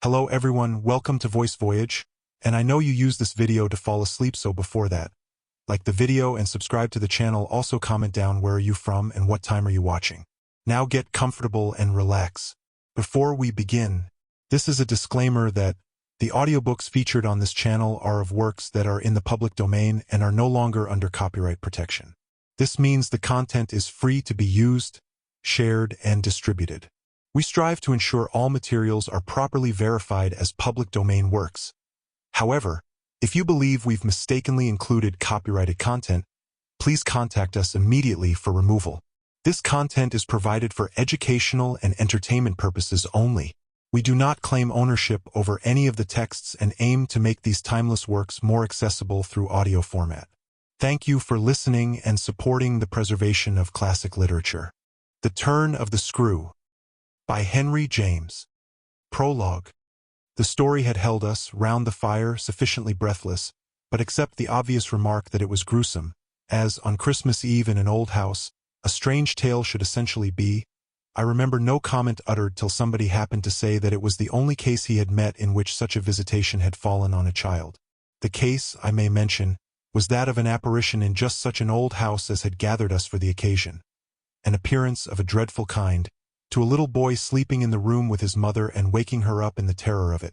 Hello everyone, welcome to Voice Voyage, and I know you use this video to fall asleep, so before that, like the video and subscribe to the channel. Also comment down where are you from and what time are you watching. Now get comfortable and relax. Before we begin, this is a disclaimer that the audiobooks featured on this channel are of works that are in the public domain and are no longer under copyright protection. This means the content is free to be used, shared, and distributed. We strive to ensure all materials are properly verified as public domain works. However, if you believe we've mistakenly included copyrighted content, please contact us immediately for removal. This content is provided for educational and entertainment purposes only. We do not claim ownership over any of the texts and aim to make these timeless works more accessible through audio format. Thank you for listening and supporting the preservation of classic literature. The Turn of the Screw by Henry James. Prologue. The story had held us, round the fire, sufficiently breathless, but except the obvious remark that it was gruesome, as, on Christmas Eve in an old house, a strange tale should essentially be, I remember no comment uttered till somebody happened to say that it was the only case he had met in which such a visitation had fallen on a child. The case, I may mention, was that of an apparition in just such an old house as had gathered us for the occasion. An appearance of a dreadful kind, to a little boy sleeping in the room with his mother and waking her up in the terror of it,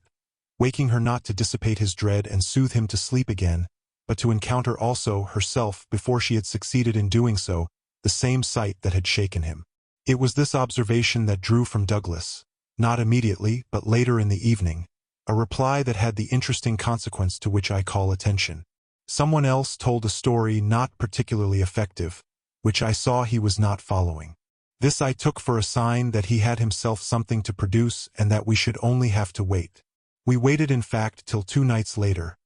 waking her not to dissipate his dread and soothe him to sleep again, but to encounter also, herself, before she had succeeded in doing so, the same sight that had shaken him. It was this observation that drew from Douglas, not immediately, but later in the evening, a reply that had the interesting consequence to which I call attention. Someone else told a story not particularly effective, which I saw he was not following. This I took for a sign that he had himself something to produce and that we should only have to wait. We waited in fact till 2 nights later.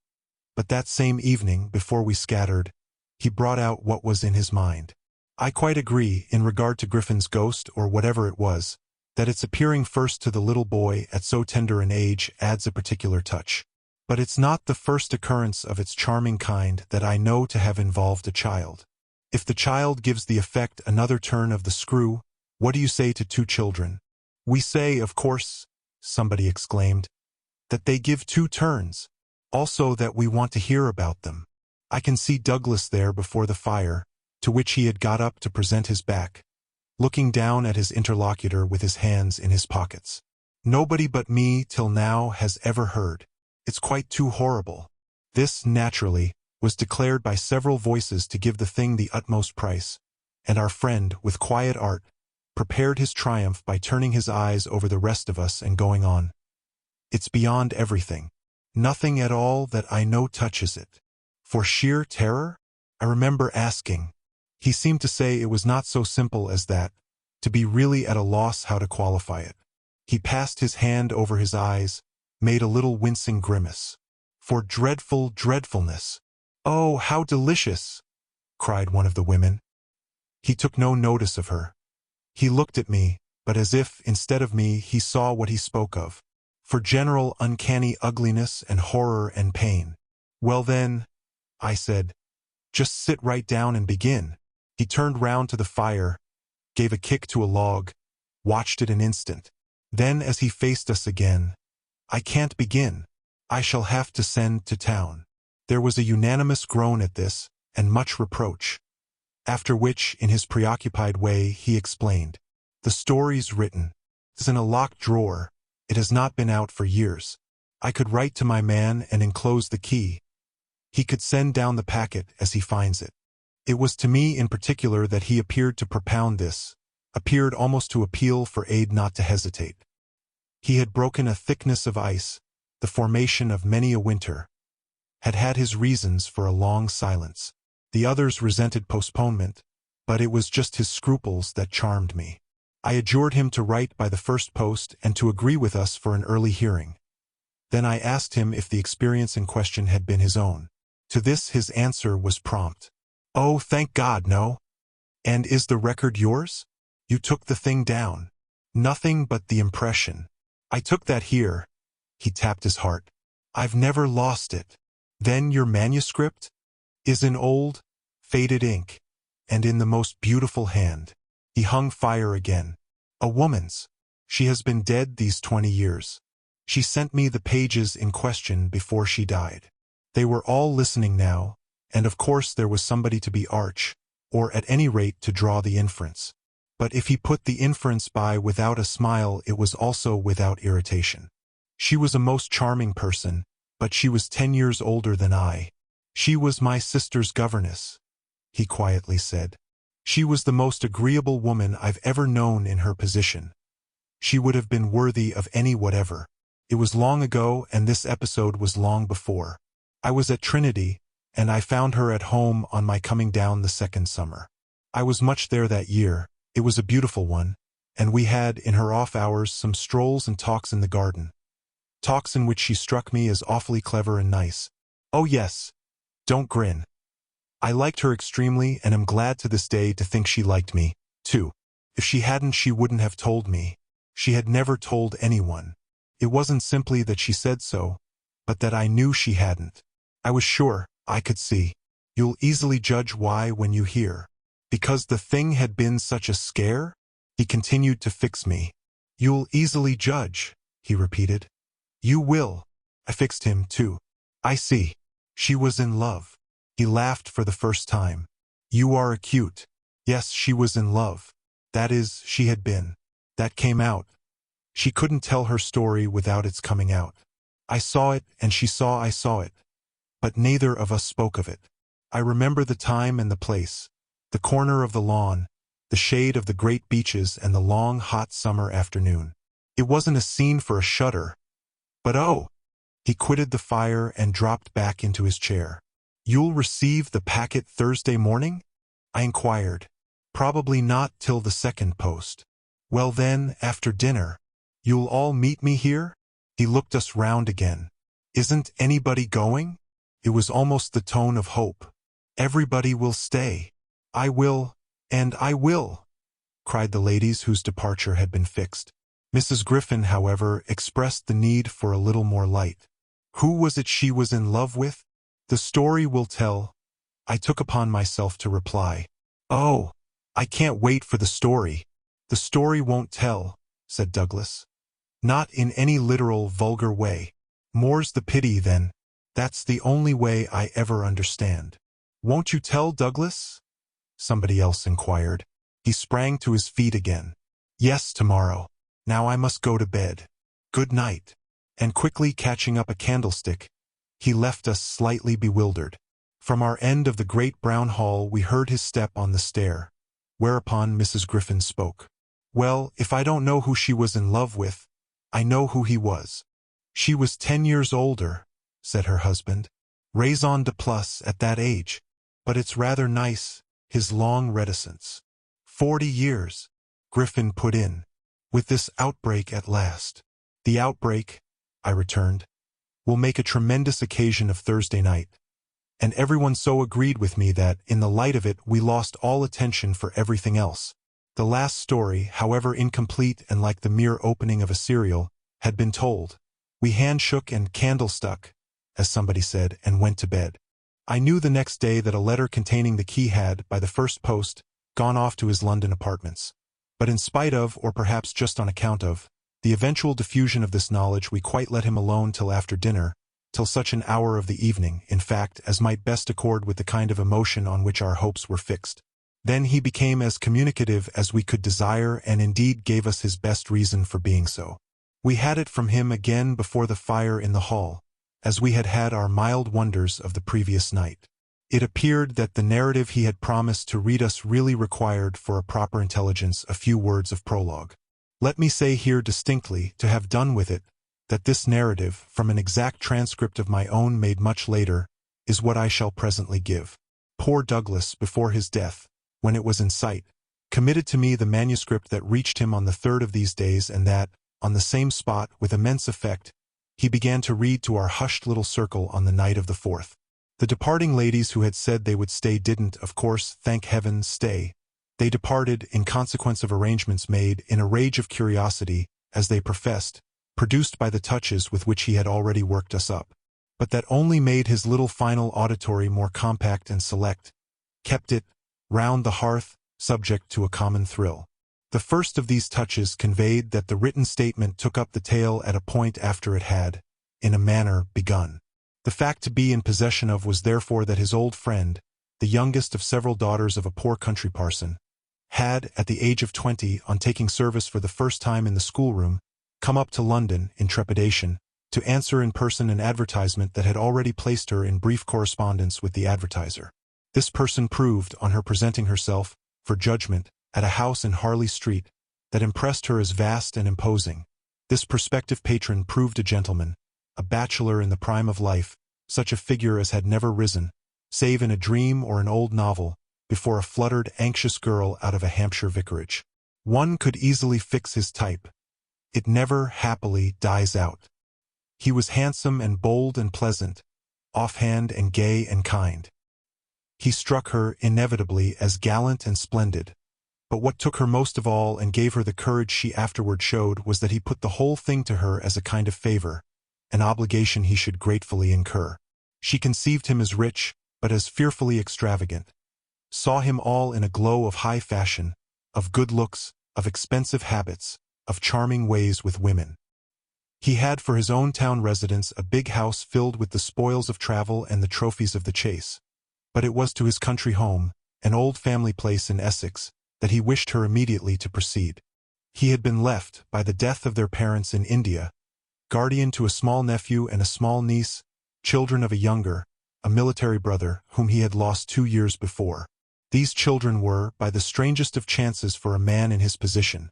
But that same evening, before we scattered, he brought out what was in his mind. I quite agree, in regard to Griffin's ghost, or whatever it was, that its appearing first to the little boy at so tender an age adds a particular touch. But it's not the first occurrence of its charming kind that I know to have involved a child. If the child gives the effect another turn of the screw, what do you say to 2 children? We say, of course, somebody exclaimed, that they give 2 turns. Also that we want to hear about them. I can see Douglas there before the fire, to which he had got up to present his back, looking down at his interlocutor with his hands in his pockets. Nobody but me till now has ever heard. It's quite too horrible. This, naturally, was declared by several voices to give the thing the utmost price, and our friend, with quiet art, prepared his triumph by turning his eyes over the rest of us and going on. It's beyond everything. Nothing at all that I know touches it. For sheer terror? I remember asking. He seemed to say it was not so simple as that, to be really at a loss how to qualify it. He passed his hand over his eyes, made a little wincing grimace. For dreadful dreadfulness. Oh, how delicious! Cried one of the women. He took no notice of her. He looked at me, but as if, instead of me, he saw what he spoke of. For general uncanny ugliness and horror and pain. Well then, I said, just sit right down and begin. He turned round to the fire, gave a kick to a log, watched it an instant. Then as he faced us again, I can't begin. I shall have to send to town. There was a unanimous groan at this, and much reproach. After which, in his preoccupied way, he explained. The story's written. It's in a locked drawer. It has not been out for years. I could write to my man and enclose the key. He could send down the packet as he finds it. It was to me in particular that he appeared to propound this, appeared almost to appeal for aid, not to hesitate. He had broken a thickness of ice, the formation of many a winter, had had his reasons for a long silence. The others resented postponement, but it was just his scruples that charmed me. I adjured him to write by the first post and to agree with us for an early hearing. Then I asked him if the experience in question had been his own. To this his answer was prompt. Oh, thank God, no. And is the record yours? You took the thing down. Nothing but the impression. I took that here. He tapped his heart. I've never lost it. Then your manuscript is in old, faded ink, and in the most beautiful hand. He hung fire again. A woman's. She has been dead these 20 years. She sent me the pages in question before she died. They were all listening now, and of course there was somebody to be arch, or at any rate to draw the inference. But if he put the inference by without a smile, it was also without irritation. She was a most charming person, but she was 10 years older than I. She was my sister's governess, he quietly said. She was the most agreeable woman I've ever known in her position. She would have been worthy of any whatever. It was long ago, and this episode was long before. I was at Trinity, and I found her at home on my coming down the second summer. I was much there that year. It was a beautiful one, and we had, in her off hours, some strolls and talks in the garden. Talks in which she struck me as awfully clever and nice. Oh yes, don't grin. I liked her extremely, and am glad to this day to think she liked me, too. If she hadn't, she wouldn't have told me. She had never told anyone. It wasn't simply that she said so, but that I knew she hadn't. I was sure, I could see. You'll easily judge why when you hear. Because the thing had been such a scare? He continued to fix me. You'll easily judge, he repeated. You will. I fixed him, too. I see. She was in love. He laughed for the first time. You are acute. Yes, she was in love. That is, she had been. That came out. She couldn't tell her story without its coming out. I saw it, and she saw I saw it. But neither of us spoke of it. I remember the time and the place, the corner of the lawn, the shade of the great beeches, and the long, hot summer afternoon. It wasn't a scene for a shudder. But oh! He quitted the fire and dropped back into his chair. You'll receive the packet Thursday morning? I inquired. Probably not till the second post. Well then, after dinner. You'll all meet me here? He looked us round again. Isn't anybody going? It was almost the tone of hope. Everybody will stay. I will, and I will, cried the ladies whose departure had been fixed. Mrs. Griffin, however, expressed the need for a little more light. Who was it she was in love with? The story will tell. I took upon myself to reply. Oh, I can't wait for the story. The story won't tell, said Douglas. Not in any literal, vulgar way. More's the pity, then. That's the only way I ever understand. Won't you tell, Douglas? Somebody else inquired. He sprang to his feet again. Yes, tomorrow. Now I must go to bed. Good night. And quickly catching up a candlestick, he left us slightly bewildered. From our end of the great brown hall we heard his step on the stair, whereupon Mrs. Griffin spoke. Well, if I don't know who she was in love with, I know who he was. She was 10 years older, said her husband. Raison de plus at that age. But it's rather nice, his long reticence. 40 years, Griffin put in. With this outbreak at last. The outbreak, I returned, will make a tremendous occasion of Thursday night. And everyone so agreed with me that, in the light of it, we lost all attention for everything else. The last story, however incomplete and like the mere opening of a serial, had been told. We handshook and candle-stuck, as somebody said, and went to bed. I knew the next day that a letter containing the key had, by the first post, gone off to his London apartments. But in spite of, or perhaps just on account of, the eventual diffusion of this knowledge, we quite let him alone till after dinner, till such an hour of the evening, in fact, as might best accord with the kind of emotion on which our hopes were fixed. Then he became as communicative as we could desire, and indeed gave us his best reason for being so. We had it from him again before the fire in the hall, as we had had our mild wonders of the previous night. It appeared that the narrative he had promised to read us really required for a proper intelligence a few words of prologue. Let me say here distinctly, to have done with it, that this narrative, from an exact transcript of my own made much later, is what I shall presently give. Poor Douglas, before his death, when it was in sight, committed to me the manuscript that reached him on the third of these days, and that, on the same spot, with immense effect, he began to read to our hushed little circle on the night of the 4th. The departing ladies who had said they would stay didn't, of course, thank heaven, stay. They departed, in consequence of arrangements made, in a rage of curiosity, as they professed, produced by the touches with which he had already worked us up. But that only made his little final auditory more compact and select, kept it, round the hearth, subject to a common thrill. The first of these touches conveyed that the written statement took up the tale at a point after it had, in a manner, begun. The fact to be in possession of was therefore that his old friend, the youngest of several daughters of a poor country parson, had, at the age of 20, on taking service for the first time in the schoolroom, come up to London, in trepidation, to answer in person an advertisement that had already placed her in brief correspondence with the advertiser. This person proved, on her presenting herself, for judgment, at a house in Harley Street, that impressed her as vast and imposing. This prospective patron proved a gentleman, a bachelor in the prime of life, such a figure as had never risen, save in a dream or an old novel, before a fluttered, anxious girl out of a Hampshire vicarage. One could easily fix his type. It never, happily, dies out. He was handsome and bold and pleasant, offhand and gay and kind. He struck her, inevitably, as gallant and splendid. But what took her most of all and gave her the courage she afterward showed was that he put the whole thing to her as a kind of favor, an obligation he should gratefully incur. She conceived him as rich, but as fearfully extravagant, saw him all in a glow of high fashion, of good looks, of expensive habits, of charming ways with women. He had for his own town residence a big house filled with the spoils of travel and the trophies of the chase. But it was to his country home, an old family place in Essex, that he wished her immediately to proceed. He had been left, by the death of their parents in India, guardian to a small nephew and a small niece, children of a younger, a military brother, whom he had lost 2 years before. These children were, by the strangest of chances for a man in his position,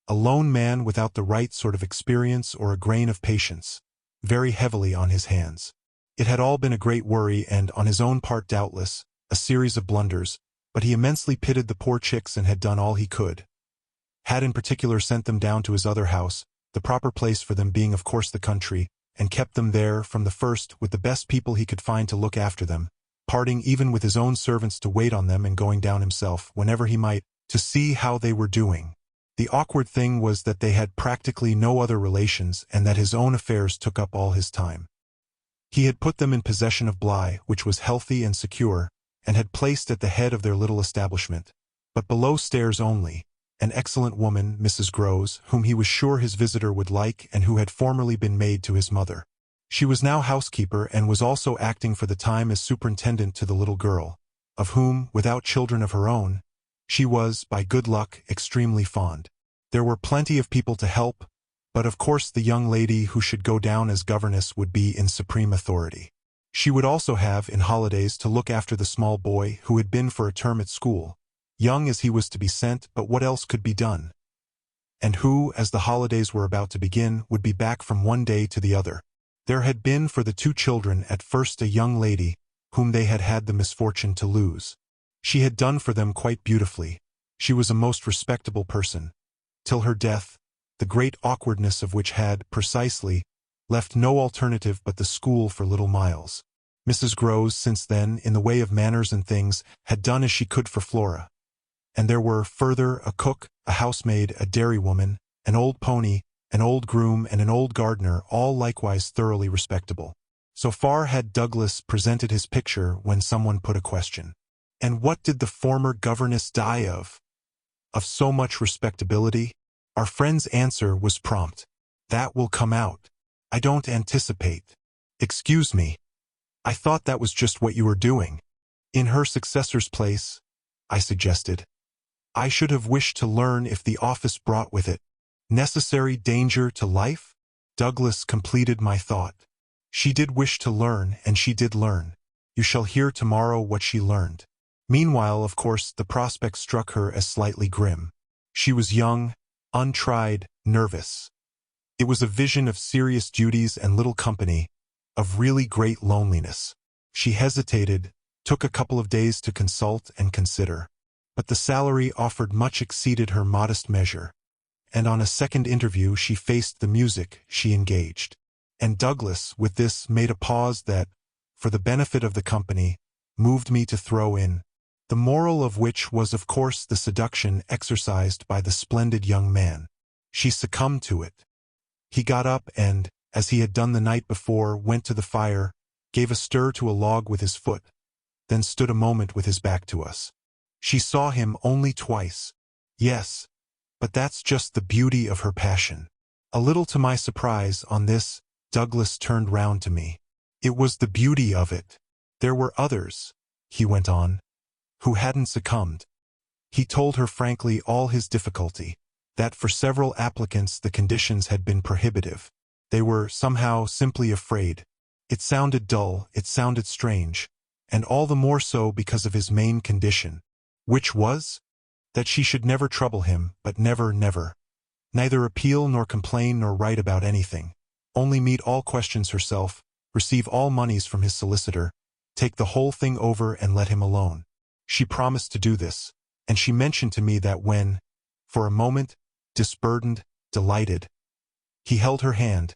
a lone man without the right sort of experience or a grain of patience, very heavily on his hands. It had all been a great worry and, on his own part doubtless, a series of blunders, but he immensely pitied the poor chicks and had done all he could. Had in particular sent them down to his other house, the proper place for them being of course the country, and kept them there from the first with the best people he could find to look after them, parting even with his own servants to wait on them and going down himself, whenever he might, to see how they were doing. The awkward thing was that they had practically no other relations and that his own affairs took up all his time. He had put them in possession of Bly, which was healthy and secure, and had placed at the head of their little establishment, but below stairs only, an excellent woman, Mrs. Groves, whom he was sure his visitor would like and who had formerly been maid to his mother. She was now housekeeper and was also acting for the time as superintendent to the little girl, of whom, without children of her own, she was, by good luck, extremely fond. There were plenty of people to help, but of course the young lady who should go down as governess would be in supreme authority. She would also have, in holidays, to look after the small boy who had been for a term at school, young as he was to be sent, but what else could be done? And who, as the holidays were about to begin, would be back from one day to the other. There had been for the 2 children at first a young lady, whom they had had the misfortune to lose. She had done for them quite beautifully. She was a most respectable person. Till her death, the great awkwardness of which had, precisely, left no alternative but the school for little Miles. Mrs. Groves, since then, in the way of manners and things, had done as she could for Flora. And there were, further, a cook, a housemaid, a dairywoman, an old pony, an old groom, and an old gardener, all likewise thoroughly respectable. So far had Douglas presented his picture when someone put a question. And what did the former governess die of? Of so much respectability? Our friend's answer was prompt. That will come out. I don't anticipate. Excuse me. I thought that was just what you were doing. In her successor's place, I suggested. I should have wished to learn if the office brought with it necessary danger to life? Douglas completed my thought. She did wish to learn, and she did learn. You shall hear tomorrow what she learned. Meanwhile, of course, the prospect struck her as slightly grim. She was young, untried, nervous. It was a vision of serious duties and little company, of really great loneliness. She hesitated, took a couple of days to consult and consider. But the salary offered much exceeded her modest measure, and on a second interview she faced the music she engaged. And Douglas, with this, made a pause that, for the benefit of the company, moved me to throw in, the moral of which was of course the seduction exercised by the splendid young man. She succumbed to it. He got up and, as he had done the night before, went to the fire, gave a stir to a log with his foot, then stood a moment with his back to us. She saw him only twice. Yes, But that's just the beauty of her passion. A little to my surprise, on this, Douglas turned round to me. It was the beauty of it. There were others, he went on, who hadn't succumbed. He told her frankly all his difficulty, that for several applicants the conditions had been prohibitive. They were, somehow, simply afraid. It sounded dull, it sounded strange, and all the more so because of his main condition. Which was? That she should never trouble him, but never, never. Neither appeal nor complain nor write about anything. Only meet all questions herself, receive all moneys from his solicitor, take the whole thing over and let him alone. She promised to do this, and she mentioned to me that when, for a moment, disburdened, delighted, he held her hand,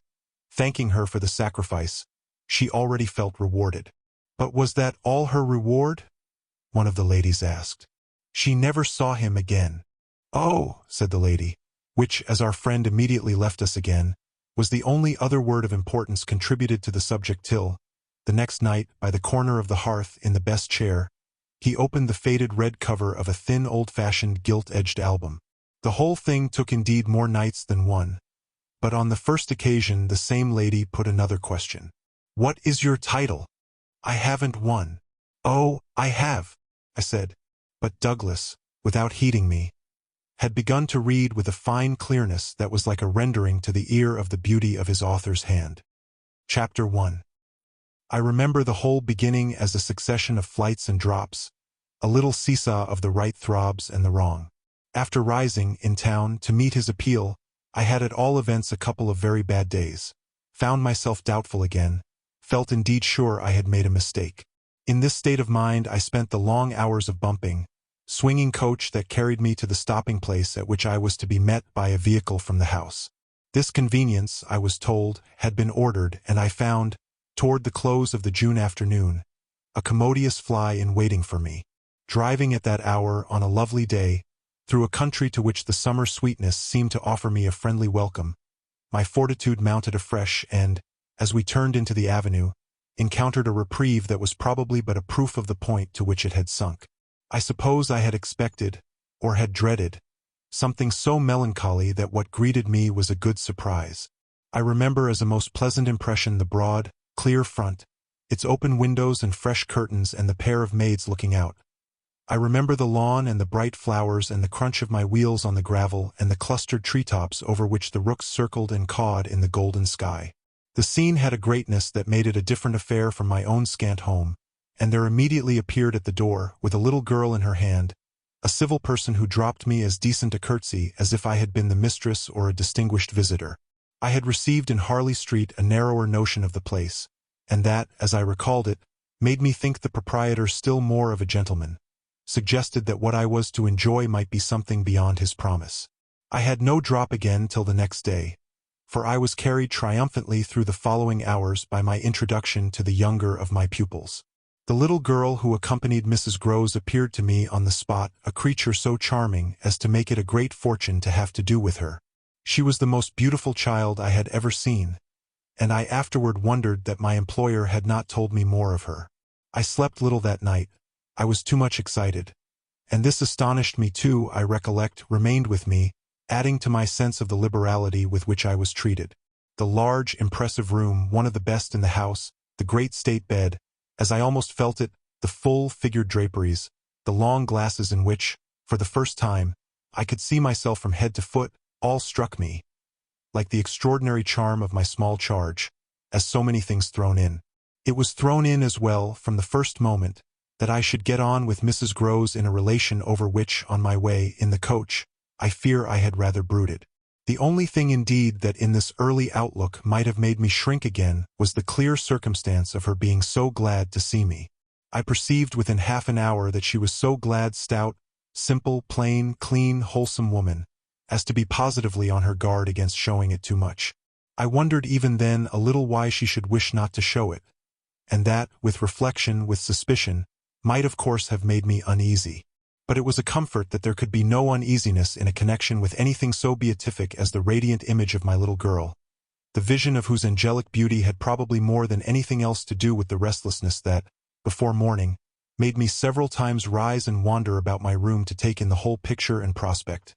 thanking her for the sacrifice, she already felt rewarded. But was that all her reward? One of the ladies asked. She never saw him again. Oh, said the lady, which, as our friend immediately left us again, was the only other word of importance contributed to the subject till, the next night, by the corner of the hearth in the best chair, he opened the faded red cover of a thin old-fashioned gilt-edged album. The whole thing took indeed more nights than one, but on the first occasion the same lady put another question. What is your title? I haven't one. Oh, I have, I said. But Douglas, without heeding me, had begun to read with a fine clearness that was like a rendering to the ear of the beauty of his author's hand. Chapter 1. I remember the whole beginning as a succession of flights and drops, a little seesaw of the right throbs and the wrong. After rising, in town, to meet his appeal, I had at all events a couple of very bad days, found myself doubtful again, felt indeed sure I had made a mistake. In this state of mind I spent the long hours of bumping, swinging coach that carried me to the stopping place at which I was to be met by a vehicle from the house. This conveyance, I was told, had been ordered, and I found, toward the close of the June afternoon, a commodious fly in waiting for me. Driving at that hour, on a lovely day, through a country to which the summer sweetness seemed to offer me a friendly welcome, my fortitude mounted afresh and, as we turned into the avenue, encountered a reprieve that was probably but a proof of the point to which it had sunk. I suppose I had expected, or had dreaded, something so melancholy that what greeted me was a good surprise. I remember as a most pleasant impression the broad, clear front, its open windows and fresh curtains and the pair of maids looking out. I remember the lawn and the bright flowers and the crunch of my wheels on the gravel and the clustered treetops over which the rooks circled and cawed in the golden sky. The scene had a greatness that made it a different affair from my own scant home, and there immediately appeared at the door, with a little girl in her hand, a civil person who dropped me as decent a curtsy as if I had been the mistress or a distinguished visitor. I had received in Harley Street a narrower notion of the place, and that, as I recalled it, made me think the proprietor still more of a gentleman, suggested that what I was to enjoy might be something beyond his promise. I had no drop again till the next day, for I was carried triumphantly through the following hours by my introduction to the younger of my pupils. The little girl who accompanied Mrs. Groves appeared to me on the spot a creature so charming as to make it a great fortune to have to do with her. She was the most beautiful child I had ever seen, and I afterward wondered that my employer had not told me more of her. I slept little that night. I was too much excited, and this astonished me too, I recollect, remained with me, adding to my sense of the liberality with which I was treated. The large, impressive room, one of the best in the house, the great state bed, as I almost felt it, the full, figured draperies, the long glasses in which, for the first time, I could see myself from head to foot, all struck me, like the extraordinary charm of my small charge, as so many things thrown in. It was thrown in as well, from the first moment, that I should get on with Mrs. Groves in a relation over which, on my way, in the coach, I fear I had rather brooded. The only thing indeed that in this early outlook might have made me shrink again was the clear circumstance of her being so glad to see me. I perceived within half an hour that she was so glad, stout, simple, plain, clean, wholesome woman, as to be positively on her guard against showing it too much. I wondered even then a little why she should wish not to show it, and that, with reflection, with suspicion, might of course have made me uneasy. But it was a comfort that there could be no uneasiness in a connection with anything so beatific as the radiant image of my little girl, the vision of whose angelic beauty had probably more than anything else to do with the restlessness that, before morning, made me several times rise and wander about my room to take in the whole picture and prospect.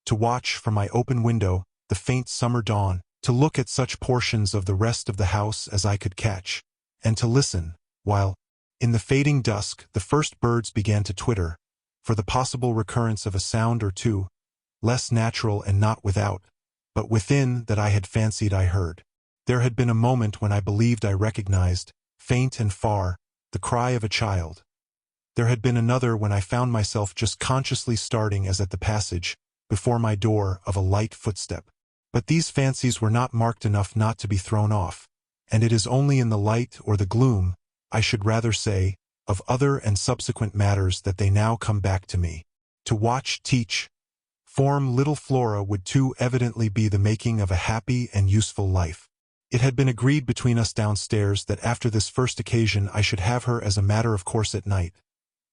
to watch from my open window the faint summer dawn, to look at such portions of the rest of the house as I could catch, and to listen, while, in the fading dusk, the first birds began to twitter, for the possible recurrence of a sound or two, less natural and not without, but within, that I had fancied I heard. There had been a moment when I believed I recognized, faint and far, the cry of a child. There had been another when I found myself just consciously starting as at the passage, before my door, of a light footstep. But these fancies were not marked enough not to be thrown off, and it is only in the light or the gloom, I should rather say, of other and subsequent matters that they now come back to me. To watch, teach, form little Flora would too evidently be the making of a happy and useful life. It had been agreed between us downstairs that after this first occasion I should have her as a matter of course at night,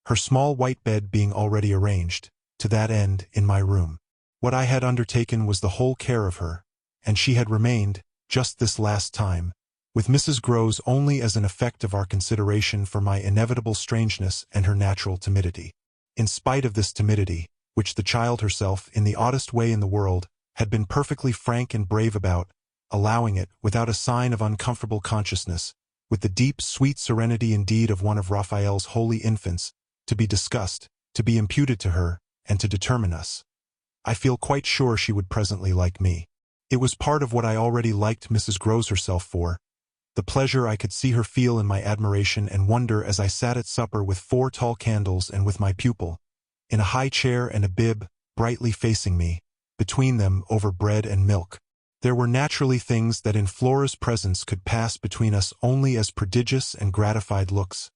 her small white bed being already arranged, to that end, in my room. What I had undertaken was the whole care of her, and she had remained, just this last time, with Mrs. Groves only as an effect of our consideration for my inevitable strangeness and her natural timidity. In spite of this timidity, which the child herself, in the oddest way in the world, had been perfectly frank and brave about, allowing it, without a sign of uncomfortable consciousness, with the deep, sweet serenity indeed of one of Raphael's holy infants, to be discussed, to be imputed to her, and to determine us. I feel quite sure she would presently like me. It was part of what I already liked Mrs. Groves herself for, the pleasure I could see her feel in my admiration and wonder as I sat at supper with 4 tall candles and with my pupil, in a high chair and a bib, brightly facing me, between them over bread and milk. There were naturally things that in Flora's presence could pass between us only as prodigious and gratified looks,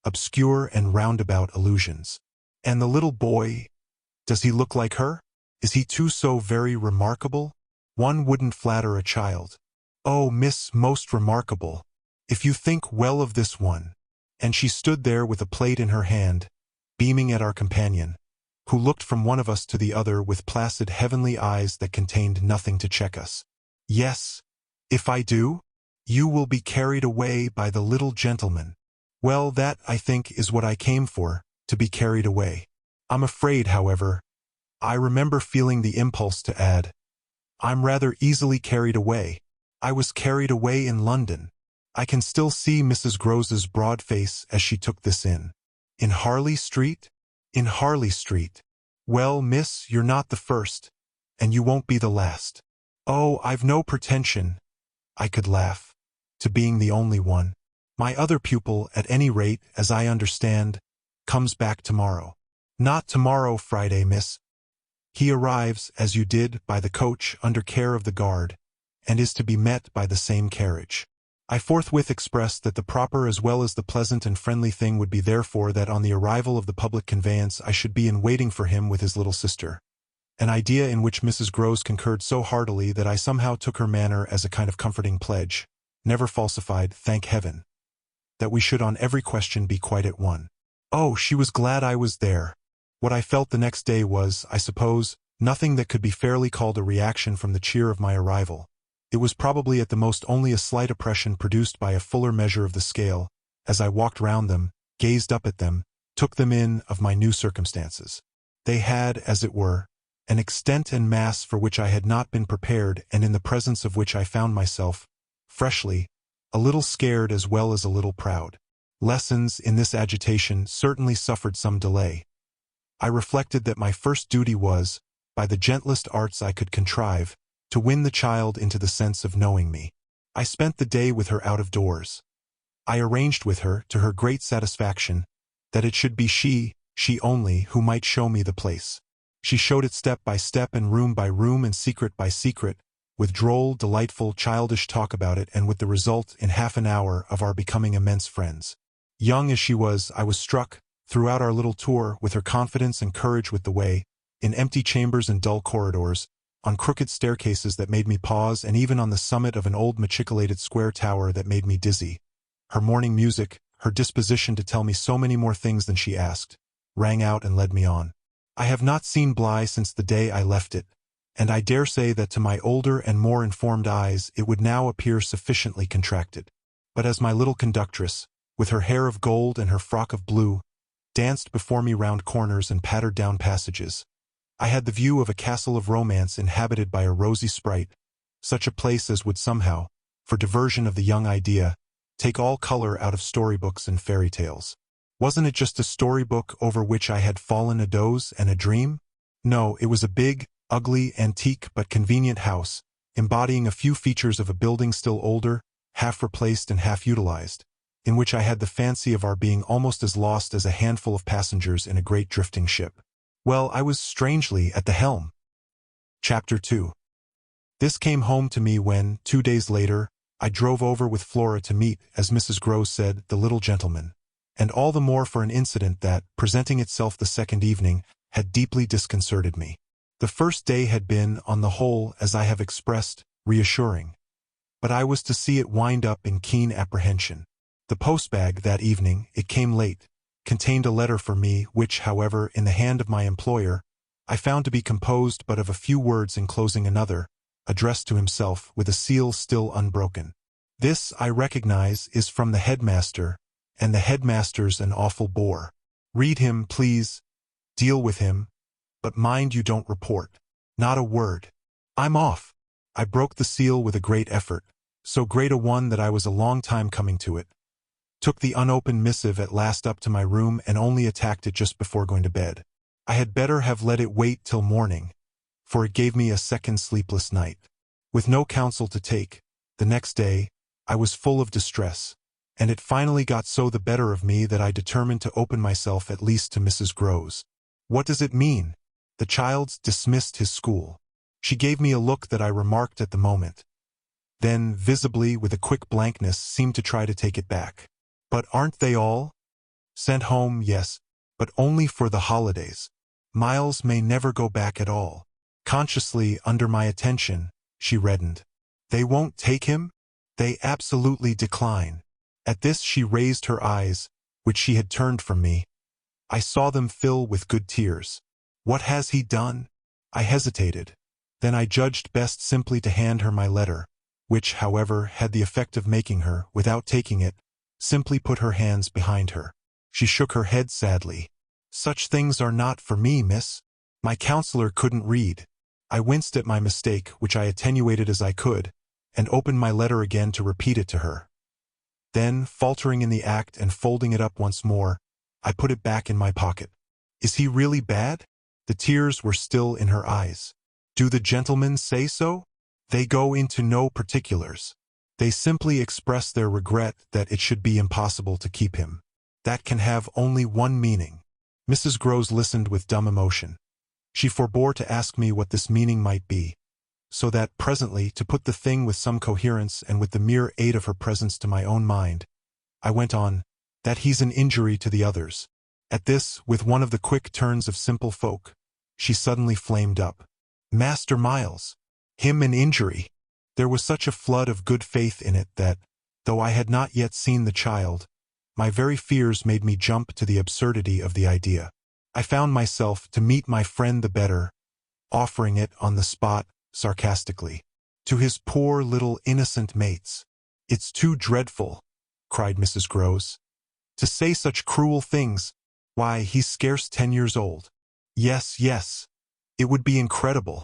obscure and roundabout allusions. And the little boy, does he look like her? Is he too so very remarkable? One wouldn't flatter a child. Oh, miss, most remarkable. If you think well of this one. And she stood there with a plate in her hand, beaming at our companion, who looked from one of us to the other with placid heavenly eyes that contained nothing to check us. Yes, if I do, you will be carried away by the little gentleman. Well, that, I think, is what I came for, to be carried away. I'm afraid, however, I remember feeling the impulse to add, I'm rather easily carried away. I was carried away in London. I can still see Mrs. Groves's broad face as she took this in. In Harley Street? In Harley Street. Well, miss, you're not the first, and you won't be the last. Oh, I've no pretension, I could laugh, to being the only one. My other pupil, at any rate, as I understand, comes back tomorrow. Not tomorrow, Friday, miss. He arrives, as you did, by the coach under care of the guard, and is to be met by the same carriage. I forthwith expressed that the proper as well as the pleasant and friendly thing would be therefore that on the arrival of the public conveyance I should be in waiting for him with his little sister. An idea in which Mrs. Groves concurred so heartily that I somehow took her manner as a kind of comforting pledge, never falsified, thank heaven, that we should on every question be quite at one. Oh, she was glad I was there. What I felt the next day was, I suppose, nothing that could be fairly called a reaction from the cheer of my arrival. It was probably at the most only a slight oppression produced by a fuller measure of the scale, as I walked round them, gazed up at them, took them in of my new circumstances. They had, as it were, an extent and mass for which I had not been prepared and in the presence of which I found myself, freshly, a little scared as well as a little proud. Lessons, in this agitation, certainly suffered some delay. I reflected that my first duty was, by the gentlest arts I could contrive, to win the child into the sense of knowing me. I spent the day with her out of doors. I arranged with her, to her great satisfaction, that it should be she only, who might show me the place. She showed it step by step and room by room and secret by secret, with droll, delightful, childish talk about it, and with the result, in half an hour, of our becoming immense friends. Young as she was, I was struck, throughout our little tour, with her confidence and courage with the way, in empty chambers and dull corridors, on crooked staircases that made me pause, and even on the summit of an old machicolated square tower that made me dizzy. Her morning music, her disposition to tell me so many more things than she asked, rang out and led me on. I have not seen Bly since the day I left it, and I dare say that to my older and more informed eyes it would now appear sufficiently contracted. But as my little conductress, with her hair of gold and her frock of blue, danced before me round corners and pattered down passages, I had the view of a castle of romance inhabited by a rosy sprite, such a place as would somehow, for diversion of the young idea, take all color out of storybooks and fairy tales. Wasn't it just a storybook over which I had fallen a doze and a dream? No, it was a big, ugly, antique but convenient house, embodying a few features of a building still older, half replaced and half utilized, in which I had the fancy of our being almost as lost as a handful of passengers in a great drifting ship. Well, I was strangely at the helm. Chapter 2. This came home to me when, 2 days later, I drove over with Flora to meet, as Mrs. Groves said, the little gentleman, and all the more for an incident that, presenting itself the second evening, had deeply disconcerted me. The first day had been, on the whole, as I have expressed, reassuring. But I was to see it wind up in keen apprehension. The postbag that evening, it came late, contained a letter for me which, however, in the hand of my employer, I found to be composed but of a few words enclosing another, addressed to himself with a seal still unbroken. This, I recognize, is from the headmaster, and the headmaster's an awful bore. Read him, please. Deal with him. But mind you don't report. Not a word. I'm off. I broke the seal with a great effort, so great a one that I was a long time coming to it. Took the unopened missive at last up to my room and only attacked it just before going to bed. I had better have let it wait till morning, for it gave me a second sleepless night. With no counsel to take, the next day, I was full of distress, and it finally got so the better of me that I determined to open myself at least to Mrs. Groves. What does it mean? The child's dismissed his school. She gave me a look that I remarked at the moment. Then, visibly, with a quick blankness, seemed to try to take it back. But aren't they all? Sent home, yes, but only for the holidays. Miles may never go back at all. Consciously, under my attention, she reddened. They won't take him? They absolutely decline. At this she raised her eyes, which she had turned from me. I saw them fill with good tears. What has he done? I hesitated. Then I judged best simply to hand her my letter, which, however, had the effect of making her, without taking it, simply put her hands behind her. She shook her head sadly. Such things are not for me, miss. My counselor couldn't read. I winced at my mistake, which I attenuated as I could, and opened my letter again to repeat it to her. Then, faltering in the act and folding it up once more, I put it back in my pocket. Is he really bad? The tears were still in her eyes. Do the gentlemen say so? They go into no particulars. They simply express their regret that it should be impossible to keep him. That can have only one meaning. Mrs. Groves listened with dumb emotion. She forbore to ask me what this meaning might be, so that, presently, to put the thing with some coherence and with the mere aid of her presence to my own mind, I went on, that he's an injury to the others. At this, with one of the quick turns of simple folk, she suddenly flamed up. Master Miles! Him an injury! There was such a flood of good faith in it that, though I had not yet seen the child, my very fears made me jump to the absurdity of the idea. I found myself, to meet my friend the better, offering it on the spot, sarcastically, to his poor little innocent mates. It's too dreadful, cried Mrs. Groves. To say such cruel things. Why, he's scarce 10 years old. Yes, yes. It would be incredible.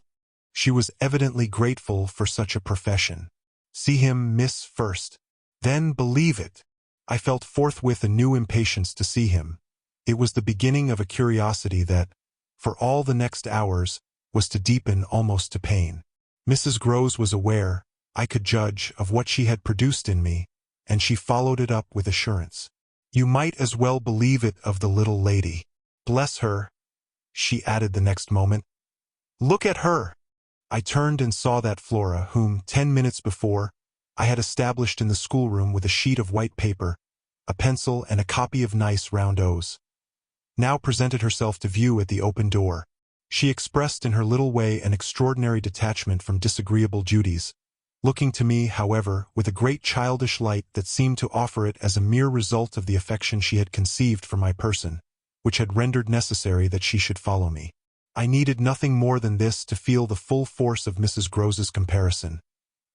She was evidently grateful for such a profession. See him, miss, first. Then believe it. I felt forthwith a new impatience to see him. It was the beginning of a curiosity that, for all the next hours, was to deepen almost to pain. Mrs. Groves was aware, I could judge, of what she had produced in me, and she followed it up with assurance. You might as well believe it of the little lady. Bless her, she added the next moment. Look at her! I turned and saw that Flora, whom, 10 minutes before, I had established in the schoolroom with a sheet of white paper, a pencil, and a copy of nice round O's, now presented herself to view at the open door. She expressed in her little way an extraordinary detachment from disagreeable duties, looking to me, however, with a great childish light that seemed to offer it as a mere result of the affection she had conceived for my person, which had rendered necessary that she should follow me. I needed nothing more than this to feel the full force of Mrs. Groves's comparison,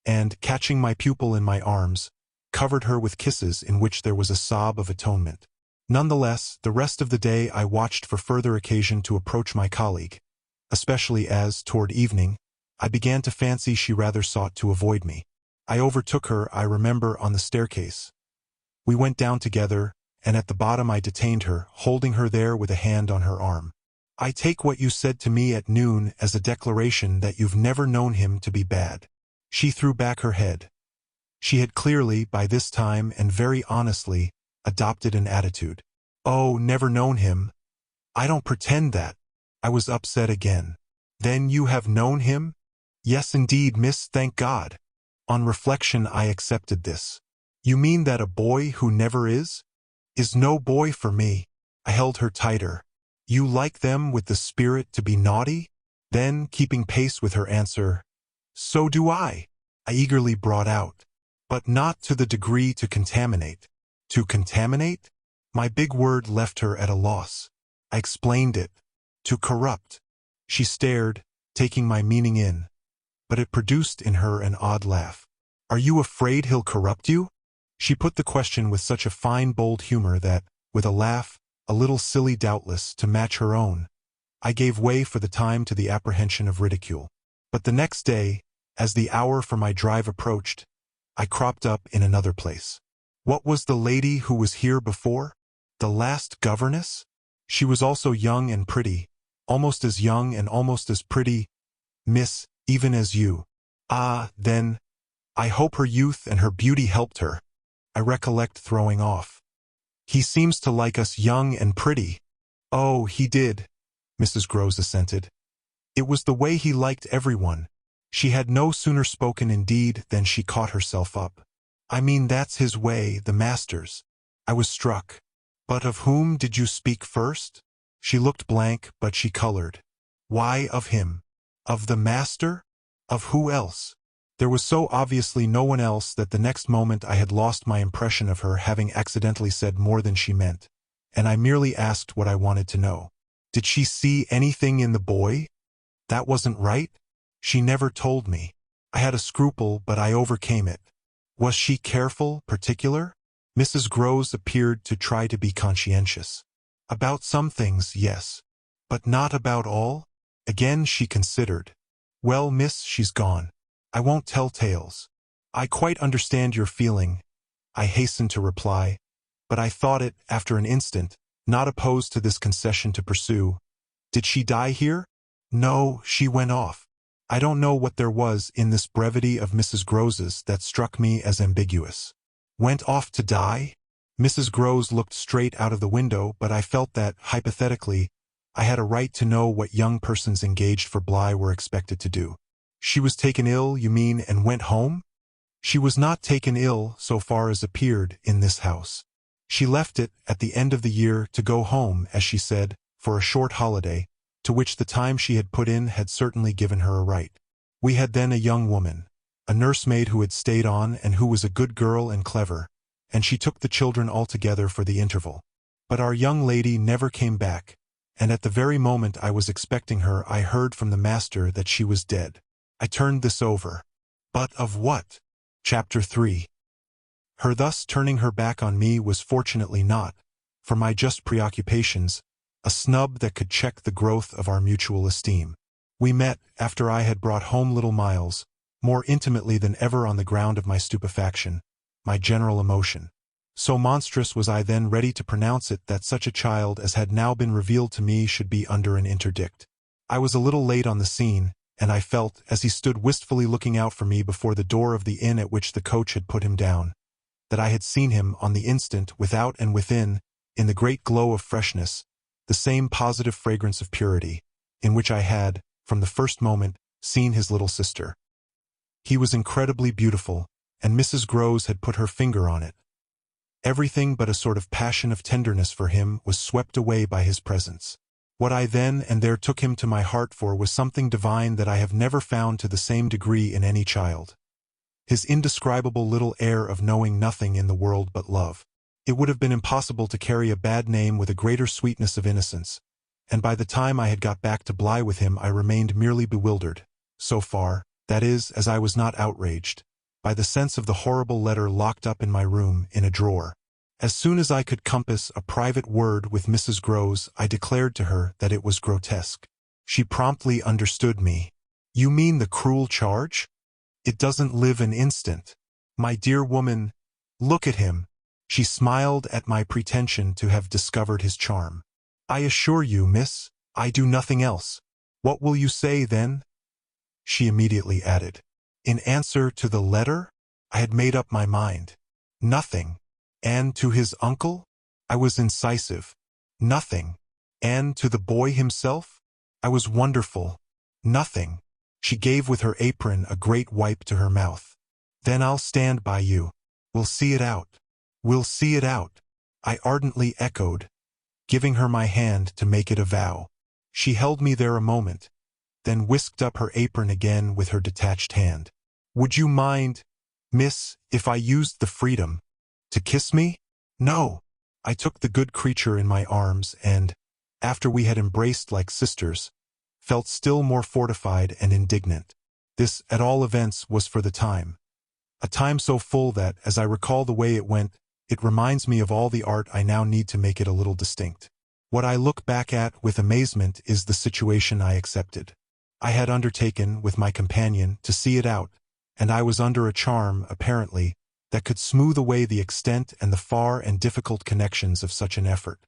and, catching my pupil in my arms, covered her with kisses in which there was a sob of atonement. Nonetheless, the rest of the day I watched for further occasion to approach my colleague, especially as, toward evening, I began to fancy she rather sought to avoid me. I overtook her, I remember, on the staircase. We went down together, and at the bottom I detained her, holding her there with a hand on her arm. I take what you said to me at noon as a declaration that you've never known him to be bad. She threw back her head. She had clearly, by this time and very honestly, adopted an attitude. Oh, never known him. I don't pretend that. I was upset again. Then you have known him? Yes, indeed, miss, thank God. On reflection, I accepted this. You mean that a boy who never is no boy for me? I held her tighter. You like them with the spirit to be naughty? Then, keeping pace with her answer, so do I eagerly brought out. But not to the degree to contaminate. To contaminate? My big word left her at a loss. I explained it. To corrupt. She stared, taking my meaning in. But it produced in her an odd laugh. Are you afraid he'll corrupt you? She put the question with such a fine, bold humor that, with a laugh, a little silly doubtless, to match her own, I gave way for the time to the apprehension of ridicule. But the next day, as the hour for my drive approached, I cropped up in another place. What was the lady who was here before? The last governess? She was also young and pretty, almost as young and almost as pretty, miss, even as you. Ah, then, I hope her youth and her beauty helped her. I recollect throwing off. He seems to like us young and pretty. Oh, he did, Mrs. Groves assented. It was the way he liked everyone. She had no sooner spoken indeed than she caught herself up. I mean, that's his way, the master's. I was struck. But of whom did you speak first? She looked blank, but she colored. Why of him? Of the master? Of who else? There was so obviously no one else that the next moment I had lost my impression of her having accidentally said more than she meant, and I merely asked what I wanted to know. Did she see anything in the boy? That wasn't right? She never told me. I had a scruple, but I overcame it. Was she careful, particular? Mrs. Groves appeared to try to be conscientious. About some things, yes. But not about all? Again she considered. Well, miss, she's gone. I won't tell tales. I quite understand your feeling, I hastened to reply, but I thought it, after an instant, not opposed to this concession to pursue. Did she die here? No, she went off. I don't know what there was in this brevity of Mrs. Groves's that struck me as ambiguous. Went off to die? Mrs. Groves looked straight out of the window, but I felt that, hypothetically, I had a right to know what young persons engaged for Bly were expected to do. She was taken ill, you mean, and went home? She was not taken ill, so far as appeared, in this house. She left it, at the end of the year, to go home, as she said, for a short holiday, to which the time she had put in had certainly given her a right. We had then a young woman, a nursemaid who had stayed on and who was a good girl and clever, and she took the children altogether for the interval. But our young lady never came back, and at the very moment I was expecting her I heard from the master that she was dead. I turned this over. But of what? Chapter 3. Her thus turning her back on me was fortunately not, for my just preoccupations, a snub that could check the growth of our mutual esteem. We met, after I had brought home little Miles, more intimately than ever on the ground of my stupefaction, my general emotion. So monstrous was I then ready to pronounce it that such a child as had now been revealed to me should be under an interdict. I was a little late on the scene, and I felt, as he stood wistfully looking out for me before the door of the inn at which the coach had put him down, that I had seen him on the instant, without and within, in the great glow of freshness, the same positive fragrance of purity, in which I had, from the first moment, seen his little sister. He was incredibly beautiful, and Mrs. Groves had put her finger on it. Everything but a sort of passion of tenderness for him was swept away by his presence. What I then and there took him to my heart for was something divine that I have never found to the same degree in any child. His indescribable little air of knowing nothing in the world but love. It would have been impossible to carry a bad name with a greater sweetness of innocence, and by the time I had got back to Bly with him I remained merely bewildered, so far, that is, as I was not outraged, by the sense of the horrible letter locked up in my room, in a drawer. As soon as I could compass a private word with Mrs. Groves, I declared to her that it was grotesque. She promptly understood me. You mean the cruel charge? It doesn't live an instant. My dear woman, look at him. She smiled at my pretension to have discovered his charm. I assure you, miss, I do nothing else. What will you say, then? She immediately added. In answer to the letter? I had made up my mind. Nothing. And to his uncle? I was incisive. Nothing. And to the boy himself? I was wonderful. Nothing. She gave with her apron a great wipe to her mouth. Then I'll stand by you. We'll see it out. We'll see it out. I ardently echoed, giving her my hand to make it a vow. She held me there a moment, then whisked up her apron again with her detached hand. Would you mind, miss, if I used the freedom to kiss me? No. I took the good creature in my arms and, after we had embraced like sisters, felt still more fortified and indignant. This, at all events, was for the time. A time so full that, as I recall the way it went, it reminds me of all the art I now need to make it a little distinct. What I look back at with amazement is the situation I accepted. I had undertaken, with my companion, to see it out, and I was under a charm, apparently, that could smooth away the extent and the far and difficult connections of such an effort.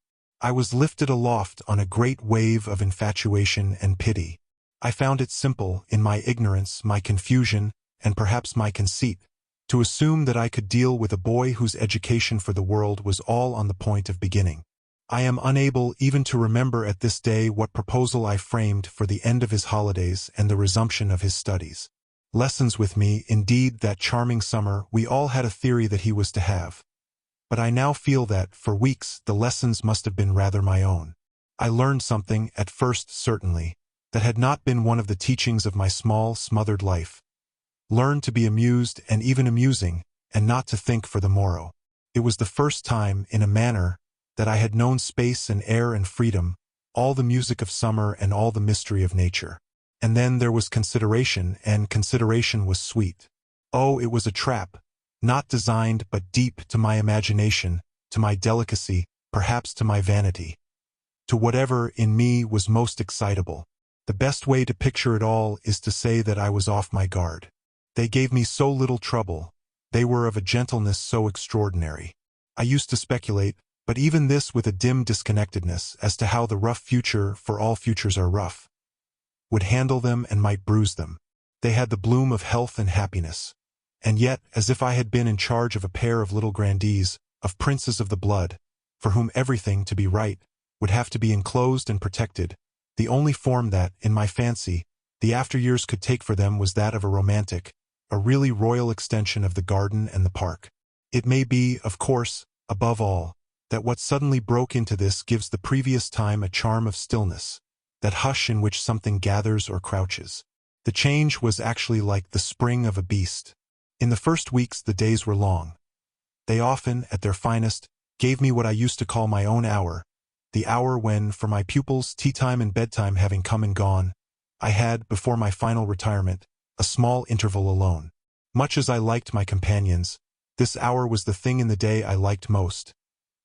I was lifted aloft on a great wave of infatuation and pity. I found it simple, in my ignorance, my confusion, and perhaps my conceit, to assume that I could deal with a boy whose education for the world was all on the point of beginning. I am unable even to remember at this day what proposal I framed for the end of his holidays and the resumption of his studies. Lessons with me, indeed, that charming summer, we all had a theory that he was to have. But I now feel that, for weeks, the lessons must have been rather my own. I learned something, at first certainly, that had not been one of the teachings of my small, smothered life. Learned to be amused and even amusing, and not to think for the morrow. It was the first time, in a manner, that I had known space and air and freedom, all the music of summer and all the mystery of nature. And then there was consideration, and consideration was sweet. Oh, it was a trap, not designed but deep to my imagination, to my delicacy, perhaps to my vanity. To whatever, in me, was most excitable. The best way to picture it all is to say that I was off my guard. They gave me so little trouble. They were of a gentleness so extraordinary. I used to speculate, but even this with a dim disconnectedness, as to how the rough future, for all futures are rough, would handle them and might bruise them. They had the bloom of health and happiness. And yet, as if I had been in charge of a pair of little grandees, of princes of the blood, for whom everything, to be right, would have to be enclosed and protected, the only form that, in my fancy, the after-years could take for them was that of a romantic, a really royal extension of the garden and the park. It may be, of course, above all, that what suddenly broke into this gives the previous time a charm of stillness, that hush in which something gathers or crouches. The change was actually like the spring of a beast. In the first weeks the days were long. They often, at their finest, gave me what I used to call my own hour, the hour when, for my pupils, tea-time and bedtime having come and gone, I had, before my final retirement, a small interval alone. Much as I liked my companions, this hour was the thing in the day I liked most,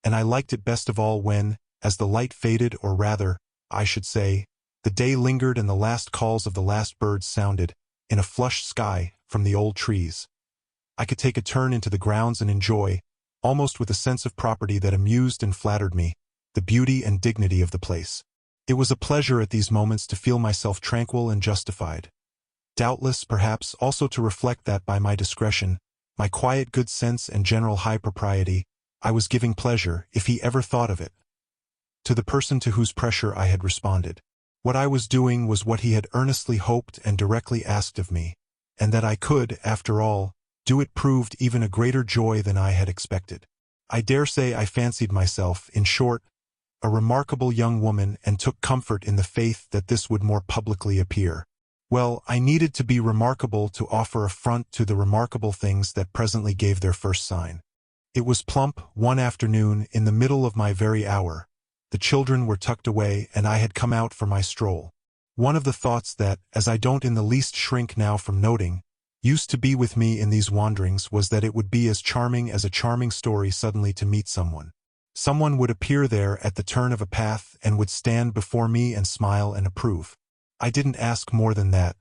and I liked it best of all when, as the light faded, or rather, I should say, the day lingered and the last calls of the last birds sounded, in a flushed sky, from the old trees. I could take a turn into the grounds and enjoy, almost with a sense of property that amused and flattered me, the beauty and dignity of the place. It was a pleasure at these moments to feel myself tranquil and justified. Doubtless, perhaps, also to reflect that by my discretion, my quiet good sense and general high propriety, I was giving pleasure, if he ever thought of it, to the person to whose pressure I had responded. What I was doing was what he had earnestly hoped and directly asked of me, and that I could, after all, do it proved even a greater joy than I had expected. I dare say I fancied myself, in short, a remarkable young woman, and took comfort in the faith that this would more publicly appear. Well, I needed to be remarkable to offer a front to the remarkable things that presently gave their first sign. It was plump, one afternoon, in the middle of my very hour. The children were tucked away, and I had come out for my stroll. One of the thoughts that, as I don't in the least shrink now from noting, used to be with me in these wanderings was that it would be as charming as a charming story suddenly to meet someone. Someone would appear there at the turn of a path and would stand before me and smile and approve. I didn't ask more than that.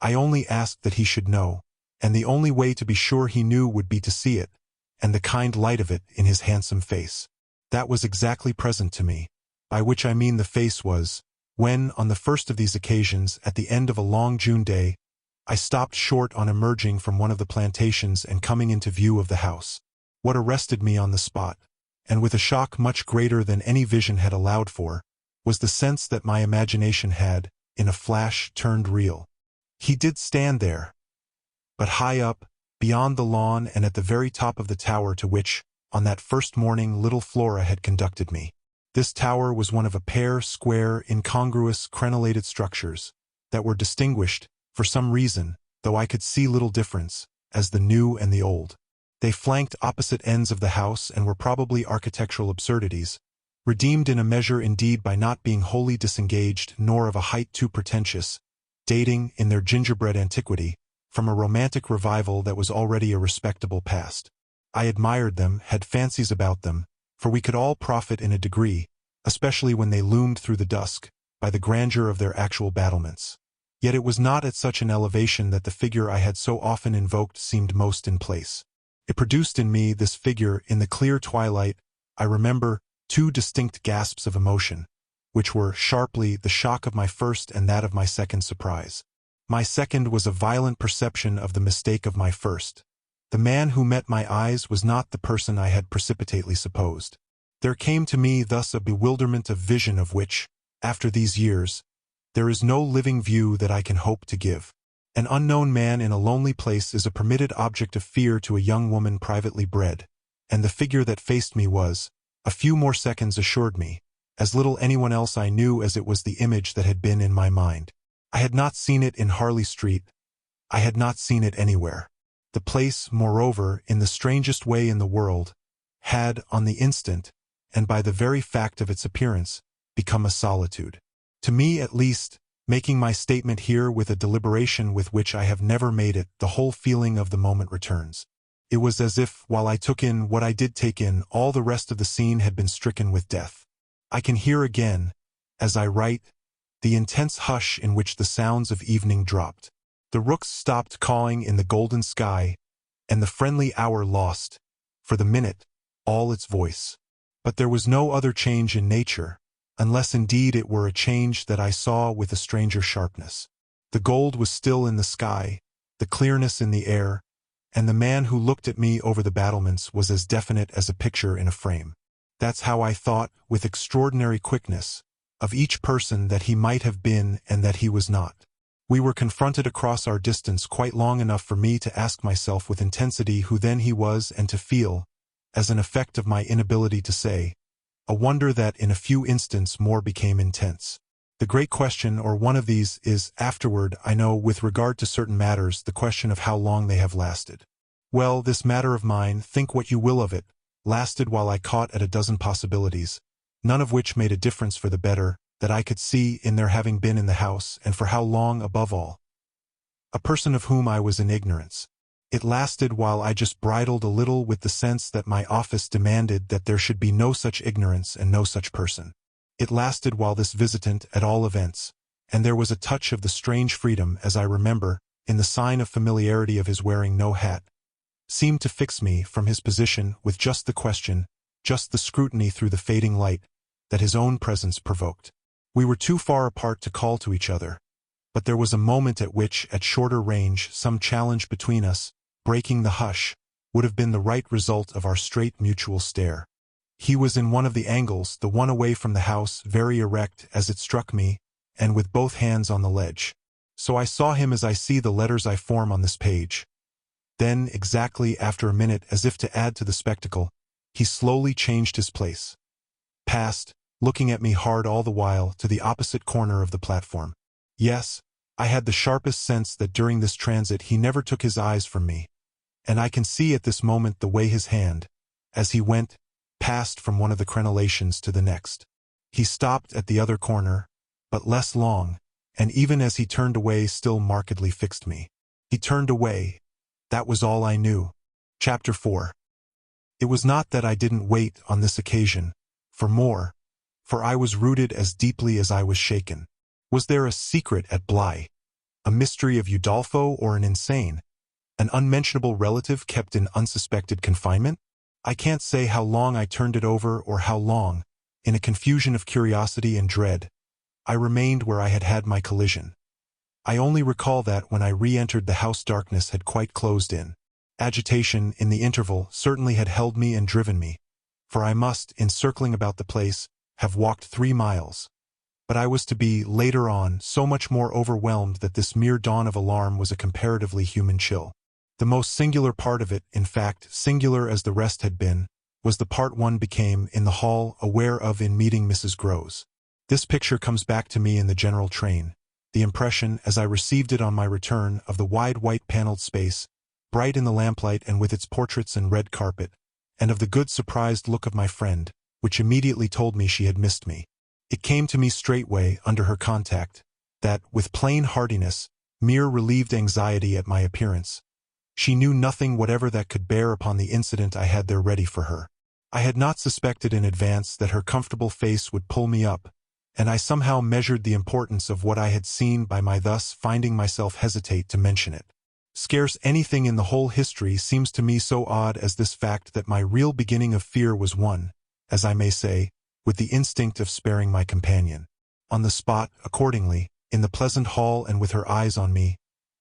I only asked that he should know, and the only way to be sure he knew would be to see it, and the kind light of it in his handsome face. That was exactly present to me, by which I mean the face was, when, on the first of these occasions, at the end of a long June day, I stopped short on emerging from one of the plantations and coming into view of the house. What arrested me on the spot, and with a shock much greater than any vision had allowed for, was the sense that my imagination had, in a flash, turned real. He did stand there, but high up, beyond the lawn and at the very top of the tower to which, on that first morning, little Flora had conducted me. This tower was one of a pair square, incongruous, crenellated structures that were distinguished, for some reason, though I could see little difference, as the new and the old. They flanked opposite ends of the house and were probably architectural absurdities, redeemed in a measure indeed by not being wholly disengaged nor of a height too pretentious, dating, in their gingerbread antiquity, from a romantic revival that was already a respectable past. I admired them, had fancies about them, for we could all profit in a degree, especially when they loomed through the dusk, by the grandeur of their actual battlements. Yet it was not at such an elevation that the figure I had so often invoked seemed most in place. It produced in me, this figure, in the clear twilight, I remember, two distinct gasps of emotion, which were, sharply, the shock of my first and that of my second surprise. My second was a violent perception of the mistake of my first. The man who met my eyes was not the person I had precipitately supposed. There came to me thus a bewilderment of vision of which, after these years, there is no living view that I can hope to give. An unknown man in a lonely place is a permitted object of fear to a young woman privately bred, and the figure that faced me was, a few more seconds assured me, as little anyone else I knew as it was the image that had been in my mind. I had not seen it in Harley Street. I had not seen it anywhere. The place, moreover, in the strangest way in the world, had, on the instant, and by the very fact of its appearance, become a solitude. To me, at least, making my statement here with a deliberation with which I have never made it, the whole feeling of the moment returns. It was as if, while I took in what I did take in, all the rest of the scene had been stricken with death. I can hear again, as I write, the intense hush in which the sounds of evening dropped. The rooks stopped cawing in the golden sky, and the friendly hour lost, for the minute, all its voice. But there was no other change in nature, unless indeed it were a change that I saw with a stranger sharpness. The gold was still in the sky, the clearness in the air, and the man who looked at me over the battlements was as definite as a picture in a frame. That's how I thought, with extraordinary quickness, of each person that he might have been and that he was not. We were confronted across our distance quite long enough for me to ask myself with intensity who then he was and to feel, as an effect of my inability to say, a wonder that in a few instants more became intense. The great question, or one of these, is, afterward, I know, with regard to certain matters, the question of how long they have lasted. Well, this matter of mine, think what you will of it, lasted while I caught at a dozen possibilities, none of which made a difference for the better, that I could see in their having been in the house, and for how long, above all. A person of whom I was in ignorance. It lasted while I just bridled a little with the sense that my office demanded that there should be no such ignorance and no such person. It lasted while this visitant, at all events, and there was a touch of the strange freedom, as I remember, in the sign of familiarity of his wearing no hat, seemed to fix me from his position with just the question, just the scrutiny through the fading light, that his own presence provoked. We were too far apart to call to each other, but there was a moment at which, at shorter range, some challenge between us, breaking the hush, would have been the right result of our straight mutual stare. He was in one of the angles, the one away from the house, very erect, as it struck me, and with both hands on the ledge. So I saw him as I see the letters I form on this page. Then, exactly after a minute, as if to add to the spectacle, he slowly changed his place, passed, looking at me hard all the while, to the opposite corner of the platform. Yes, I had the sharpest sense that during this transit he never took his eyes from me, and I can see at this moment the way his hand, as he went, passed from one of the crenellations to the next. He stopped at the other corner, but less long, and even as he turned away still markedly fixed me. He turned away. That was all I knew. Chapter 4. It was not that I didn't wait on this occasion for more, for I was rooted as deeply as I was shaken. Was there a secret at Bly? A mystery of Udolpho or an insane? An unmentionable relative kept in unsuspected confinement? I can't say how long I turned it over or how long, in a confusion of curiosity and dread, I remained where I had had my collision. I only recall that when I re-entered the house darkness had quite closed in. Agitation, in the interval, certainly had held me and driven me, for I must, in circling about the place, have walked 3 miles. But I was to be, later on, so much more overwhelmed that this mere dawn of alarm was a comparatively human chill. The most singular part of it, in fact, singular as the rest had been, was the part one became, in the hall, aware of in meeting Mrs. Groves. This picture comes back to me in the general train, the impression, as I received it on my return, of the wide white-paneled space, bright in the lamplight and with its portraits and red carpet, and of the good surprised look of my friend, which immediately told me she had missed me. It came to me straightway, under her contact, that, with plain heartiness, mere relieved anxiety at my appearance, she knew nothing whatever that could bear upon the incident I had there ready for her. I had not suspected in advance that her comfortable face would pull me up, and I somehow measured the importance of what I had seen by my thus finding myself hesitate to mention it. Scarce anything in the whole history seems to me so odd as this fact that my real beginning of fear was one, as I may say, with the instinct of sparing my companion. On the spot, accordingly, in the pleasant hall and with her eyes on me,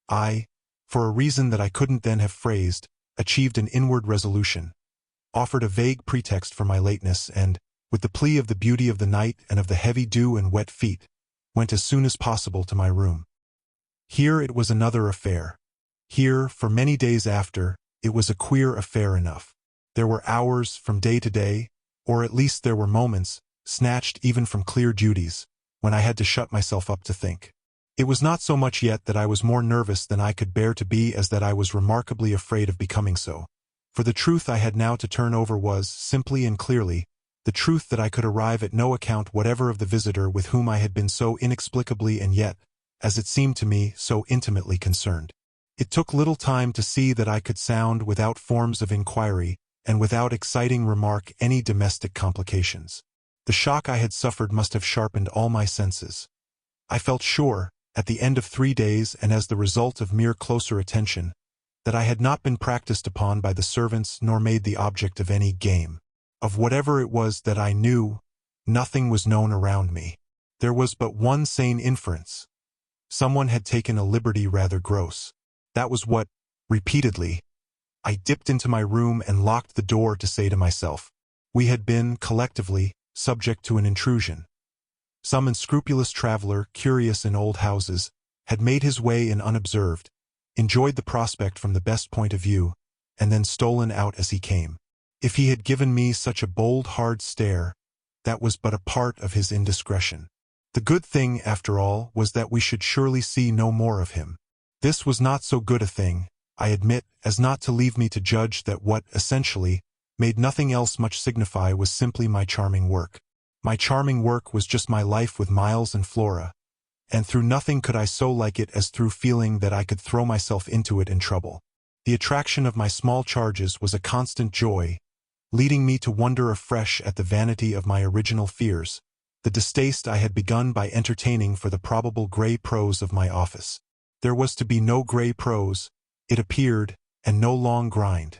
I, for a reason that I couldn't then have phrased, achieved an inward resolution, offered a vague pretext for my lateness and, with the plea of the beauty of the night and of the heavy dew and wet feet, went as soon as possible to my room. Here it was another affair. Here, for many days after, it was a queer affair enough. There were hours from day to day, or at least there were moments, snatched even from clear duties, when I had to shut myself up to think. It was not so much yet that I was more nervous than I could bear to be as that I was remarkably afraid of becoming so. For the truth I had now to turn over was, simply and clearly, the truth that I could arrive at no account whatever of the visitor with whom I had been so inexplicably and yet, as it seemed to me, so intimately concerned. It took little time to see that I could sound without forms of inquiry, and without exciting remark any domestic complications. The shock I had suffered must have sharpened all my senses. I felt sure, at the end of 3 days and as the result of mere closer attention, that I had not been practiced upon by the servants nor made the object of any game. Of whatever it was that I knew, nothing was known around me. There was but one sane inference. Someone had taken a liberty rather gross. That was what, repeatedly, I dipped into my room and locked the door to say to myself. We had been, collectively, subject to an intrusion. Some unscrupulous traveler, curious in old houses, had made his way in unobserved, enjoyed the prospect from the best point of view, and then stolen out as he came. If he had given me such a bold, hard stare, that was but a part of his indiscretion. The good thing, after all, was that we should surely see no more of him. This was not so good a thing, I admit, as not to leave me to judge that what, essentially, made nothing else much signify was simply my charming work. My charming work was just my life with Miles and Flora, and through nothing could I so like it as through feeling that I could throw myself into it in trouble. The attraction of my small charges was a constant joy, leading me to wonder afresh at the vanity of my original fears, the distaste I had begun by entertaining for the probable grey prose of my office. There was to be no grey prose, it appeared, and no long grind.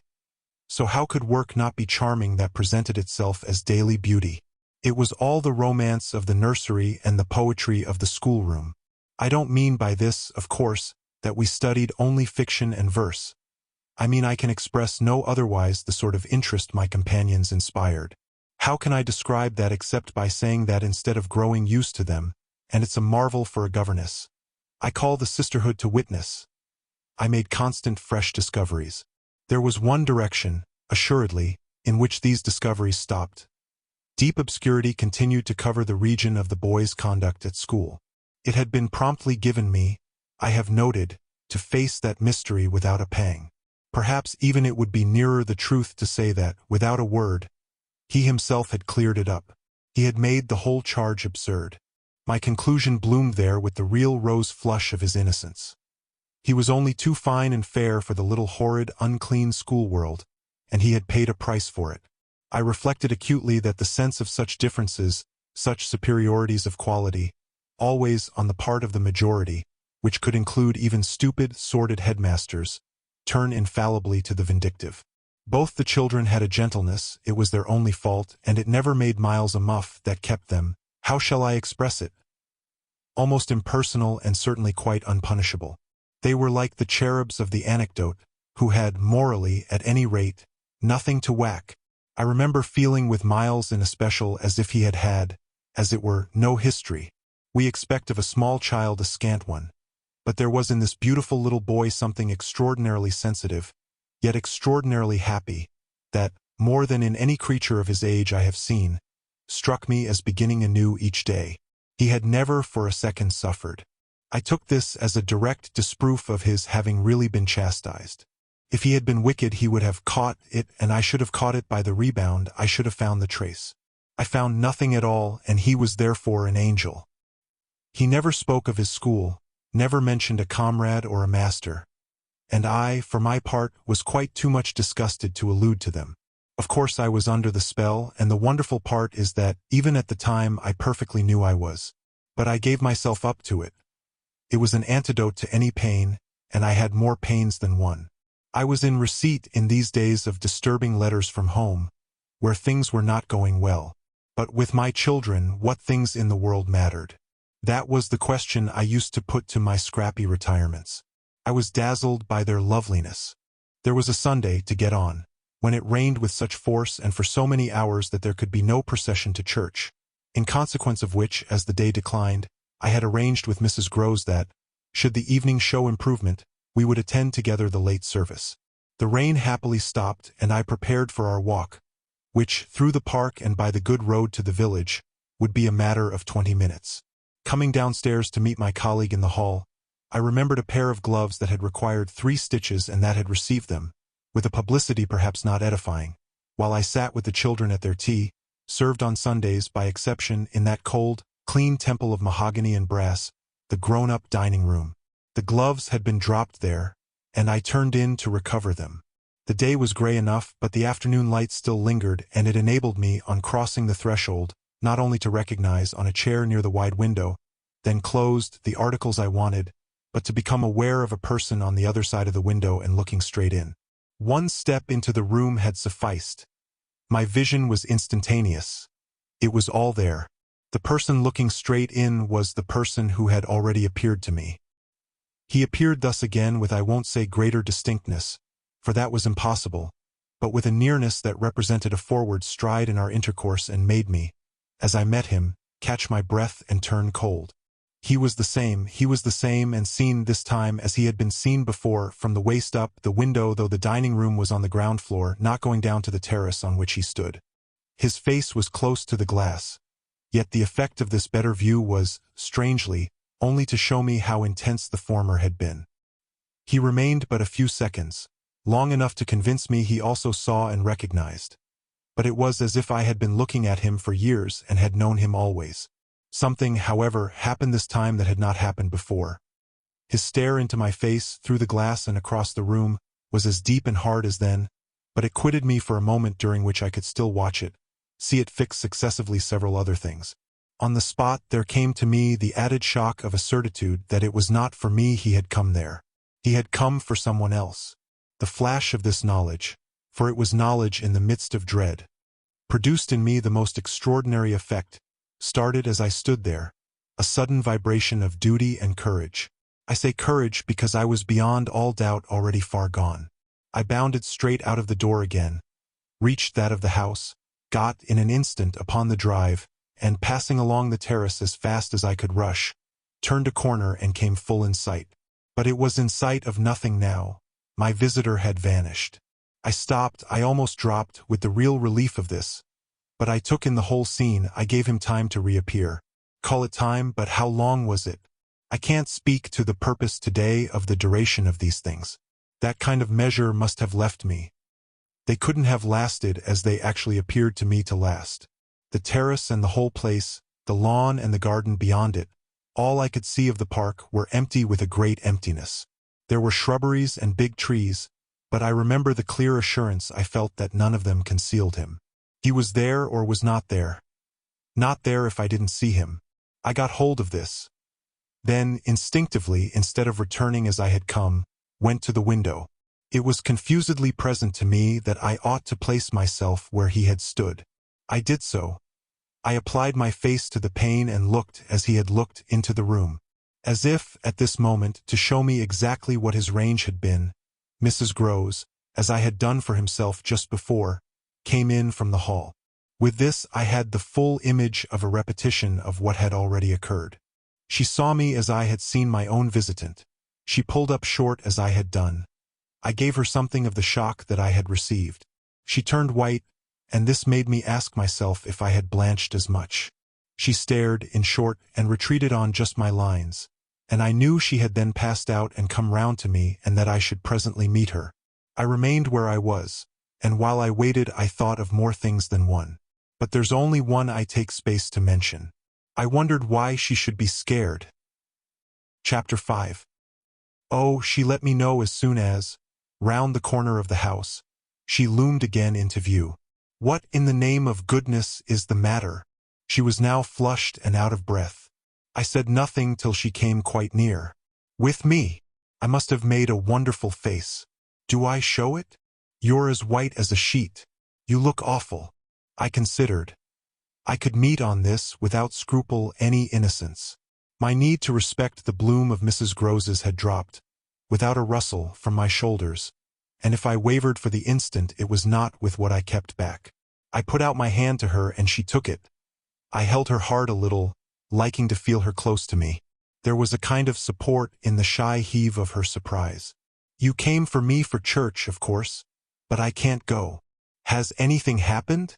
So how could work not be charming that presented itself as daily beauty? It was all the romance of the nursery and the poetry of the schoolroom. I don't mean by this, of course, that we studied only fiction and verse. I mean I can express no otherwise the sort of interest my companions inspired. How can I describe that except by saying that instead of growing used to them, and it's a marvel for a governess, I call the sisterhood to witness, I made constant fresh discoveries. There was one direction, assuredly, in which these discoveries stopped. Deep obscurity continued to cover the region of the boys' conduct at school. It had been promptly given me, I have noted, to face that mystery without a pang. Perhaps even it would be nearer the truth to say that, without a word, he himself had cleared it up. He had made the whole charge absurd. My conclusion bloomed there with the real rose flush of his innocence. He was only too fine and fair for the little horrid, unclean school world, and he had paid a price for it. I reflected acutely that the sense of such differences, such superiorities of quality, always on the part of the majority, which could include even stupid, sordid headmasters, turn infallibly to the vindictive. Both the children had a gentleness, it was their only fault, and it never made Miles a muff that kept them, how shall I express it? Almost impersonal and certainly quite unpunishable. They were like the cherubs of the anecdote, who had, morally, at any rate, nothing to whack. I remember feeling with Miles in especial as if he had, as it were, no history. We expect of a small child a scant one. But there was in this beautiful little boy something extraordinarily sensitive, yet extraordinarily happy, that, more than in any creature of his age I have seen, struck me as beginning anew each day. He had never for a second suffered. I took this as a direct disproof of his having really been chastised. If he had been wicked he would have caught it, and I should have caught it by the rebound, I should have found the trace. I found nothing at all, and he was therefore an angel. He never spoke of his school, never mentioned a comrade or a master. And I, for my part, was quite too much disgusted to allude to them. Of course I was under the spell, and the wonderful part is that, even at the time, I perfectly knew I was. But I gave myself up to it. It was an antidote to any pain, and I had more pains than one. I was in receipt in these days of disturbing letters from home, where things were not going well. But with my children, what things in the world mattered? That was the question I used to put to my scrappy retirements. I was dazzled by their loveliness. There was a Sunday, to get on, when it rained with such force and for so many hours that there could be no procession to church, in consequence of which, as the day declined, I had arranged with Mrs. Groves that, should the evening show improvement, we would attend together the late service. The rain happily stopped, and I prepared for our walk, which, through the park and by the good road to the village, would be a matter of 20 minutes. Coming downstairs to meet my colleague in the hall, I remembered a pair of gloves that had required 3 stitches and that had received them, with a publicity perhaps not edifying, while I sat with the children at their tea, served on Sundays by exception in that cold, clean temple of mahogany and brass, the grown-up dining room. The gloves had been dropped there, and I turned in to recover them. The day was gray enough, but the afternoon light still lingered, and it enabled me, on crossing the threshold, not only to recognize on a chair near the wide window, then closed, the articles I wanted, but to become aware of a person on the other side of the window and looking straight in. One step into the room had sufficed. My vision was instantaneous. It was all there. The person looking straight in was the person who had already appeared to me. He appeared thus again with I won't say greater distinctness, for that was impossible, but with a nearness that represented a forward stride in our intercourse and made me, as I met him, catch my breath and turn cold. He was the same, and seen this time as he had been seen before, from the waist up, the window, though the dining room was on the ground floor, not going down to the terrace on which he stood. His face was close to the glass, yet the effect of this better view was, strangely, only to show me how intense the former had been. He remained but a few seconds, long enough to convince me he also saw and recognized. But it was as if I had been looking at him for years and had known him always. Something, however, happened this time that had not happened before. His stare into my face, through the glass and across the room, was as deep and hard as then, but it quitted me for a moment during which I could still watch it, see it fix successively several other things. On the spot there came to me the added shock of a certitude that it was not for me he had come there. He had come for someone else. The flash of this knowledge, for it was knowledge in the midst of dread, produced in me the most extraordinary effect, started as I stood there, a sudden vibration of duty and courage. I say courage because I was beyond all doubt already far gone. I bounded straight out of the door again, reached that of the house, got in an instant upon the drive, and passing along the terrace as fast as I could rush, turned a corner and came full in sight. But it was in sight of nothing now. My visitor had vanished. I stopped, I almost dropped, with the real relief of this. But I took in the whole scene, I gave him time to reappear. Call it time, but how long was it? I can't speak to the purpose today of the duration of these things. That kind of measure must have left me. They couldn't have lasted as they actually appeared to me to last. The terrace and the whole place, the lawn and the garden beyond it, all I could see of the park, were empty with a great emptiness. There were shrubberies and big trees, but I remember the clear assurance I felt that none of them concealed him. He was there or was not there. Not there if I didn't see him. I got hold of this. Then, instinctively, instead of returning as I had come, went to the window. It was confusedly present to me that I ought to place myself where he had stood. I did so. I applied my face to the pane and looked as he had looked into the room. As if, at this moment, to show me exactly what his range had been, Mrs. Groves, as I had done for himself just before, came in from the hall. With this I had the full image of a repetition of what had already occurred. She saw me as I had seen my own visitant. She pulled up short as I had done. I gave her something of the shock that I had received. She turned white, and this made me ask myself if I had blanched as much. She stared, in short, and retreated on just my lines, and I knew she had then passed out and come round to me and that I should presently meet her. I remained where I was, and while I waited I thought of more things than one. But there's only one I take space to mention. I wondered why she should be scared. Chapter 5. Oh, she let me know as soon as, round the corner of the house, she loomed again into view. What in the name of goodness is the matter? She was now flushed and out of breath. I said nothing till she came quite near. With me? I must have made a wonderful face. Do I show it? You're as white as a sheet. You look awful. I considered. I could meet on this, without scruple, any innocence. My need to respect the bloom of Mrs. Groves's had dropped, without a rustle, from my shoulders, and if I wavered for the instant it was not with what I kept back. I put out my hand to her and she took it. I held her hard a little, liking to feel her close to me. There was a kind of support in the shy heave of her surprise. You came for me for church, of course, but I can't go. Has anything happened?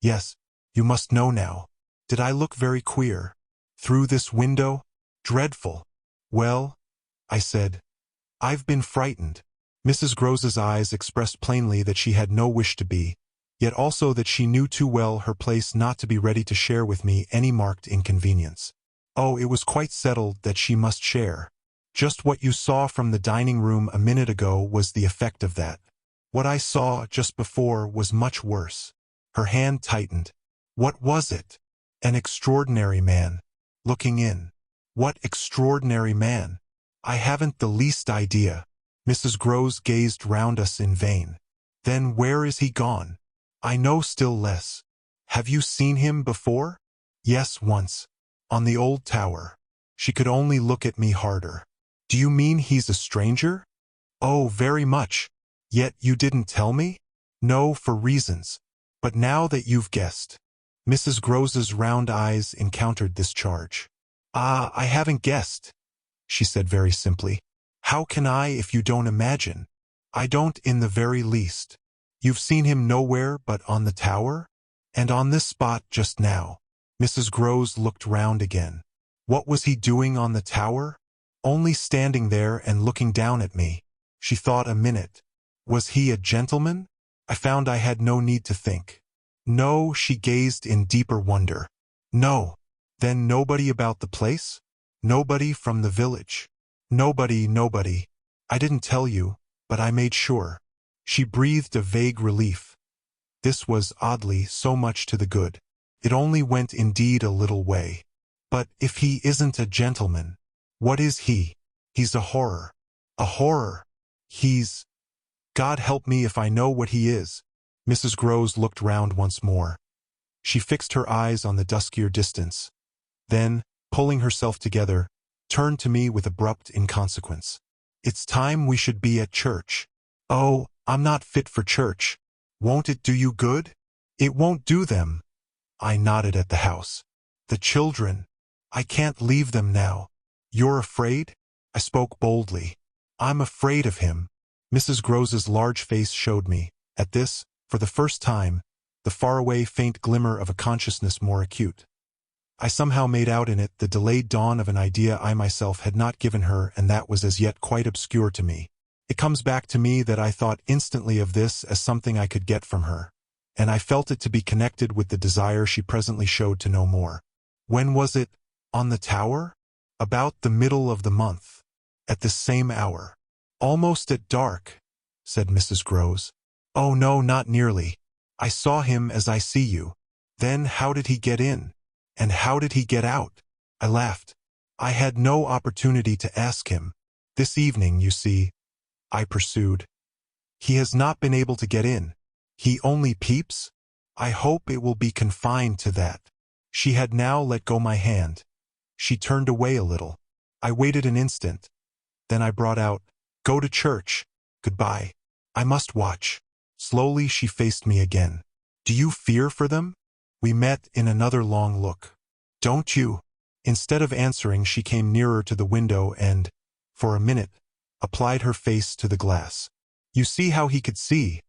Yes, you must know now. Did I look very queer? Through this window? Dreadful. Well, I said, I've been frightened. Mrs. Groves's eyes expressed plainly that she had no wish to be, yet also that she knew too well her place not to be ready to share with me any marked inconvenience. Oh, it was quite settled that she must share. Just what you saw from the dining room a minute ago was the effect of that. What I saw just before was much worse. Her hand tightened. What was it? An extraordinary man. Looking in. What extraordinary man? I haven't the least idea. Mrs. Groves gazed round us in vain. Then where is he gone? I know still less. Have you seen him before? Yes, once. On the old tower. She could only look at me harder. Do you mean he's a stranger? Oh, very much. Yet you didn't tell me? No, for reasons. But now that you've guessed. Mrs. Groves's round eyes encountered this charge. Ah, I haven't guessed, she said very simply. How can I if you don't imagine? I don't in the very least. You've seen him nowhere but on the tower? And on this spot just now. Mrs. Groves looked round again. What was he doing on the tower? Only standing there and looking down at me. She thought a minute. Was he a gentleman? I found I had no need to think. No, she gazed in deeper wonder. No. Then nobody about the place? Nobody from the village? Nobody. I didn't tell you, but I made sure. She breathed a vague relief. This was, oddly, so much to the good. It only went indeed a little way. But if he isn't a gentleman, what is he? He's a horror. A horror. He's... God help me if I know what he is. Mrs. Groves looked round once more. She fixed her eyes on the duskier distance. Then, pulling herself together, turned to me with abrupt inconsequence. It's time we should be at church. Oh, I'm not fit for church. Won't it do you good? It won't do them. I nodded at the house. The children. I can't leave them now. You're afraid? I spoke boldly. I'm afraid of him. Mrs. Groves's large face showed me, at this, for the first time, the faraway faint glimmer of a consciousness more acute. I somehow made out in it the delayed dawn of an idea I myself had not given her, and that was as yet quite obscure to me. It comes back to me that I thought instantly of this as something I could get from her, and I felt it to be connected with the desire she presently showed to know more. When was it? On the tower? About the middle of the month. At this same hour. Almost at dark, said Mrs. Groves. Oh no, not nearly. I saw him as I see you. Then how did he get in? And how did he get out? I laughed. I had no opportunity to ask him. This evening, you see, I pursued. He has not been able to get in. He only peeps? I hope it will be confined to that. She had now let go my hand. She turned away a little. I waited an instant. Then I brought out, "Go to church. Goodbye. I must watch." Slowly she faced me again. "Do you fear for them?" We met in another long look. "Don't you?" Instead of answering, she came nearer to the window and, for a minute, applied her face to the glass. "You see how he could see?"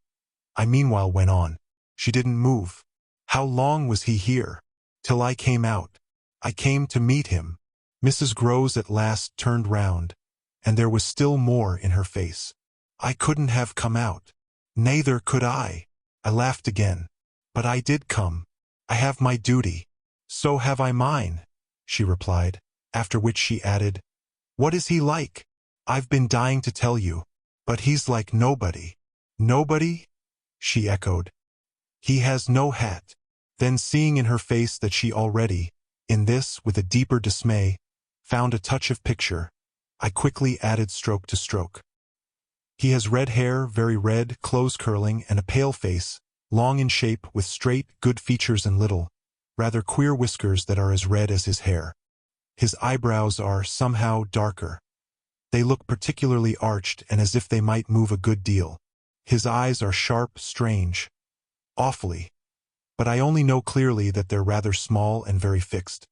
I meanwhile went on. She didn't move. "How long was he here?" "Till I came out. I came to meet him." Mrs. Groves at last turned round, and there was still more in her face. "I couldn't have come out." "Neither could I." I laughed again. "But I did come. I have my duty." "So have I mine," she replied, after which she added, "What is he like?" "I've been dying to tell you. But he's like nobody." "Nobody?" she echoed. "He has no hat." Then, seeing in her face that she already, in this, with a deeper dismay, found a touch of picture, I quickly added stroke to stroke. "He has red hair, very red, close curling, and a pale face, long in shape, with straight, good features and little, rather queer whiskers that are as red as his hair. His eyebrows are, somehow, darker. They look particularly arched and as if they might move a good deal. His eyes are sharp, strange. Awfully. But I only know clearly that they're rather small and very fixed.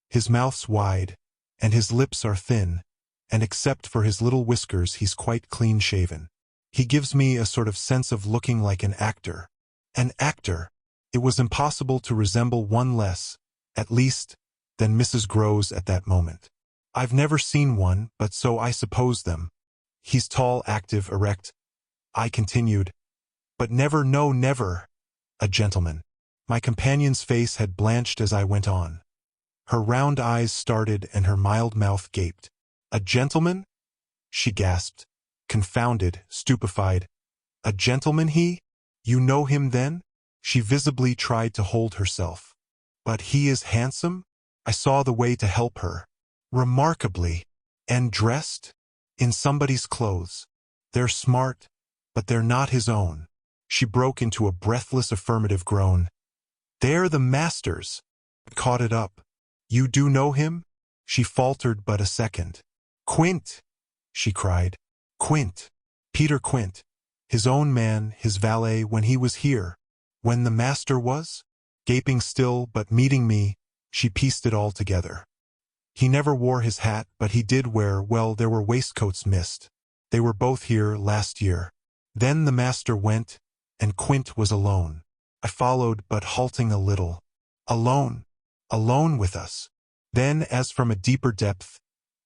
His mouth's wide, and his lips are thin, and except for his little whiskers he's quite clean-shaven. He gives me a sort of sense of looking like an actor. An actor! It was impossible to resemble one less, at least, than Mrs. Groves at that moment. I've never seen one, but so I suppose them. He's tall, active, erect. I continued, "But never, no, never, a gentleman." My companion's face had blanched as I went on. Her round eyes started and her mild mouth gaped. "A gentleman?" she gasped, confounded, stupefied. "A gentleman, he? You know him, then?" She visibly tried to hold herself. "But he is handsome?" I saw the way to help her. "Remarkably. And dressed? In somebody's clothes. They're smart, but they're not his own." She broke into a breathless affirmative groan. "They're the master's." I caught it up. "You do know him?" She faltered but a second. "Quint!" she cried. "Quint. Peter Quint. His own man, his valet, when he was here. When the master was?" Gaping still, but meeting me, she pieced it all together. "He never wore his hat, but he did wear, well, there were waistcoats missed. They were both here last year. Then the master went, and Quint was alone. I followed, but halting a little. Alone. Alone with us." Then, as from a deeper depth,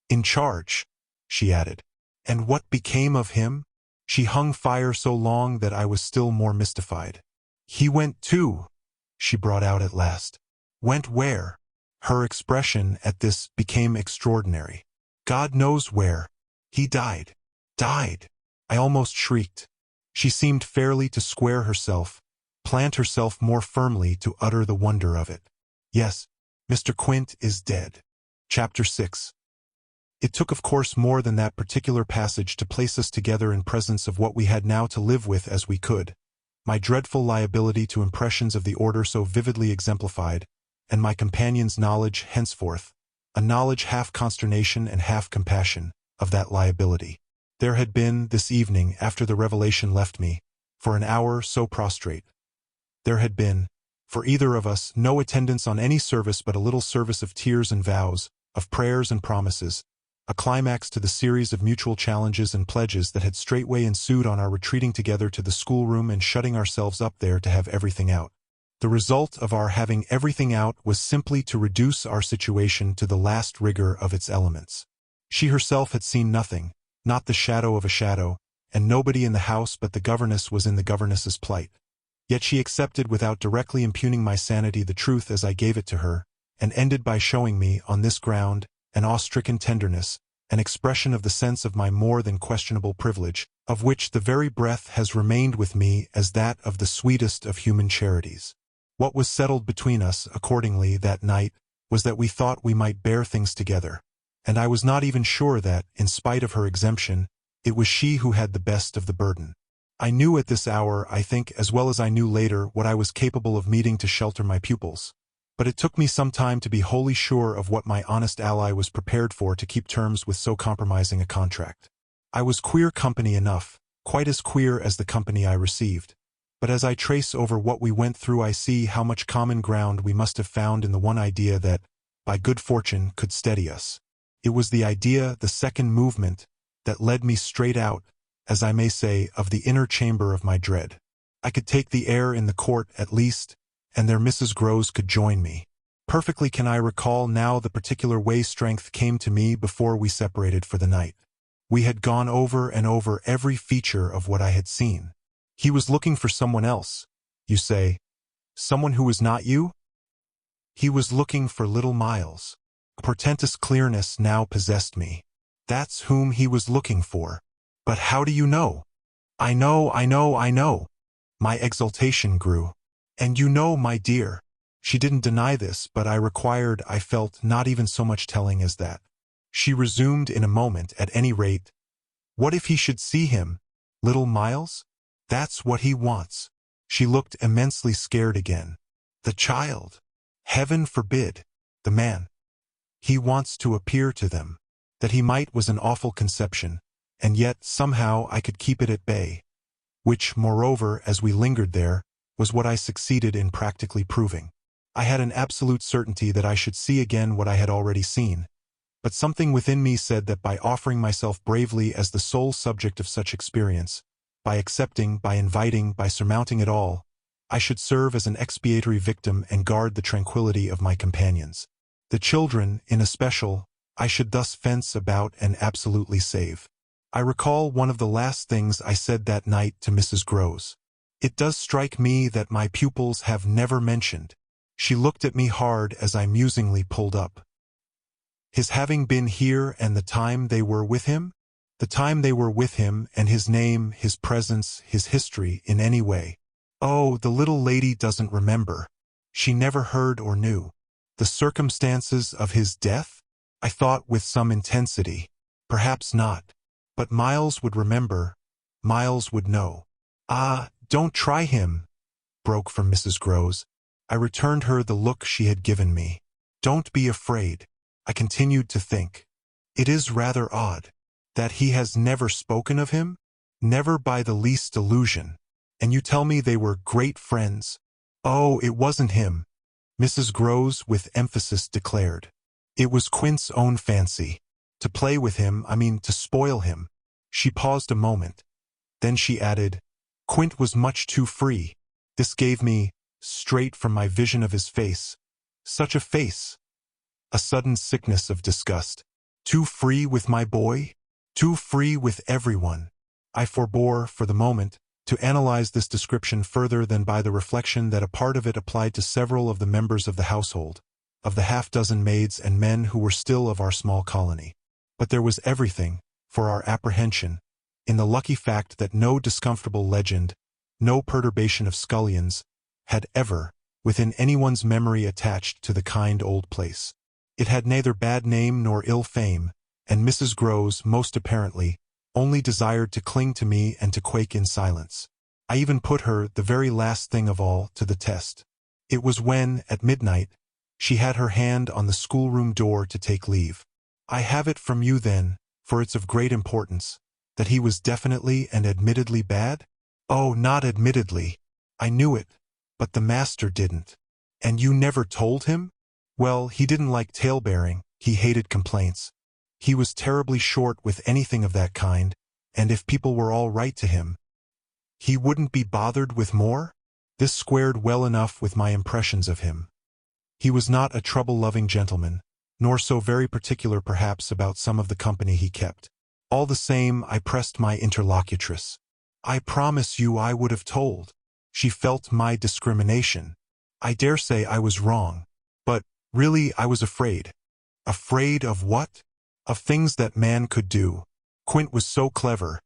"In charge," she added. "And what became of him?" She hung fire so long that I was still more mystified. "He went too," she brought out at last. "Went where?" Her expression at this became extraordinary. "God knows where. He died." "Died!" I almost shrieked. She seemed fairly to square herself, plant herself more firmly to utter the wonder of it. "Yes, Mr. Quint is dead." Chapter 6. It took of course more than that particular passage to place us together in presence of what we had now to live with as we could, my dreadful liability to impressions of the order so vividly exemplified, and my companion's knowledge henceforth, a knowledge half consternation and half compassion, of that liability. There had been, this evening, after the revelation left me, for an hour so prostrate. There had been, for either of us, no attendance on any service but a little service of tears and vows, of prayers and promises, a climax to the series of mutual challenges and pledges that had straightway ensued on our retreating together to the schoolroom and shutting ourselves up there to have everything out. The result of our having everything out was simply to reduce our situation to the last rigor of its elements. She herself had seen nothing, not the shadow of a shadow, and nobody in the house but the governess was in the governess's plight. Yet she accepted without directly impugning my sanity the truth as I gave it to her, and ended by showing me, on this ground, an awe-stricken tenderness, an expression of the sense of my more than questionable privilege, of which the very breath has remained with me as that of the sweetest of human charities. What was settled between us, accordingly, that night, was that we thought we might bear things together. And I was not even sure that, in spite of her exemption, it was she who had the best of the burden. I knew at this hour, I think, as well as I knew later, what I was capable of meeting to shelter my pupils. But it took me some time to be wholly sure of what my honest ally was prepared for to keep terms with so compromising a contract. I was queer company enough, quite as queer as the company I received. But as I trace over what we went through, I see how much common ground we must have found in the one idea that, by good fortune, could steady us. It was the idea, the second movement, that led me straight out, as I may say, of the inner chamber of my dread. I could take the air in the court, at least, and there Mrs. Groves could join me. Perfectly can I recall now the particular way strength came to me before we separated for the night. We had gone over and over every feature of what I had seen. He was looking for someone else, you say. Someone who was not you? He was looking for little Miles. A portentous clearness now possessed me. That's whom he was looking for. But how do you know? I know. My exultation grew. And you know, my dear. She didn't deny this, but I felt, not even so much telling as that. She resumed in a moment, at any rate. What if he should see him? Little Miles? That's what he wants. She looked immensely scared again. The child. Heaven forbid. The man. He wants to appear to them. That he might was an awful conception, and yet somehow I could keep it at bay. Which, moreover, as we lingered there, was what I succeeded in practically proving. I had an absolute certainty that I should see again what I had already seen, but something within me said that by offering myself bravely as the sole subject of such experience, by accepting, by inviting, by surmounting it all, I should serve as an expiatory victim and guard the tranquility of my companions. The children, in especial, I should thus fence about and absolutely save. I recall one of the last things I said that night to Mrs. Groves. It does strike me that my pupils have never mentioned. She looked at me hard as I musingly pulled up. His having been here and the time they were with him? The time they were with him and his name, his presence, his history in any way. Oh, the little lady doesn't remember. She never heard or knew. The circumstances of his death? I thought with some intensity. Perhaps not. But Miles would remember. Miles would know. Ah, don't try him, broke from Mrs. Groves. I returned her the look she had given me. Don't be afraid. I continued to think. It is rather odd. That he has never spoken of him? Never by the least allusion. And you tell me they were great friends? Oh, it wasn't him, Mrs. Groves with emphasis declared. It was Quint's own fancy. To play with him, to spoil him. She paused a moment. Then she added, Quint was much too free. This gave me, straight from my vision of his face, such a face. A sudden sickness of disgust. Too free with my boy? Too free with everyone. I forbore, for the moment, to analyze this description further than by the reflection that a part of it applied to several of the members of the household, of the half-dozen maids and men who were still of our small colony. But there was everything, for our apprehension, in the lucky fact that no discomfortable legend, no perturbation of scullions, had ever, within anyone's memory attached to the kind old place. It had neither bad name nor ill fame, and Mrs. Groves, most apparently, only desired to cling to me and to quake in silence. I even put her, the very last thing of all, to the test. It was when, at midnight, she had her hand on the schoolroom door to take leave. I have it from you then, for it's of great importance, that he was definitely and admittedly bad? Oh, not admittedly. I knew it, but the master didn't. And you never told him? Well, he didn't like tale-bearing, he hated complaints. He was terribly short with anything of that kind, and if people were all right to him, he wouldn't be bothered with more? This squared well enough with my impressions of him. He was not a trouble-loving gentleman, nor so very particular perhaps about some of the company he kept. All the same, I pressed my interlocutress. I promise you I would have told. She felt my discrimination. I dare say I was wrong, but, really, I was afraid. Afraid of what? Of things that man could do. Quint was so clever.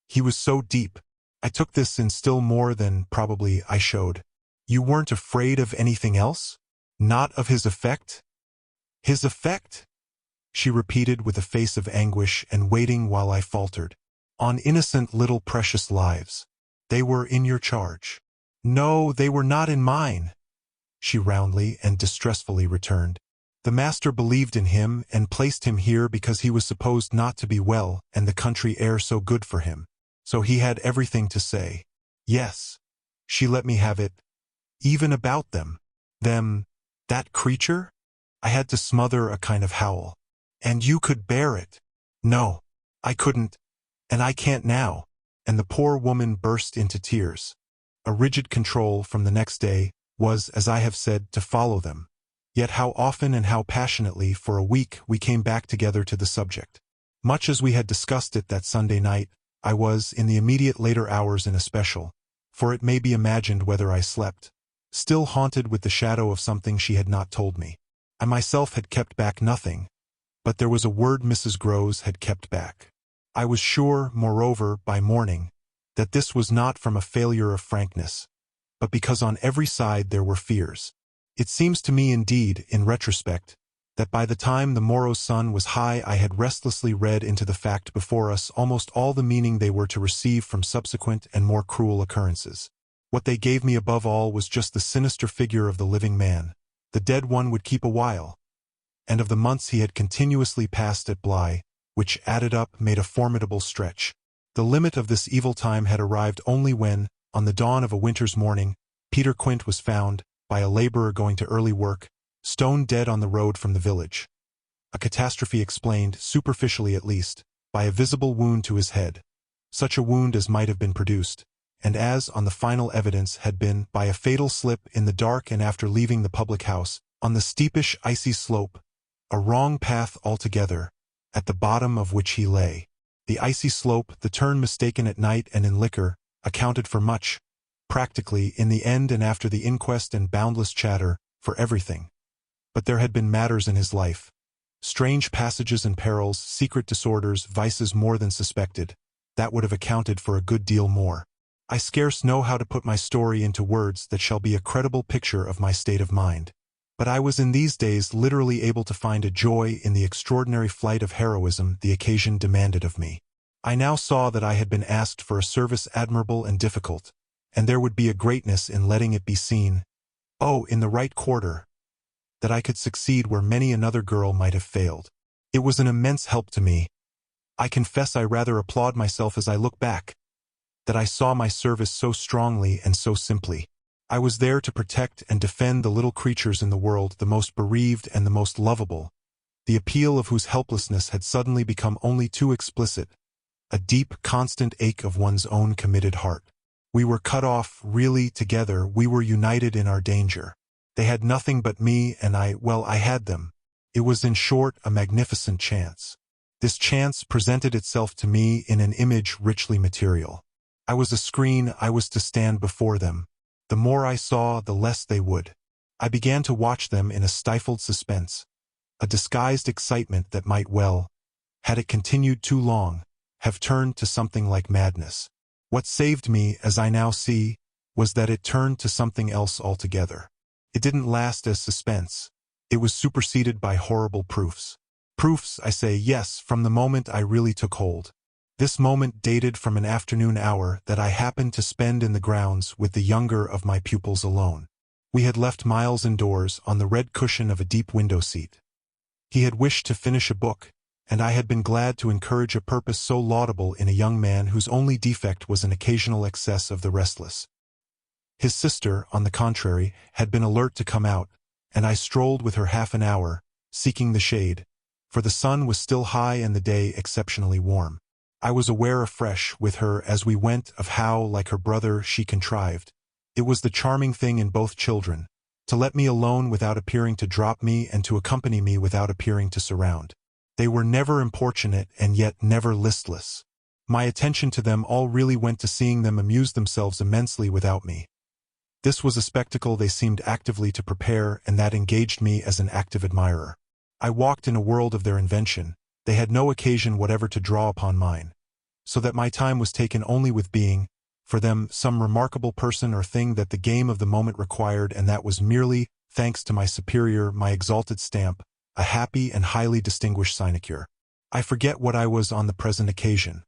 He was so deep. I took this in still more than, probably, I showed. You weren't afraid of anything else? Not of his effect? His effect? She repeated with a face of anguish and waiting while I faltered. On innocent little precious lives. They were in your charge. No, they were not in mine, she roundly and distressfully returned. The master believed in him and placed him here because he was supposed not to be well and the country air so good for him. So he had everything to say. Yes. She let me have it. Even about them. Them. That creature? I had to smother a kind of howl. And you could bear it. No. I couldn't. And I can't now. And the poor woman burst into tears. A rigid control from the next day was, as I have said, to follow them. Yet how often and how passionately for a week we came back together to the subject. Much as we had discussed it that Sunday night, I was, in the immediate later hours in especial, for it may be imagined whether I slept, still haunted with the shadow of something she had not told me. I myself had kept back nothing, but there was a word Mrs. Groves had kept back. I was sure, moreover, by morning, that this was not from a failure of frankness, but because on every side there were fears. It seems to me indeed, in retrospect, that by the time the morrow's sun was high I had restlessly read into the fact before us almost all the meaning they were to receive from subsequent and more cruel occurrences. What they gave me above all was just the sinister figure of the living man. The dead one would keep a while, and of the months he had continuously passed at Bly, which added up made a formidable stretch. The limit of this evil time had arrived only when, on the dawn of a winter's morning, Peter Quint was found, by a laborer going to early work, stone dead on the road from the village. A catastrophe explained, superficially at least, by a visible wound to his head, such a wound as might have been produced, and as, on the final evidence, had been, by a fatal slip in the dark and after leaving the public house, on the steepish icy slope, a wrong path altogether, at the bottom of which he lay. The icy slope, the turn mistaken at night and in liquor, accounted for much, practically, in the end and after the inquest and boundless chatter, for everything. But there had been matters in his life, strange passages and perils, secret disorders, vices more than suspected, that would have accounted for a good deal more. I scarce know how to put my story into words that shall be a credible picture of my state of mind. But I was in these days literally able to find a joy in the extraordinary flight of heroism the occasion demanded of me. I now saw that I had been asked for a service admirable and difficult, and there would be a greatness in letting it be seen, oh, in the right quarter, that I could succeed where many another girl might have failed. It was an immense help to me. I confess I rather applaud myself as I look back, that I saw my service so strongly and so simply. I was there to protect and defend the little creatures in the world, the most bereaved and the most lovable, the appeal of whose helplessness had suddenly become only too explicit, a deep, constant ache of one's own committed heart. We were cut off, really, together, we were united in our danger. They had nothing but me, and I had them. It was, in short, a magnificent chance. This chance presented itself to me in an image richly material. I was a screen, I was to stand before them. The more I saw, the less they would. I began to watch them in a stifled suspense, a disguised excitement that might well, had it continued too long, have turned to something like madness. What saved me, as I now see, was that it turned to something else altogether. It didn't last as suspense. It was superseded by horrible proofs. Proofs, I say, yes, from the moment I really took hold. This moment dated from an afternoon hour that I happened to spend in the grounds with the younger of my pupils alone. We had left Miles indoors on the red cushion of a deep window seat. He had wished to finish a book, and I had been glad to encourage a purpose so laudable in a young man whose only defect was an occasional excess of the restless. His sister, on the contrary, had been alert to come out, and I strolled with her half an hour, seeking the shade, for the sun was still high and the day exceptionally warm. I was aware afresh, with her as we went, of how, like her brother, she contrived. It was the charming thing in both children, to let me alone without appearing to drop me and to accompany me without appearing to surround. They were never importunate and yet never listless. My attention to them all really went to seeing them amuse themselves immensely without me. This was a spectacle they seemed actively to prepare, and that engaged me as an active admirer. I walked in a world of their invention. They had no occasion whatever to draw upon mine, so that my time was taken only with being, for them, some remarkable person or thing that the game of the moment required, and that was merely, thanks to my superior, my exalted stamp, a happy and highly distinguished sinecure. I forget what I was on the present occasion.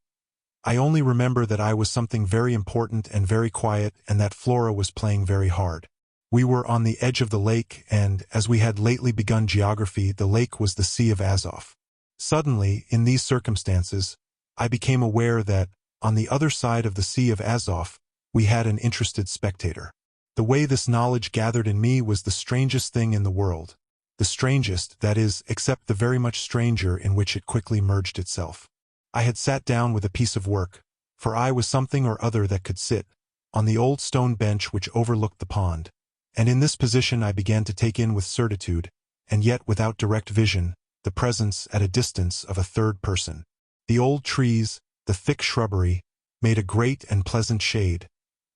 I only remember that I was something very important and very quiet, and that Flora was playing very hard. We were on the edge of the lake, and, as we had lately begun geography, the lake was the Sea of Azov. Suddenly, in these circumstances, I became aware that, on the other side of the Sea of Azov, we had an interested spectator. The way this knowledge gathered in me was the strangest thing in the world. The strangest, that is, except the very much stranger in which it quickly merged itself. I had sat down with a piece of work, for I was something or other that could sit, on the old stone bench which overlooked the pond, and in this position I began to take in with certitude, and yet without direct vision, the presence at a distance of a third person. The old trees, the thick shrubbery, made a great and pleasant shade,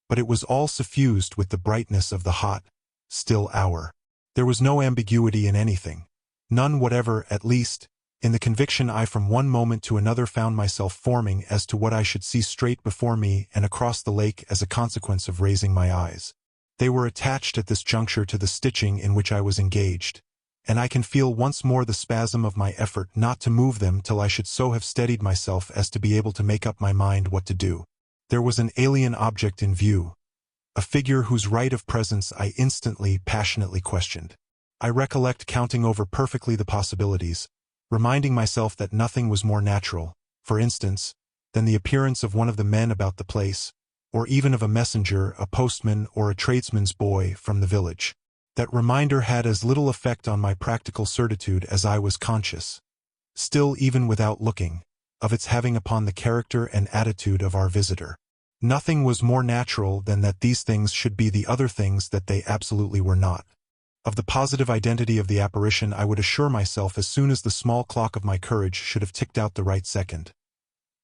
but it was all suffused with the brightness of the hot, still hour. There was no ambiguity in anything, none whatever, at least, in the conviction I from one moment to another found myself forming as to what I should see straight before me and across the lake as a consequence of raising my eyes. They were attached at this juncture to the stitching in which I was engaged, and I can feel once more the spasm of my effort not to move them till I should so have steadied myself as to be able to make up my mind what to do. There was an alien object in view, a figure whose right of presence I instantly, passionately questioned. I recollect counting over perfectly the possibilities, reminding myself that nothing was more natural, for instance, than the appearance of one of the men about the place, or even of a messenger, a postman, or a tradesman's boy from the village. That reminder had as little effect on my practical certitude as I was conscious, still even without looking, of its having upon the character and attitude of our visitor. Nothing was more natural than that these things should be the other things that they absolutely were not. Of the positive identity of the apparition I would assure myself as soon as the small clock of my courage should have ticked out the right second.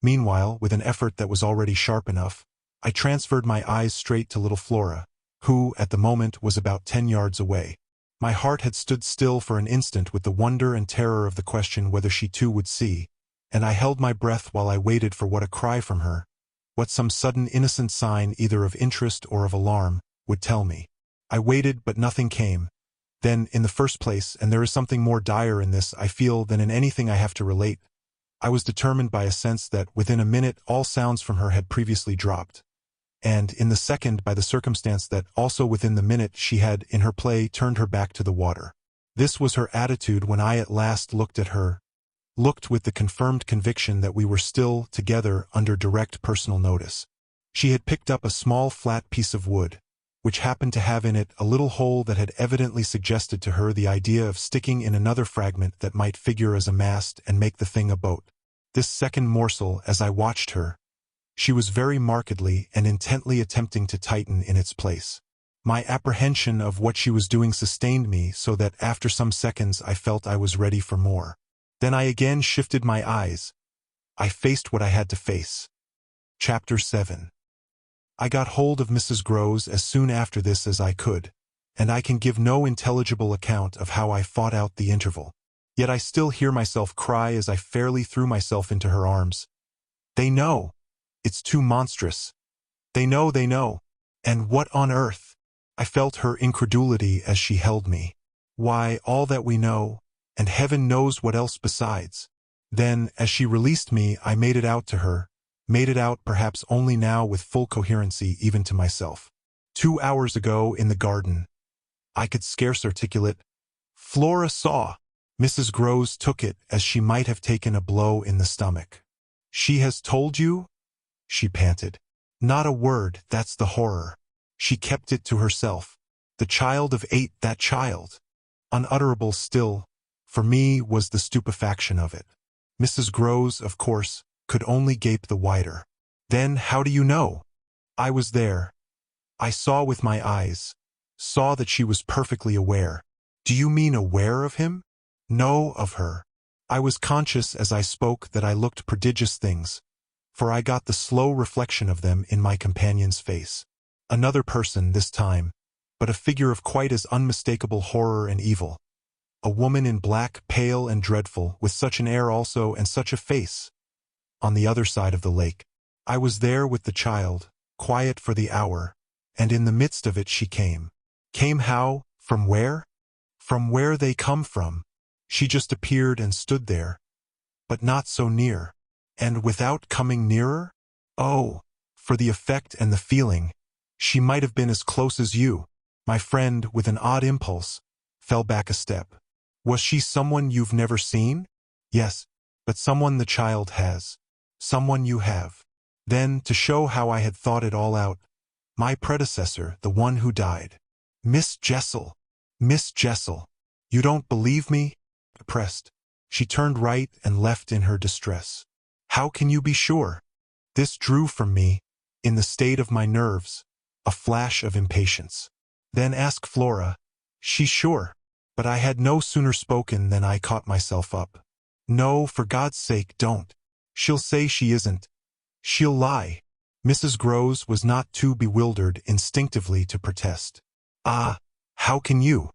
Meanwhile, with an effort that was already sharp enough, I transferred my eyes straight to little Flora, who, at the moment, was about 10 yards away. My heart had stood still for an instant with the wonder and terror of the question whether she too would see, and I held my breath while I waited for what a cry from her, what some sudden innocent sign either of interest or of alarm, would tell me. I waited, but nothing came. Then, in the first place, and there is something more dire in this, I feel, than in anything I have to relate, I was determined by a sense that within a minute all sounds from her had previously dropped, and in the second by the circumstance that also within the minute she had, in her play, turned her back to the water. This was her attitude when I at last looked at her, looked with the confirmed conviction that we were still together under direct personal notice. She had picked up a small flat piece of wood, which happened to have in it a little hole that had evidently suggested to her the idea of sticking in another fragment that might figure as a mast and make the thing a boat. This second morsel, as I watched her, she was very markedly and intently attempting to tighten in its place. My apprehension of what she was doing sustained me so that after some seconds I felt I was ready for more. Then I again shifted my eyes. I faced what I had to face. Chapter 7. I got hold of Mrs. Groves as soon after this as I could, and I can give no intelligible account of how I fought out the interval. Yet I still hear myself cry as I fairly threw myself into her arms. They know! It's too monstrous. They know, they know. And what on earth? I felt her incredulity as she held me. Why, all that we know, and heaven knows what else besides. Then, as she released me, I made it out to her, made it out perhaps only now with full coherency even to myself. 2 hours ago in the garden. I could scarce articulate. Flora saw. Mrs. Groves took it as she might have taken a blow in the stomach. She has told you? She panted. Not a word, that's the horror. She kept it to herself. The child of 8, that child. Unutterable still, for me, was the stupefaction of it. Mrs. Groves, of course, could only gape the wider. Then, how do you know? I was there. I saw with my eyes, saw that she was perfectly aware. Do you mean aware of him? No, of her. I was conscious as I spoke that I looked prodigious things, for I got the slow reflection of them in my companion's face. Another person this time, but a figure of quite as unmistakable horror and evil. A woman in black, pale and dreadful, with such an air also and such a face. On the other side of the lake. I was there with the child, quiet for the hour, and in the midst of it she came. Came how? From where? From where they come from. She just appeared and stood there, but not so near. And without coming nearer? Oh, for the effect and the feeling. She might have been as close as you. My friend, with an odd impulse, fell back a step. Was she someone you've never seen? Yes, but someone the child has. Someone you have. Then, to show how I had thought it all out, my predecessor, the one who died. Miss Jessel. Miss Jessel. You don't believe me? Oppressed. She turned right and left in her distress. How can you be sure? This drew from me, in the state of my nerves, a flash of impatience. Then ask Flora. She's sure. But I had no sooner spoken than I caught myself up. No, for God's sake, don't. She'll say she isn't. She'll lie. Mrs. Groves was not too bewildered instinctively to protest. Ah, how can you?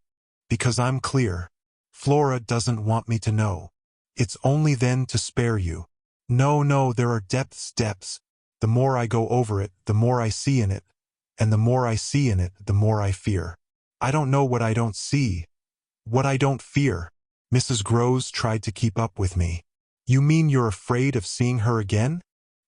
Because I'm clear. Flora doesn't want me to know. It's only then to spare you. No, there are depths. The more I go over it, the more I see in it. And the more I see in it, the more I fear. I don't know what I don't see. What I don't fear. Mrs. Groves tried to keep up with me. You mean you're afraid of seeing her again?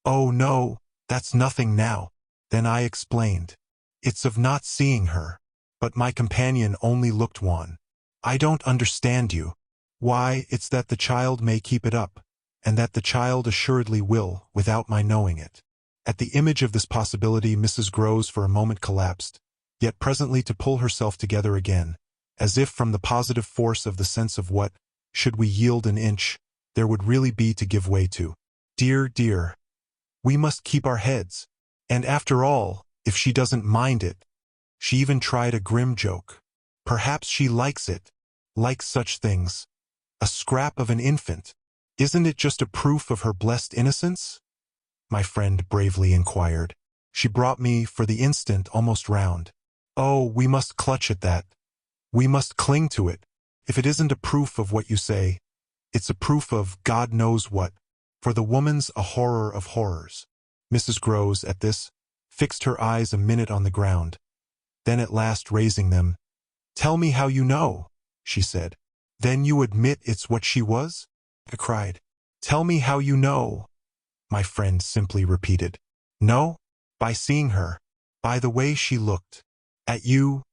Oh no, that's nothing now. Then I explained. It's of not seeing her. But my companion only looked wan. I don't understand you. Why, it's that the child may keep it up, and that the child assuredly will, without my knowing it. At the image of this possibility, Mrs. Groves for a moment collapsed, yet presently to pull herself together again, as if from the positive force of the sense of what, should we yield an inch, there would really be to give way to. Dear, we must keep our heads. And after all, if she doesn't mind it. She even tried a grim joke. Perhaps she likes it. Likes such things. A scrap of an infant. Isn't it just a proof of her blessed innocence? My friend bravely inquired. She brought me, for the instant, almost round. Oh, we must clutch at that. We must cling to it. If it isn't a proof of what you say, it's a proof of God knows what. For the woman's a horror of horrors. Mrs. Groves, at this, fixed her eyes a minute on the ground. Then at last raising them, "Tell me how you know," she said. "Then you admit it's what she was?" I cried. "Tell me how you know." My friend simply repeated. "No? By seeing her. By the way she looked. At you?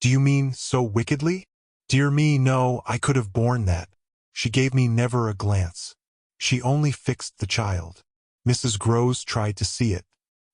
Do you mean so wickedly?" Dear me, no, I could have borne that. She gave me never a glance. She only fixed the child. Mrs. Groves tried to see it.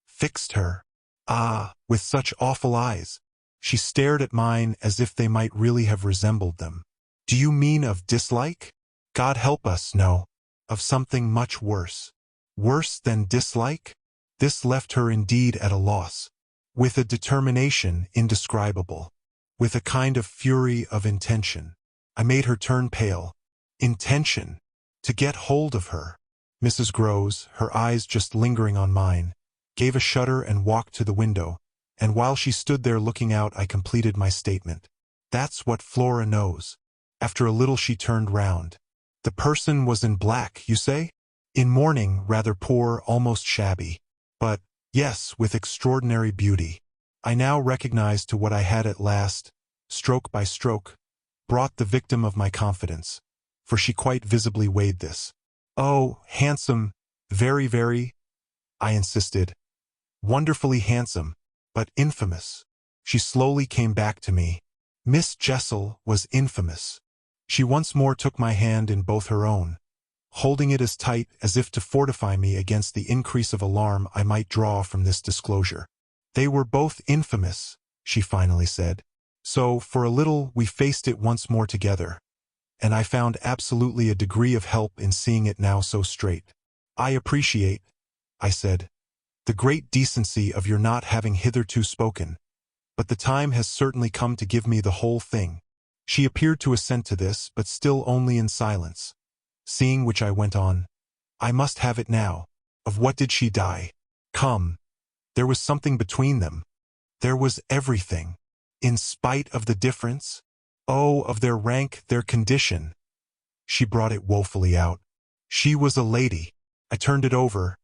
Fixed her. Ah, with such awful eyes. She stared at mine as if they might really have resembled them. Do you mean of dislike? God help us, no. Of something much worse. Worse than dislike? This left her indeed at a loss. With a determination indescribable. With a kind of fury of intention. I made her turn pale. Intention. To get hold of her. Mrs. Groves, her eyes just lingering on mine, gave a shudder and walked to the window, and while she stood there looking out I completed my statement. That's what Flora knows. After a little she turned round. The person was in black, you say? In mourning, rather poor, almost shabby. But, yes, with extraordinary beauty. I now recognized to what I had at last, stroke by stroke, brought the victim of my confidence, for she quite visibly weighed this. Oh, handsome, very, I insisted. Wonderfully handsome, but infamous. She slowly came back to me. Miss Jessel was infamous. She once more took my hand in both her own, holding it as tight as if to fortify me against the increase of alarm I might draw from this disclosure. They were both infamous, she finally said. So, for a little, we faced it once more together, and I found absolutely a degree of help in seeing it now so straight. I appreciate, I said, the great decency of your not having hitherto spoken, but the time has certainly come to give me the whole thing. She appeared to assent to this, but still only in silence. Seeing which I went on. I must have it now. Of what did she die? Come. There was something between them. There was everything. In spite of the difference? Oh, of their rank, their condition. She brought it woefully out. She was a lady. I turned it over.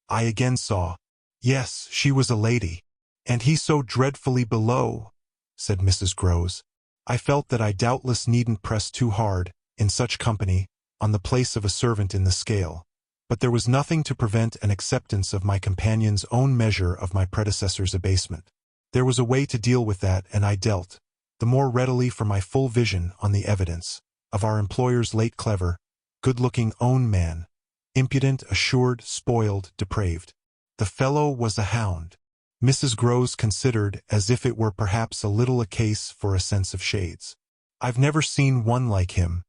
I again saw. Yes, she was a lady. And he so dreadfully below, said Mrs. Groves. I felt that I doubtless needn't press too hard, in such company, on the place of a servant in the scale. But there was nothing to prevent an acceptance of my companion's own measure of my predecessor's abasement. There was a way to deal with that, and I dealt, the more readily for my full vision on the evidence, of our employer's late clever, good-looking own man, impudent, assured, spoiled, depraved. The fellow was a hound. Mrs. Groves considered as if it were perhaps a little a case for a sense of shades. I've never seen one like him.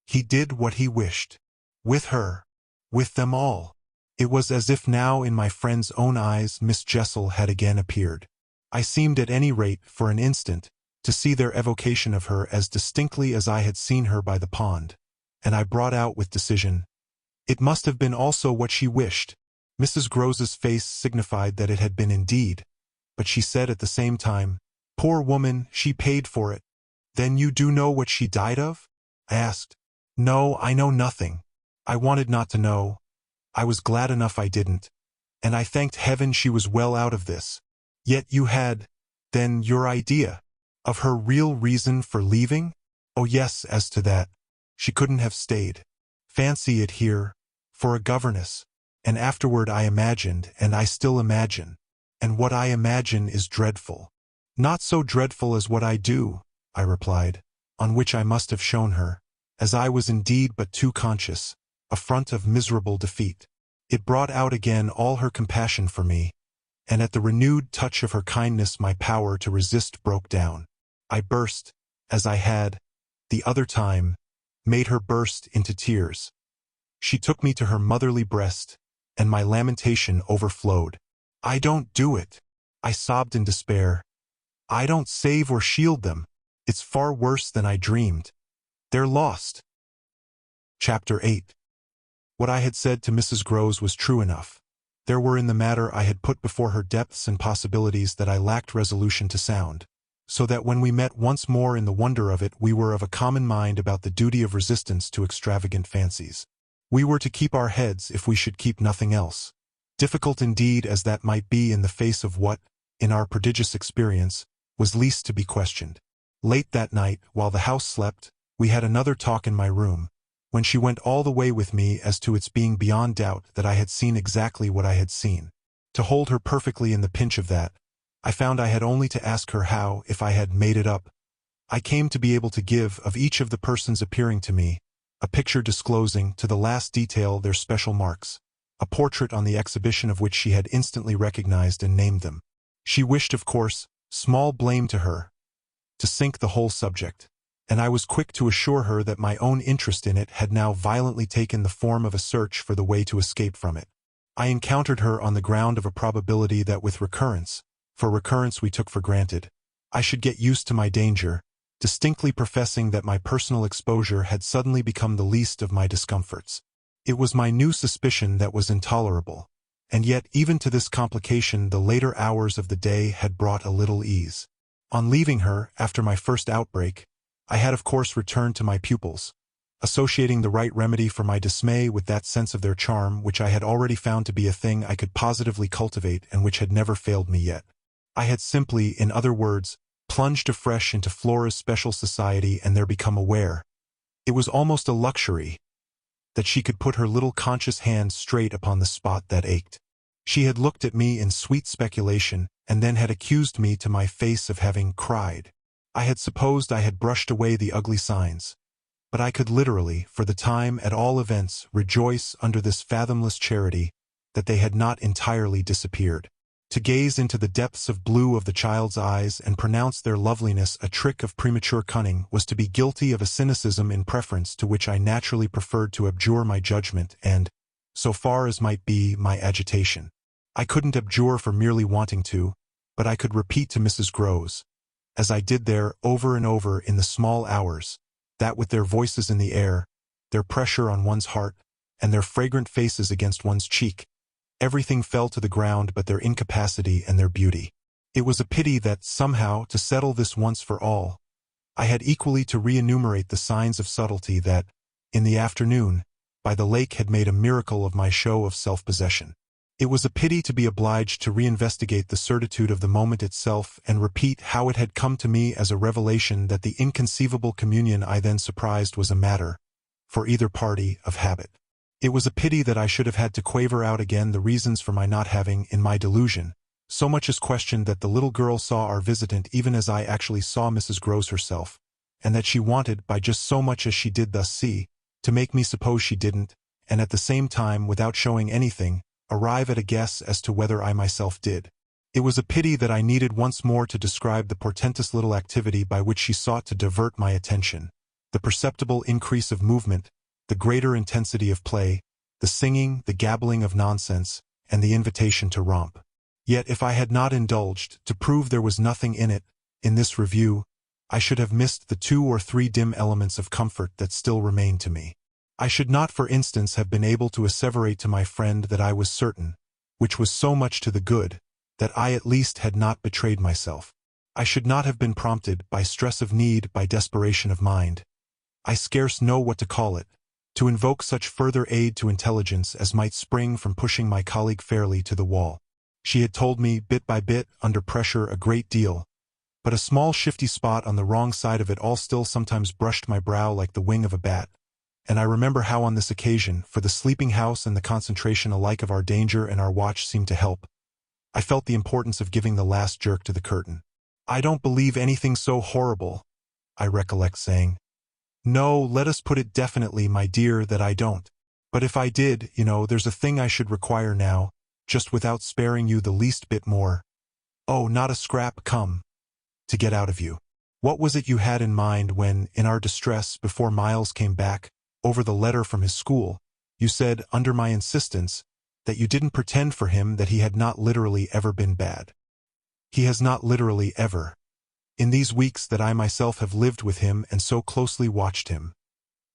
He did what he wished. With her. With them all. It was as if now in my friend's own eyes Miss Jessel had again appeared. I seemed at any rate, for an instant, to see their evocation of her as distinctly as I had seen her by the pond, and I brought out with decision, "It must have been also what she wished." Mrs. Groves's face signified that it had been indeed, but she said at the same time, "Poor woman, she paid for it." "Then you do know what she died of?" I asked. "No, I know nothing. I wanted not to know. I was glad enough I didn't, and I thanked heaven she was well out of this." "Yet you had, then, your idea of her real reason for leaving?" "Oh yes, as to that. She couldn't have stayed. Fancy it here, for a governess. And afterward I imagined, and I still imagine. And what I imagine is dreadful." "Not so dreadful as what I do," I replied, on which I must have shown her, as I was indeed but too conscious, a front of miserable defeat. It brought out again all her compassion for me, and at the renewed touch of her kindness my power to resist broke down. I burst, as I had, the other time, made her burst into tears. She took me to her motherly breast, and my lamentation overflowed. "I don't do it," I sobbed in despair. "I don't save or shield them. It's far worse than I dreamed. They're lost." Chapter 8. What I had said to Mrs. Groves was true enough. There were in the matter I had put before her depths and possibilities that I lacked resolution to sound, so that when we met once more in the wonder of it we were of a common mind about the duty of resistance to extravagant fancies. We were to keep our heads if we should keep nothing else. Difficult indeed as that might be in the face of what, in our prodigious experience, was least to be questioned. Late that night, while the house slept, we had another talk in my room, when she went all the way with me as to its being beyond doubt that I had seen exactly what I had seen. To hold her perfectly in the pinch of that, I found I had only to ask her how, if I had made it up, I came to be able to give of each of the persons appearing to me, a picture disclosing, to the last detail, their special marks, a portrait on the exhibition of which she had instantly recognized and named them. She wished, of course, small blame to her, to sink the whole subject, and I was quick to assure her that my own interest in it had now violently taken the form of a search for the way to escape from it. I encountered her on the ground of a probability that with recurrence, for recurrence we took for granted, I should get used to my danger, distinctly professing that my personal exposure had suddenly become the least of my discomforts. It was my new suspicion that was intolerable, and yet even to this complication the later hours of the day had brought a little ease. On leaving her, after my first outbreak, I had of course returned to my pupils, associating the right remedy for my dismay with that sense of their charm which I had already found to be a thing I could positively cultivate and which had never failed me yet. I had simply, in other words, plunged afresh into Flora's special society and there become aware, it was almost a luxury, that she could put her little conscious hand straight upon the spot that ached. She had looked at me in sweet speculation, and then had accused me to my face of having cried. I had supposed I had brushed away the ugly signs, but I could literally, for the time at all events, rejoice under this fathomless charity that they had not entirely disappeared. To gaze into the depths of blue of the child's eyes and pronounce their loveliness a trick of premature cunning was to be guilty of a cynicism in preference to which I naturally preferred to abjure my judgment and, so far as might be, my agitation. I couldn't abjure for merely wanting to, but I could repeat to Mrs. Groves, as I did there over and over in the small hours, that with their voices in the air, their pressure on one's heart, and their fragrant faces against one's cheek, everything fell to the ground but their incapacity and their beauty. It was a pity that, somehow, to settle this once for all, I had equally to re-enumerate the signs of subtlety that, in the afternoon, by the lake had made a miracle of my show of self-possession. It was a pity to be obliged to reinvestigate the certitude of the moment itself and repeat how it had come to me as a revelation that the inconceivable communion I then surprised was a matter, for either party, of habit. It was a pity that I should have had to quaver out again the reasons for my not having, in my delusion, so much as questioned that the little girl saw our visitant even as I actually saw Mrs. Groves herself, and that she wanted, by just so much as she did thus see, to make me suppose she didn't, and at the same time, without showing anything, arrive at a guess as to whether I myself did. It was a pity that I needed once more to describe the portentous little activity by which she sought to divert my attention, the perceptible increase of movement, the greater intensity of play, the singing, the gabbling of nonsense, and the invitation to romp. Yet if I had not indulged, to prove there was nothing in it, in this review, I should have missed the 2 or 3 dim elements of comfort that still remained to me. I should not, for instance, have been able to asseverate to my friend that I was certain, which was so much to the good, that I at least had not betrayed myself. I should not have been prompted, by stress of need, by desperation of mind, I scarce know what to call it, to invoke such further aid to intelligence as might spring from pushing my colleague fairly to the wall. She had told me, bit by bit, under pressure, a great deal, but a small shifty spot on the wrong side of it all still sometimes brushed my brow like the wing of a bat, and I remember how on this occasion, for the sleeping house and the concentration alike of our danger and our watch seemed to help, I felt the importance of giving the last jerk to the curtain. "I don't believe anything so horrible," I recollect saying. "No, let us put it definitely, my dear, that I don't. But if I did, there's a thing I should require now, just without sparing you the least bit more. Oh, not a scrap, come. To get out of you. What was it you had in mind when, in our distress, before Miles came back, over the letter from his school, you said, under my insistence, that you didn't pretend for him that he had not literally ever been bad. He has not literally ever. In these weeks that I myself have lived with him and so closely watched him,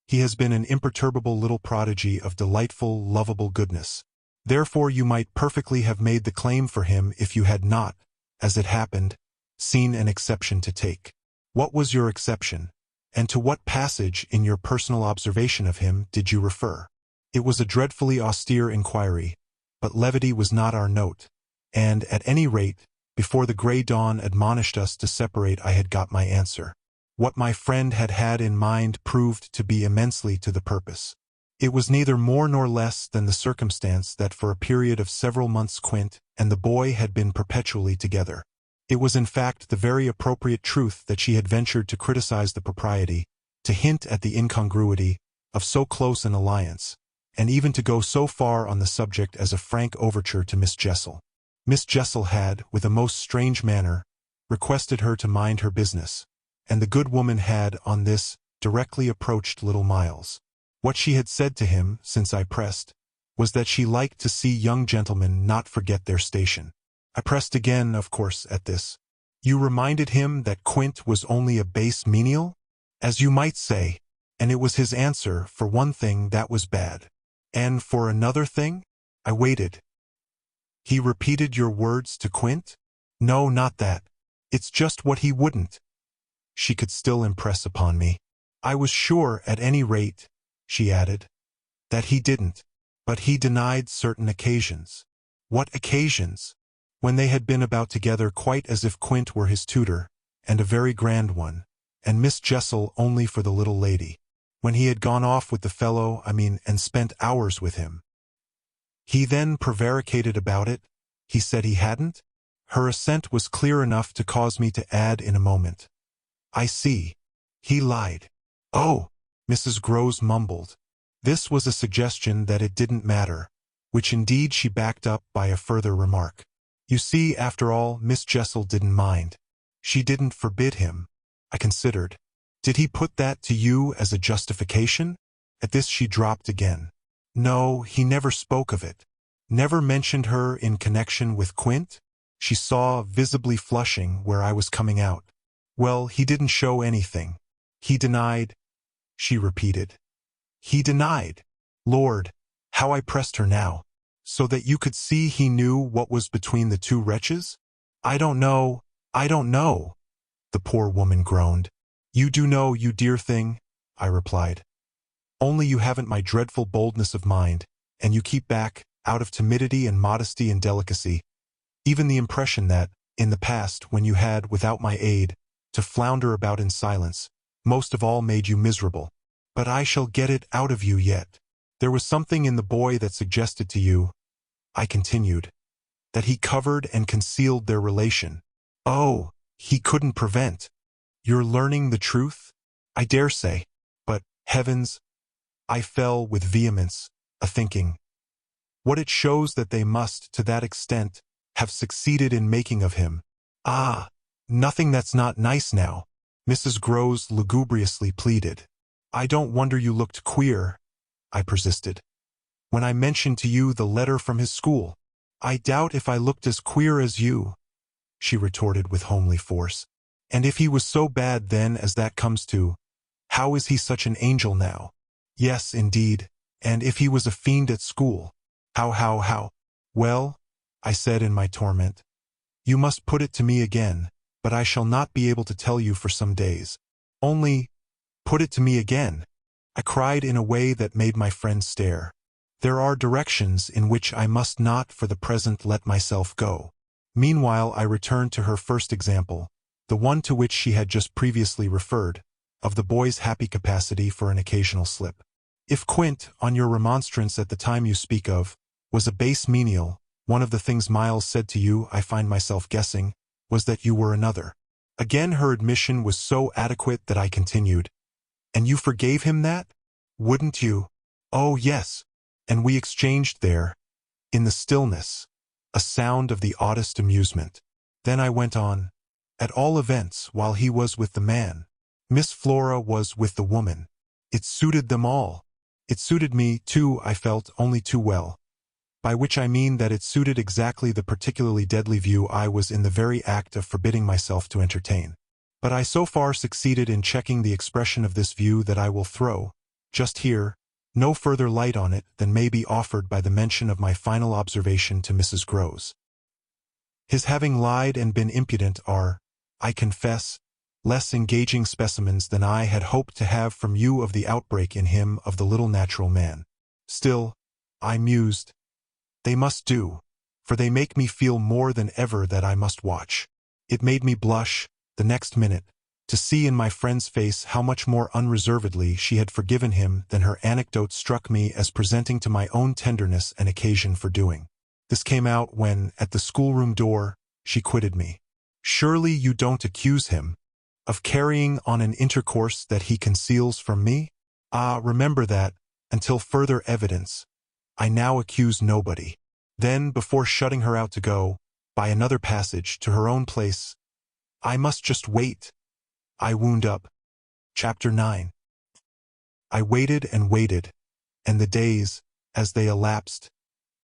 he has been an imperturbable little prodigy of delightful, lovable goodness. Therefore you might perfectly have made the claim for him if you had not, as it happened, seen an exception to take. What was your exception, and to what passage in your personal observation of him did you refer?" It was a dreadfully austere inquiry, but levity was not our note, and, at any rate, before the grey dawn admonished us to separate I had got my answer. What my friend had had in mind proved to be immensely to the purpose. It was neither more nor less than the circumstance that for a period of several months Quint and the boy had been perpetually together. It was in fact the very appropriate truth that she had ventured to criticize the propriety, to hint at the incongruity, of so close an alliance, and even to go so far on the subject as a frank overture to Miss Jessel. Miss Jessel had, with a most strange manner, requested her to mind her business, and the good woman had, on this, directly approached little Miles. What she had said to him, since I pressed, was that she liked to see young gentlemen not forget their station. I pressed again, of course, at this. "You reminded him that Quint was only a base menial, as you might say, and it was his answer, for one thing, that was bad. And for another thing?" I waited. "He repeated your words to Quint?" "No, not that. It's just what he wouldn't." She could still impress upon me. "I was sure, at any rate," she added, "that he didn't. But he denied certain occasions." "What occasions?" "When they had been about together quite as if Quint were his tutor, and a very grand one, and Miss Jessel only for the little lady. When he had gone off with the fellow, and spent hours with him." "He then prevaricated about it? He said he hadn't?" Her assent was clear enough to cause me to add in a moment, "I see. He lied." "Oh," Mrs. Groves mumbled. This was a suggestion that it didn't matter, which indeed she backed up by a further remark. "You see, after all, Miss Jessel didn't mind. She didn't forbid him." I considered. "Did he put that to you as a justification?" At this she dropped again. "No, he never spoke of it." "Never mentioned her in connection with Quint?" She saw, visibly flushing, where I was coming out. "Well, he didn't show anything. He denied," she repeated. "He denied." Lord, how I pressed her now. "So that you could see he knew what was between the two wretches?" I don't know, the poor woman groaned. "You do know, you dear thing," I replied. "Only you haven't my dreadful boldness of mind, and you keep back, out of timidity and modesty and delicacy, even the impression that, in the past, when you had, without my aid, to flounder about in silence, most of all made you miserable. But I shall get it out of you yet. There was something in the boy that suggested to you, I continued, that he covered and concealed their relation. Oh, he couldn't prevent. You're learning the truth? I dare say. But, heavens, I fell with vehemence, a-thinking. What it shows that they must, to that extent, have succeeded in making of him. Ah, nothing that's not nice now, Mrs. Groves lugubriously pleaded. I don't wonder you looked queer, I persisted, when I mentioned to you the letter from his school. I doubt if I looked as queer as you, she retorted with homely force. And if he was so bad then as that comes to, how is he such an angel now? Yes, indeed, and if he was a fiend at school, how? Well, I said in my torment, you must put it to me again, but I shall not be able to tell you for some days. Only, put it to me again, I cried in a way that made my friend stare. There are directions in which I must not for the present let myself go. Meanwhile I returned to her first example, the one to which she had just previously referred, of the boy's happy capacity for an occasional slip. If Quint, on your remonstrance at the time you speak of, was a base menial, one of the things Miles said to you, I find myself guessing, was that you were another. Again her admission was so adequate that I continued, and you forgave him that? Wouldn't you? Oh, yes. And we exchanged there, in the stillness, a sound of the oddest amusement. Then I went on, at all events, while he was with the man, Miss Flora was with the woman. It suited them all. It suited me, too, I felt, only too well. By which I mean that it suited exactly the particularly deadly view I was in the very act of forbidding myself to entertain. But I so far succeeded in checking the expression of this view that I will throw, just here, no further light on it than may be offered by the mention of my final observation to Mrs. Groves. His having lied and been impudent are, I confess, less engaging specimens than I had hoped to have from you of the outbreak in him of the little natural man. Still, I mused, they must do, for they make me feel more than ever that I must watch. It made me blush, the next minute, to see in my friend's face how much more unreservedly she had forgiven him than her anecdote struck me as presenting to my own tenderness an occasion for doing. This came out when, at the schoolroom door, she quitted me. Surely you don't accuse him of carrying on an intercourse that he conceals from me? Ah, remember that, until further evidence, I now accuse nobody. Then, before shutting her out to go, by another passage, to her own place, I must just wait. I wound up. Chapter 9. I waited and waited, and the days, as they elapsed,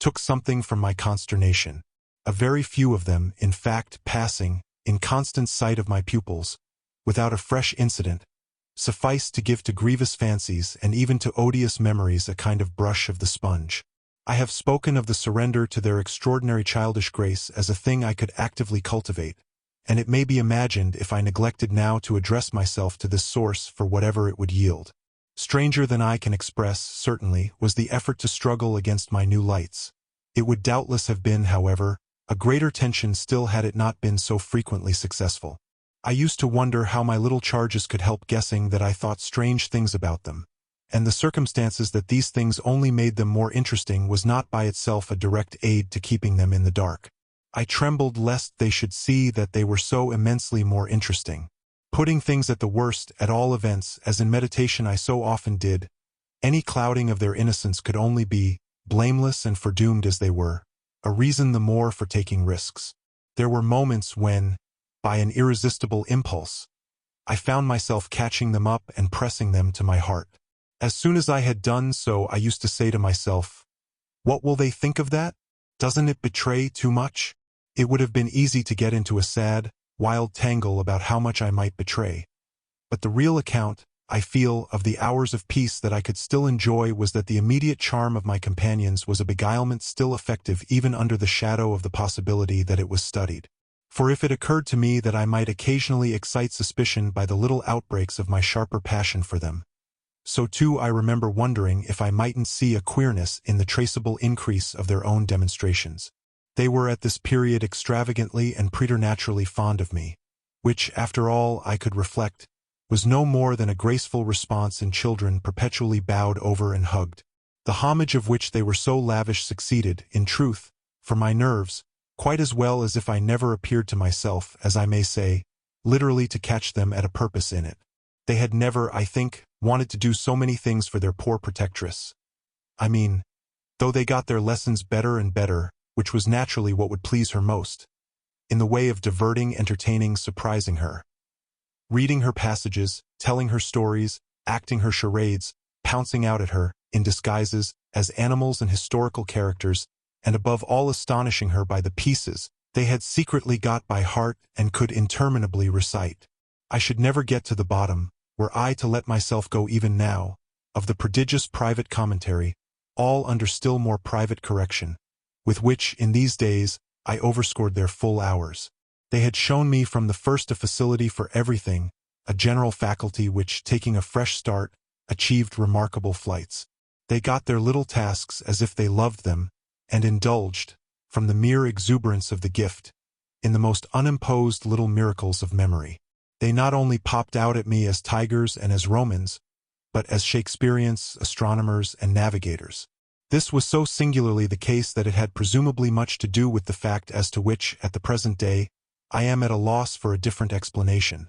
took something from my consternation. A very few of them, in fact, passing, in constant sight of my pupils, without a fresh incident, sufficed to give to grievous fancies and even to odious memories a kind of brush of the sponge. I have spoken of the surrender to their extraordinary childish grace as a thing I could actively cultivate, and it may be imagined if I neglected now to address myself to this source for whatever it would yield. Stranger than I can express, certainly, was the effort to struggle against my new lights. It would doubtless have been, however, a greater tension still had it not been so frequently successful. I used to wonder how my little charges could help guessing that I thought strange things about them, and the circumstances that these things only made them more interesting was not by itself a direct aid to keeping them in the dark. I trembled lest they should see that they were so immensely more interesting. Putting things at the worst, at all events, as in meditation I so often did, any clouding of their innocence could only be, blameless and foredoomed as they were, a reason the more for taking risks. There were moments when, by an irresistible impulse, I found myself catching them up and pressing them to my heart. As soon as I had done so, I used to say to myself, "What will they think of that? Doesn't it betray too much?" It would have been easy to get into a sad, wild tangle about how much I might betray. But the real account, I feel, of the hours of peace that I could still enjoy was that the immediate charm of my companions was a beguilement still effective even under the shadow of the possibility that it was studied. For if it occurred to me that I might occasionally excite suspicion by the little outbreaks of my sharper passion for them, so too I remember wondering if I mightn't see a queerness in the traceable increase of their own demonstrations. They were at this period extravagantly and preternaturally fond of me, which, after all, I could reflect, was no more than a graceful response in children perpetually bowed over and hugged. The homage of which they were so lavish succeeded, in truth, for my nerves, quite as well as if I never appeared to myself, as I may say, literally to catch them at a purpose in it. They had never, I think, wanted to do so many things for their poor protectress. I mean, though they got their lessons better and better, which was naturally what would please her most, in the way of diverting, entertaining, surprising her. Reading her passages, telling her stories, acting her charades, pouncing out at her, in disguises, as animals and historical characters, and above all astonishing her by the pieces they had secretly got by heart and could interminably recite. I should never get to the bottom, were I to let myself go even now, of the prodigious private commentary, all under still more private correction, with which, in these days, I overscored their full hours. They had shown me from the first a facility for everything, a general faculty which, taking a fresh start, achieved remarkable flights. They got their little tasks as if they loved them, and indulged, from the mere exuberance of the gift, in the most unimposed little miracles of memory. They not only popped out at me as tigers and as Romans, but as Shakespeareans, astronomers, and navigators. This was so singularly the case that it had presumably much to do with the fact as to which, at the present day, I am at a loss for a different explanation.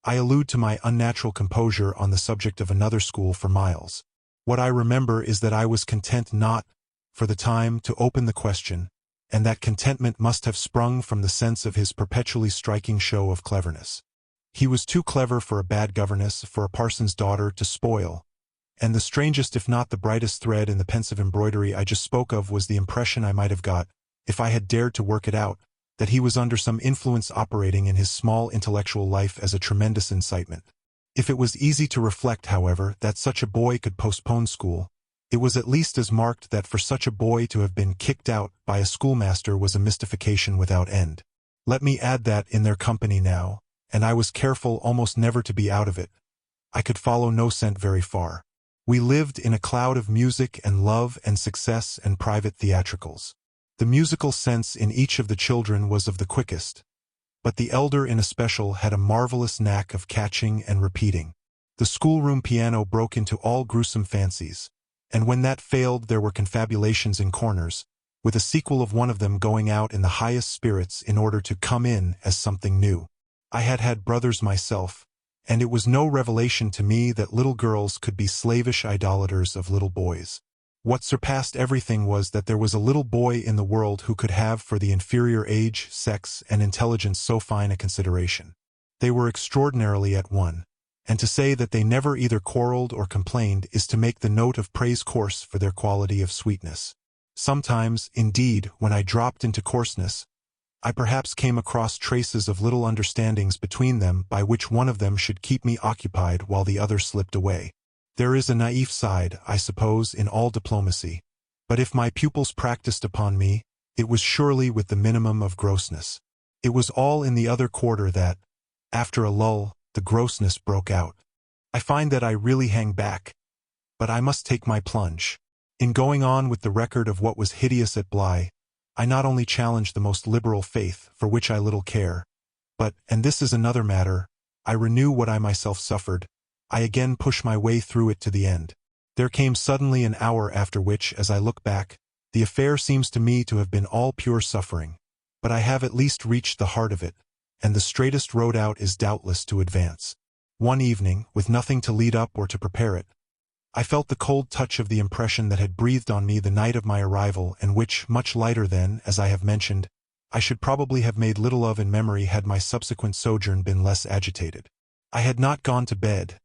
I allude to my unnatural composure on the subject of another school for miles. What I remember is that I was content not, for the time, to open the question, and that contentment must have sprung from the sense of his perpetually striking show of cleverness. He was too clever for a bad governess, for a parson's daughter, to spoil, and the strangest if not the brightest thread in the pensive embroidery I just spoke of was the impression I might have got, if I had dared to work it out, that he was under some influence operating in his small intellectual life as a tremendous incitement. If it was easy to reflect, however, that such a boy could postpone school, it was at least as marked that for such a boy to have been kicked out by a schoolmaster was a mystification without end. Let me add that, in their company now, and I was careful almost never to be out of it, I could follow no scent very far. We lived in a cloud of music and love and success and private theatricals. The musical sense in each of the children was of the quickest, but the elder in especial had a marvelous knack of catching and repeating. The schoolroom piano broke into all gruesome fancies, and when that failed there were confabulations in corners, with a sequel of one of them going out in the highest spirits in order to come in as something new. I had had brothers myself, and it was no revelation to me that little girls could be slavish idolaters of little boys. What surpassed everything was that there was a little boy in the world who could have for the inferior age, sex, and intelligence so fine a consideration. They were extraordinarily at one, and to say that they never either quarreled or complained is to make the note of praise coarse for their quality of sweetness. Sometimes, indeed, when I dropped into coarseness, I perhaps came across traces of little understandings between them by which one of them should keep me occupied while the other slipped away. There is a naïf side, I suppose, in all diplomacy, but if my pupils practiced upon me, it was surely with the minimum of grossness. It was all in the other quarter that, after a lull, the grossness broke out. I find that I really hang back, but I must take my plunge. In going on with the record of what was hideous at Bly, I not only challenge the most liberal faith, for which I little care, but, and this is another matter, I renew what I myself suffered, I again push my way through it to the end. There came suddenly an hour after which, as I look back, the affair seems to me to have been all pure suffering, but I have at least reached the heart of it, and the straightest road out is doubtless to advance. One evening, with nothing to lead up or to prepare it, I felt the cold touch of the impression that had breathed on me the night of my arrival and which, much lighter than, as I have mentioned, I should probably have made little of in memory had my subsequent sojourn been less agitated. I had not gone to bed.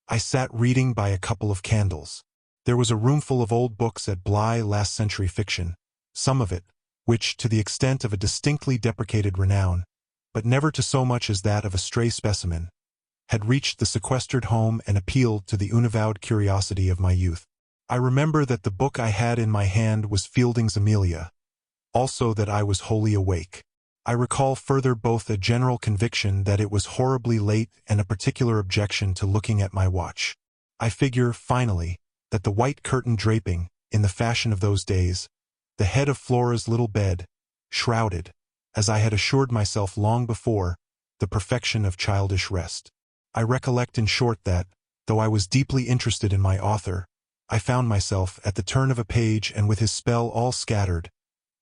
I sat reading by a couple of candles. There was a roomful of old books at Bly, last-century fiction, some of it, which, to the extent of a distinctly deprecated renown, but never to so much as that of a stray specimen, had reached the sequestered home and appealed to the unavowed curiosity of my youth. I remember that the book I had in my hand was Fielding's Amelia, also that I was wholly awake. I recall further both a general conviction that it was horribly late and a particular objection to looking at my watch. I figure, finally, that the white curtain draping, in the fashion of those days, the head of Flora's little bed, shrouded, as I had assured myself long before, the perfection of childish rest. I recollect in short that, though I was deeply interested in my author, I found myself, at the turn of a page and with his spell all scattered,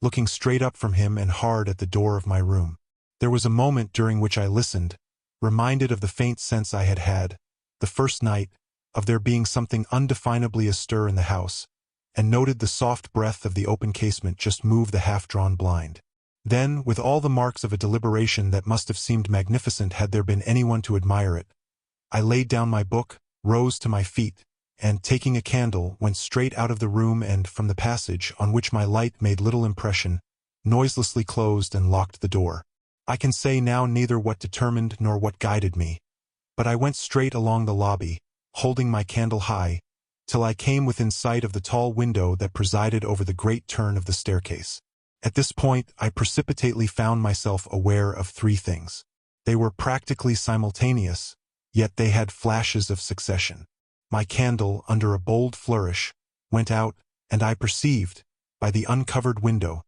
looking straight up from him and hard at the door of my room. There was a moment during which I listened, reminded of the faint sense I had had, the first night, of there being something undefinably astir in the house, and noted the soft breath of the open casement just move the half-drawn blind. Then, with all the marks of a deliberation that must have seemed magnificent had there been anyone to admire it, I laid down my book, rose to my feet, and, taking a candle, went straight out of the room and, from the passage, on which my light made little impression, noiselessly closed and locked the door. I can say now neither what determined nor what guided me, but I went straight along the lobby, holding my candle high, till I came within sight of the tall window that presided over the great turn of the staircase. At this point, I precipitately found myself aware of three things. They were practically simultaneous, yet they had flashes of succession. My candle, under a bold flourish, went out, and I perceived, by the uncovered window,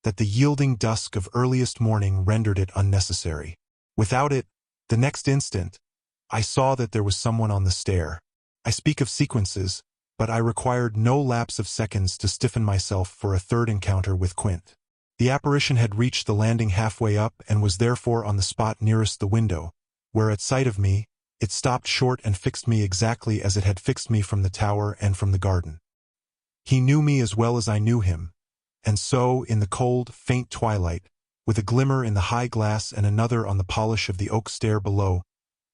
that the yielding dusk of earliest morning rendered it unnecessary. Without it, the next instant, I saw that there was someone on the stair. I speak of sequences, but I required no lapse of seconds to stiffen myself for a third encounter with Quint. The apparition had reached the landing halfway up and was therefore on the spot nearest the window, where at sight of me, it stopped short and fixed me exactly as it had fixed me from the tower and from the garden. He knew me as well as I knew him, and so, in the cold, faint twilight, with a glimmer in the high glass and another on the polish of the oak stair below,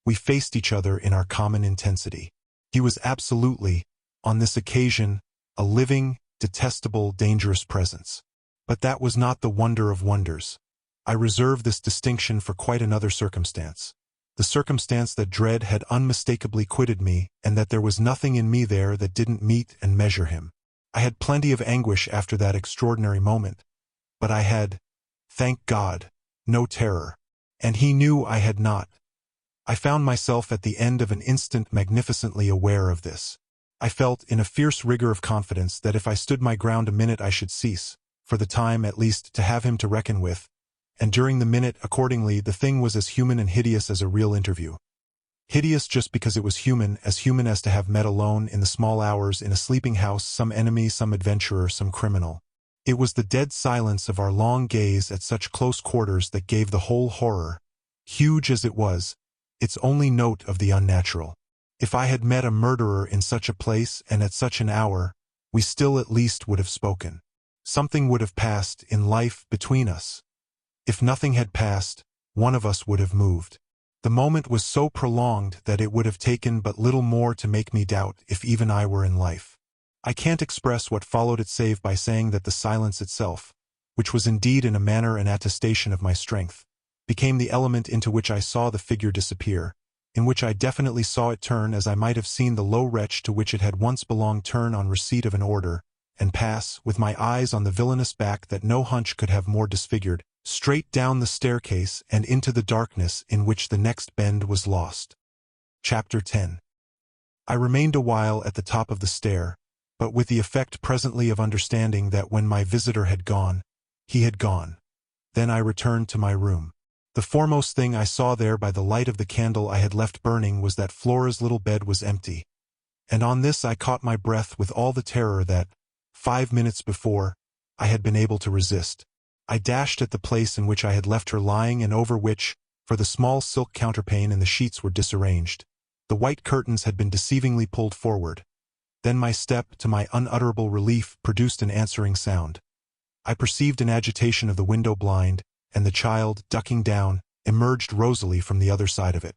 we faced each other in our common intensity. He was absolutely, on this occasion, a living, detestable, dangerous presence. But that was not the wonder of wonders. I reserve this distinction for quite another circumstance. The circumstance that dread had unmistakably quitted me, and that there was nothing in me there that didn't meet and measure him. I had plenty of anguish after that extraordinary moment, but I had, thank God, no terror. And he knew I had not. I found myself at the end of an instant magnificently aware of this. I felt, in a fierce rigor of confidence, that if I stood my ground a minute I should cease, for the time at least, to have him to reckon with, and during the minute, accordingly, the thing was as human and hideous as a real interview. Hideous just because it was human as to have met alone in the small hours in a sleeping house some enemy, some adventurer, some criminal. It was the dead silence of our long gaze at such close quarters that gave the whole horror, huge as it was, its only note of the unnatural. If I had met a murderer in such a place and at such an hour, we still at least would have spoken. Something would have passed in life between us. If nothing had passed, one of us would have moved. The moment was so prolonged that it would have taken but little more to make me doubt if even I were in life. I can't express what followed it save by saying that the silence itself, which was indeed in a manner an attestation of my strength, became the element into which I saw the figure disappear, in which I definitely saw it turn as I might have seen the low wretch to which it had once belonged turn on receipt of an order, and pass, with my eyes on the villainous back that no hunch could have more disfigured, straight down the staircase and into the darkness in which the next bend was lost. Chapter 10. I remained a while at the top of the stair, but with the effect presently of understanding that when my visitor had gone, he had gone. Then I returned to my room. The foremost thing I saw there by the light of the candle I had left burning was that Flora's little bed was empty, and on this I caught my breath with all the terror that, 5 minutes before, I had been able to resist. I dashed at the place in which I had left her lying and over which, for the small silk counterpane and the sheets were disarranged, the white curtains had been deceivingly pulled forward. Then my step, to my unutterable relief, produced an answering sound. I perceived an agitation of the window blind, and the child, ducking down, emerged rosily from the other side of it.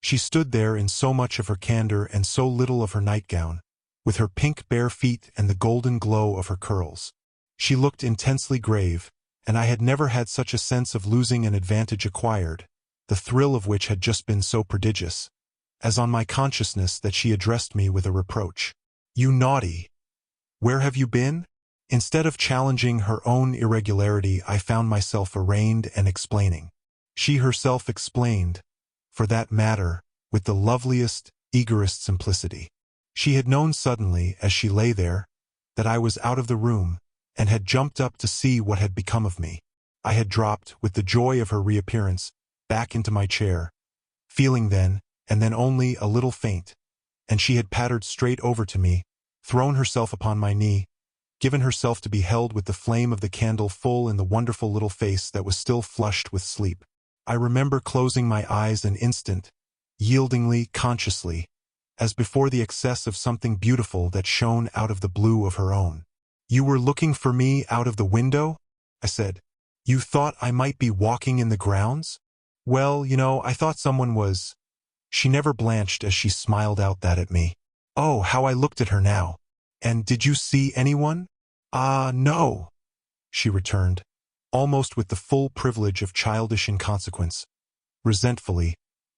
She stood there in so much of her candor and so little of her nightgown, with her pink bare feet and the golden glow of her curls. She looked intensely grave, and I had never had such a sense of losing an advantage acquired, the thrill of which had just been so prodigious, as on my consciousness that she addressed me with a reproach. "You naughty! Where have you been?" Instead of challenging her own irregularity, I found myself arraigned and explaining. She herself explained, for that matter, with the loveliest, eagerest simplicity. She had known suddenly, as she lay there, that I was out of the room, and had jumped up to see what had become of me. I had dropped, with the joy of her reappearance, back into my chair, feeling then, and then only a little faint, and she had pattered straight over to me, thrown herself upon my knee, given herself to be held with the flame of the candle full in the wonderful little face that was still flushed with sleep. I remember closing my eyes an instant, yieldingly, consciously, as before the excess of something beautiful that shone out of the blue of her own. "You were looking for me out of the window?" I said. "You thought I might be walking in the grounds?" "Well, I thought someone was—" She never blanched as she smiled out that at me. Oh, how I looked at her now. "And did you see anyone?" "Ah, no," she returned, almost with the full privilege of childish inconsequence, resentfully,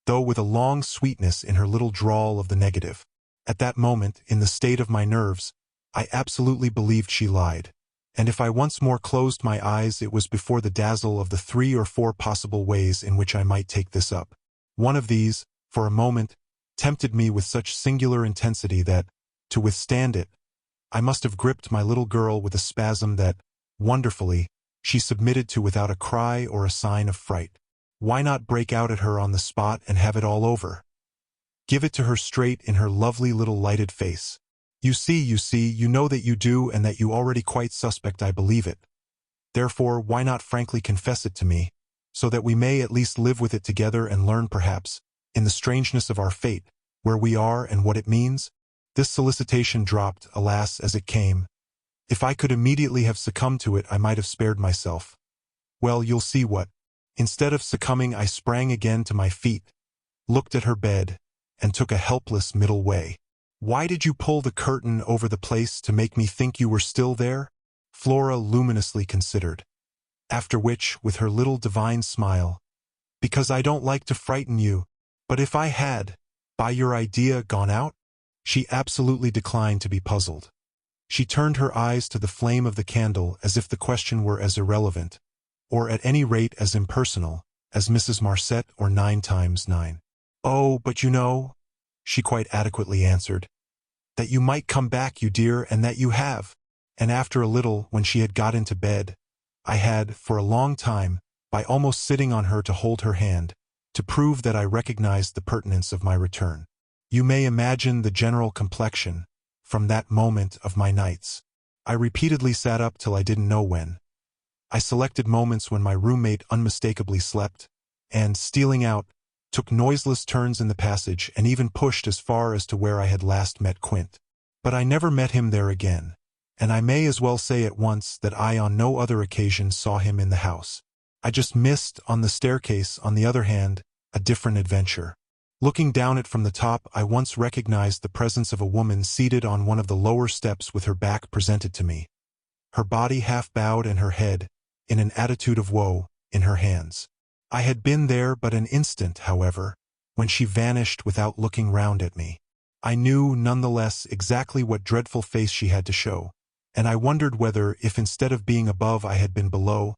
though with a long sweetness in her little drawl of the negative. At that moment, in the state of my nerves, I absolutely believed she lied, and if I once more closed my eyes it was before the dazzle of the 3 or 4 possible ways in which I might take this up. One of these, for a moment, tempted me with such singular intensity that, to withstand it, I must have gripped my little girl with a spasm that, wonderfully, she submitted to without a cry or a sign of fright. Why not break out at her on the spot and have it all over? Give it to her straight in her lovely little lighted face. You see, you know that you do and that you already quite suspect I believe it. Therefore, why not frankly confess it to me, so that we may at least live with it together and learn perhaps, in the strangeness of our fate, where we are and what it means? This solicitation dropped, alas, as it came. If I could immediately have succumbed to it I might have spared myself. Well, you'll see what. Instead of succumbing I sprang again to my feet, looked at her bed, and took a helpless middle way. "Why did you pull the curtain over the place to make me think you were still there?" Flora luminously considered. After which, with her little divine smile, "Because I don't like to frighten you. But if I had, by your idea, gone out?" She absolutely declined to be puzzled. She turned her eyes to the flame of the candle as if the question were as irrelevant, or at any rate as impersonal, as Mrs. Marset or 9 times 9. "Oh, but you know," she quite adequately answered, "that you might come back, you dear, and that you have." And after a little, when she had got into bed, I had, for a long time, by almost sitting on her to hold her hand, to prove that I recognized the pertinence of my return. You may imagine the general complexion, from that moment, of my nights. I repeatedly sat up till I didn't know when. I selected moments when my roommate unmistakably slept, and, stealing out, took noiseless turns in the passage and even pushed as far as to where I had last met Quint. But I never met him there again, and I may as well say at once that I on no other occasion saw him in the house. I just missed, on the staircase, on the other hand, a different adventure. Looking down it from the top, I once recognized the presence of a woman seated on one of the lower steps with her back presented to me, her body half bowed and her head, in an attitude of woe, in her hands. I had been there but an instant, however, when she vanished without looking round at me. I knew, nonetheless, exactly what dreadful face she had to show, and I wondered whether, if instead of being above I had been below,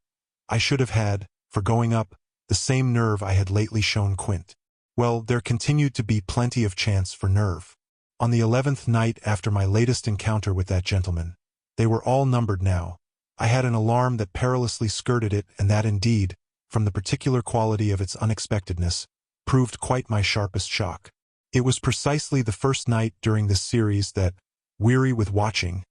I should have had, for going up, the same nerve I had lately shown Quint. Well, there continued to be plenty of chance for nerve. On the 11th night after my latest encounter with that gentleman, they were all numbered now, I had an alarm that perilously skirted it, and that indeed, from the particular quality of its unexpectedness, proved quite my sharpest shock. It was precisely the first night during this series that, weary with watching,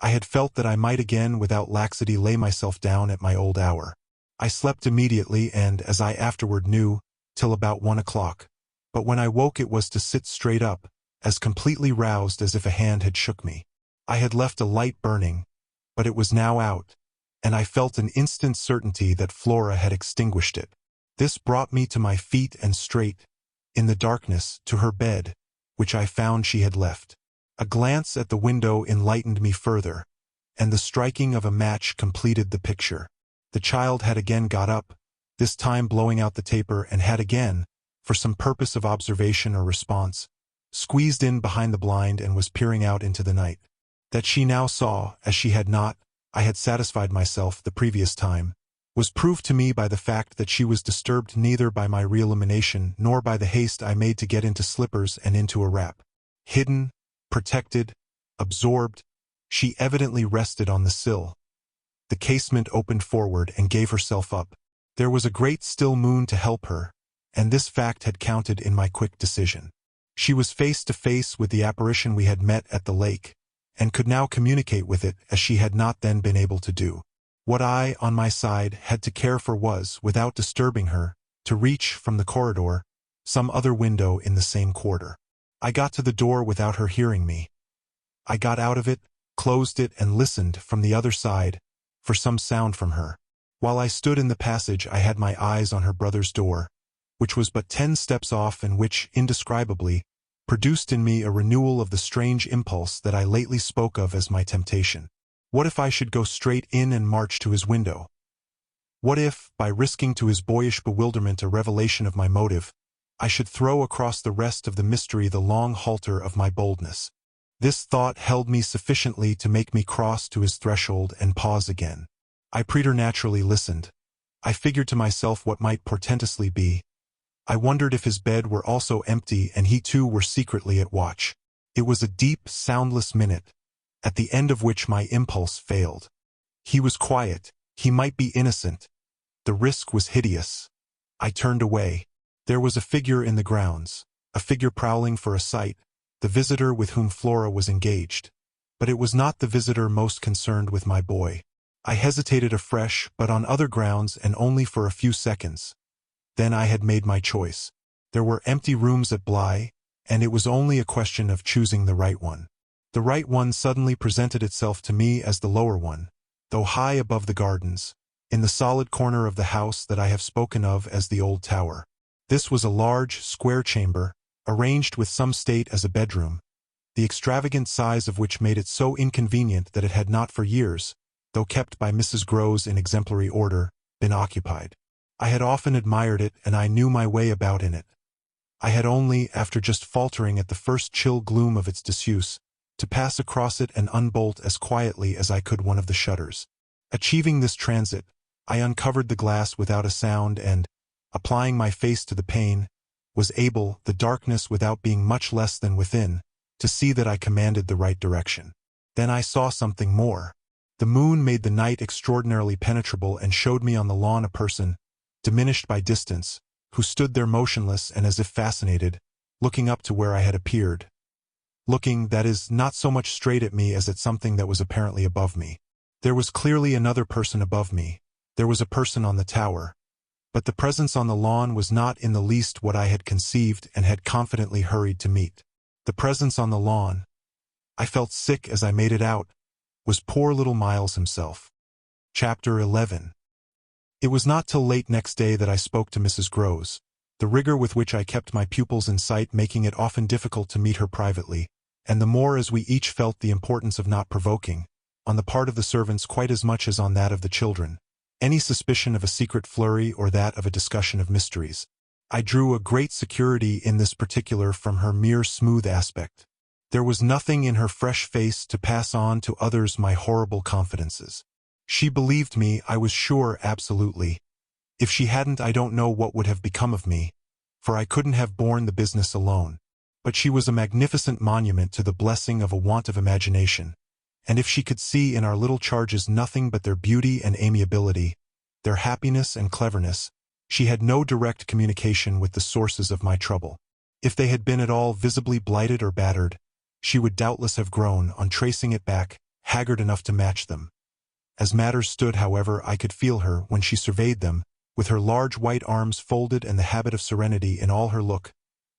I had felt that I might again without laxity lay myself down at my old hour. I slept immediately and, as I afterward knew, till about 1 o'clock, but when I woke it was to sit straight up, as completely roused as if a hand had shook me. I had left a light burning, but it was now out, and I felt an instant certainty that Flora had extinguished it. This brought me to my feet and straight, in the darkness, to her bed, which I found she had left. A glance at the window enlightened me further, and the striking of a match completed the picture. The child had again got up, this time blowing out the taper, and had again, for some purpose of observation or response, squeezed in behind the blind and was peering out into the night. That she now saw, as she had not, I had satisfied myself, the previous time, was proved to me by the fact that she was disturbed neither by my re-illumination nor by the haste I made to get into slippers and into a wrap. Hidden, protected, absorbed, she evidently rested on the sill. The casement opened forward and gave herself up. There was a great still moon to help her, and this fact had counted in my quick decision. She was face to face with the apparition we had met at the lake, and could now communicate with it as she had not then been able to do. What I, on my side, had to care for was, without disturbing her, to reach, from the corridor, some other window in the same quarter. I got to the door without her hearing me. I got out of it, closed it, and listened from the other side for some sound from her. While I stood in the passage, I had my eyes on her brother's door, which was but 10 steps off and which, indescribably, produced in me a renewal of the strange impulse that I lately spoke of as my temptation. What if I should go straight in and march to his window? What if, by risking to his boyish bewilderment a revelation of my motive, I should throw across the rest of the mystery the long halter of my boldness? This thought held me sufficiently to make me cross to his threshold and pause again. I preternaturally listened. I figured to myself what might portentously be. I wondered if his bed were also empty and he too were secretly at watch. It was a deep, soundless minute, at the end of which my impulse failed. He was quiet. He might be innocent. The risk was hideous. I turned away. There was a figure in the grounds, a figure prowling for a sight, the visitor with whom Flora was engaged. But it was not the visitor most concerned with my boy. I hesitated afresh, but on other grounds and only for a few seconds. Then I had made my choice. There were empty rooms at Bly, and it was only a question of choosing the right one. The right one suddenly presented itself to me as the lower one, though high above the gardens, in the solid corner of the house that I have spoken of as the old tower. This was a large, square chamber, arranged with some state as a bedroom, the extravagant size of which made it so inconvenient that it had not for years, though kept by Mrs. Groves in exemplary order, been occupied. I had often admired it, and I knew my way about in it. I had only, after just faltering at the first chill gloom of its disuse, to pass across it and unbolt as quietly as I could one of the shutters. Achieving this transit, I uncovered the glass without a sound and, applying my face to the pane, was able, the darkness without being much less than within, to see that I commanded the right direction. Then I saw something more. The moon made the night extraordinarily penetrable and showed me on the lawn a person, diminished by distance, who stood there motionless and as if fascinated, looking up to where I had appeared. Looking, that is, not so much straight at me as at something that was apparently above me. There was clearly another person above me. There was a person on the tower. But the presence on the lawn was not in the least what I had conceived and had confidently hurried to meet. The presence on the lawn, I felt sick as I made it out, was poor little Miles himself. Chapter 11. It was not till late next day that I spoke to Mrs. Groves, the rigor with which I kept my pupils in sight making it often difficult to meet her privately, and the more as we each felt the importance of not provoking, on the part of the servants quite as much as on that of the children, any suspicion of a secret flurry or that of a discussion of mysteries. I drew a great security in this particular from her mere smooth aspect. There was nothing in her fresh face to pass on to others my horrible confidences. She believed me, I was sure, absolutely. If she hadn't, I don't know what would have become of me, for I couldn't have borne the business alone. But she was a magnificent monument to the blessing of a want of imagination, and if she could see in our little charges nothing but their beauty and amiability, their happiness and cleverness, she had no direct communication with the sources of my trouble. If they had been at all visibly blighted or battered, she would doubtless have grown, on tracing it back, haggard enough to match them. As matters stood, however, I could feel her, when she surveyed them, with her large white arms folded and the habit of serenity in all her look,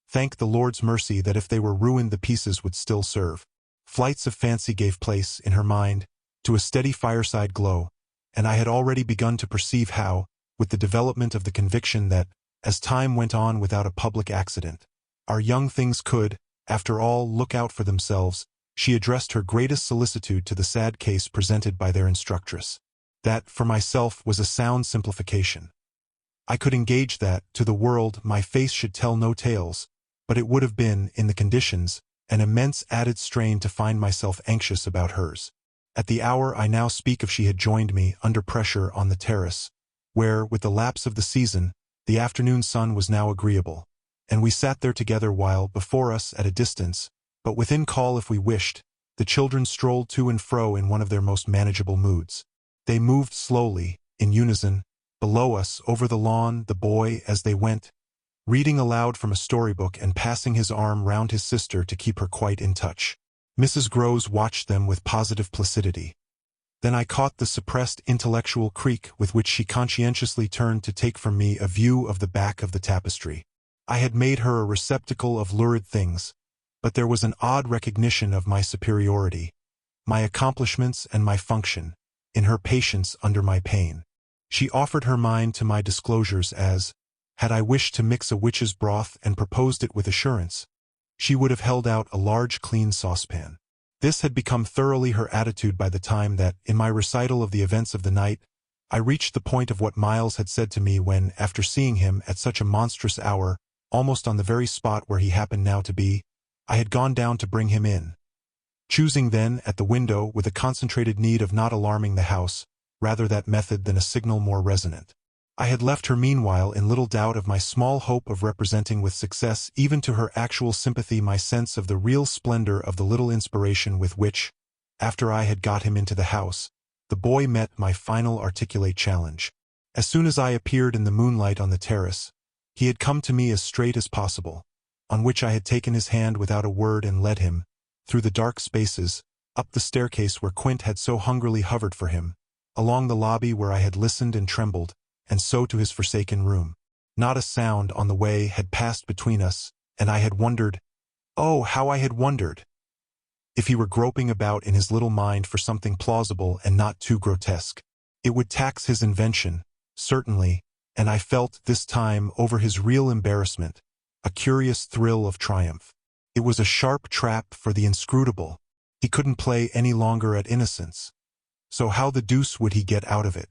thank the Lord's mercy that if they were ruined the pieces would still serve. Flights of fancy gave place, in her mind, to a steady fireside glow, and I had already begun to perceive how, with the development of the conviction that, as time went on without a public accident, our young things could, after all, look out for themselves, she addressed her greatest solicitude to the sad case presented by their instructress. That, for myself, was a sound simplification. I could engage that, to the world, my face should tell no tales, but it would have been, in the conditions, an immense added strain to find myself anxious about hers. At the hour I now speak of she had joined me, under pressure, on the terrace, where, with the lapse of the season, the afternoon sun was now agreeable, and we sat there together while, before us, at a distance, but within call if we wished, the children strolled to and fro in one of their most manageable moods. They moved slowly, in unison, below us, over the lawn, the boy, as they went, reading aloud from a storybook and passing his arm round his sister to keep her quite in touch. Mrs. Groves watched them with positive placidity. Then I caught the suppressed intellectual creak with which she conscientiously turned to take from me a view of the back of the tapestry. I had made her a receptacle of lurid things, but there was an odd recognition of my superiority, my accomplishments and my function, in her patience under my pain. She offered her mind to my disclosures as, had I wished to mix a witch's broth and proposed it with assurance, she would have held out a large clean saucepan. This had become thoroughly her attitude by the time that, in my recital of the events of the night, I reached the point of what Miles had said to me when, after seeing him at such a monstrous hour, almost on the very spot where he happened now to be, I had gone down to bring him in. Choosing then, at the window, with a concentrated need of not alarming the house, rather that method than a signal more resonant. I had left her meanwhile in little doubt of my small hope of representing with success even to her actual sympathy my sense of the real splendor of the little inspiration with which, after I had got him into the house, the boy met my final articulate challenge. As soon as I appeared in the moonlight on the terrace, he had come to me as straight as possible, on which I had taken his hand without a word and led him, through the dark spaces, up the staircase where Quint had so hungrily hovered for him, along the lobby where I had listened and trembled, and so to his forsaken room. Not a sound on the way had passed between us, and I had wondered, oh, how I had wondered, if he were groping about in his little mind for something plausible and not too grotesque. It would tax his invention, certainly, and I felt, this time, over his real embarrassment, a curious thrill of triumph. It was a sharp trap for the inscrutable. He couldn't play any longer at innocence. So how the deuce would he get out of it?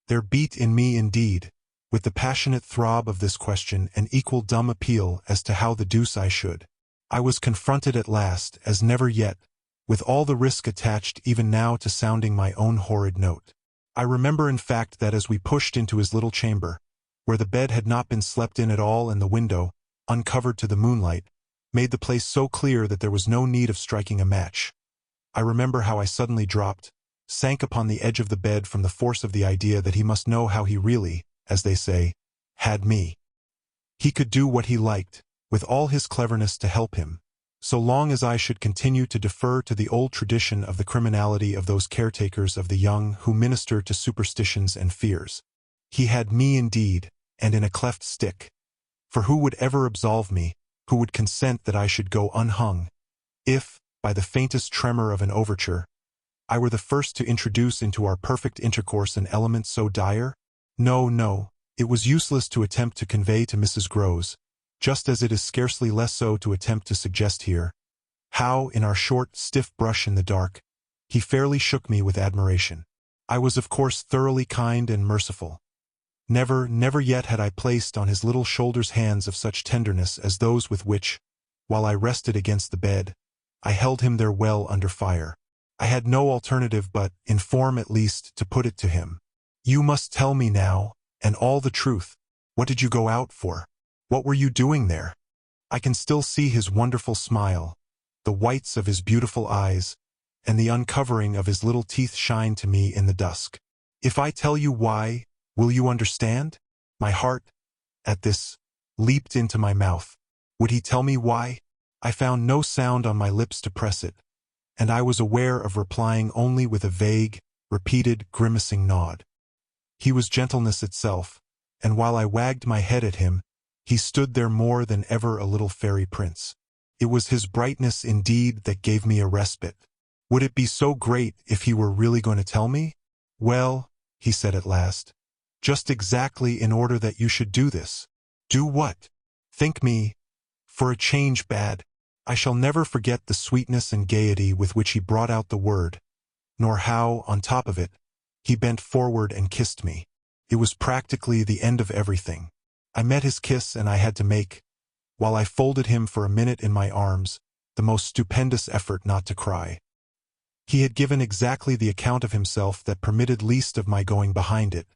There beat in me indeed, with the passionate throb of this question, an equal dumb appeal as to how the deuce I should. I was confronted at last, as never yet, with all the risk attached even now to sounding my own horrid note. I remember in fact that as we pushed into his little chamber, where the bed had not been slept in at all and the window, uncovered to the moonlight, made the place so clear that there was no need of striking a match. I remember how I suddenly dropped, sank upon the edge of the bed from the force of the idea that he must know how he really, as they say, had me. He could do what he liked, with all his cleverness to help him, so long as I should continue to defer to the old tradition of the criminality of those caretakers of the young who minister to superstitions and fears. He had me indeed, and in a cleft stick. For who would ever absolve me, who would consent that I should go unhung, if, by the faintest tremor of an overture, I were the first to introduce into our perfect intercourse an element so dire? No, no, it was useless to attempt to convey to Mrs. Groves, just as it is scarcely less so to attempt to suggest here, how, in our short, stiff brush in the dark, he fairly shook me with admiration. I was of course thoroughly kind and merciful. Never, never yet had I placed on his little shoulders hands of such tenderness as those with which, while I rested against the bed, I held him there well under fire. I had no alternative but, in form at least, to put it to him. You must tell me now, and all the truth. What did you go out for? What were you doing there? I can still see his wonderful smile, the whites of his beautiful eyes, and the uncovering of his little teeth shine to me in the dusk. If I tell you why, will you understand? My heart, at this, leaped into my mouth. Would he tell me why? I found no sound on my lips to press it, and I was aware of replying only with a vague, repeated, grimacing nod. He was gentleness itself, and while I wagged my head at him, he stood there more than ever a little fairy prince. It was his brightness indeed that gave me a respite. Would it be so great if he were really going to tell me? Well, he said at last, just exactly in order that you should do this. Do what? Think me, for a change, bad. I shall never forget the sweetness and gaiety with which he brought out the word, nor how, on top of it, he bent forward and kissed me. It was practically the end of everything. I met his kiss and I had to make, while I folded him for a minute in my arms, the most stupendous effort not to cry. He had given exactly the account of himself that permitted least of my going behind it,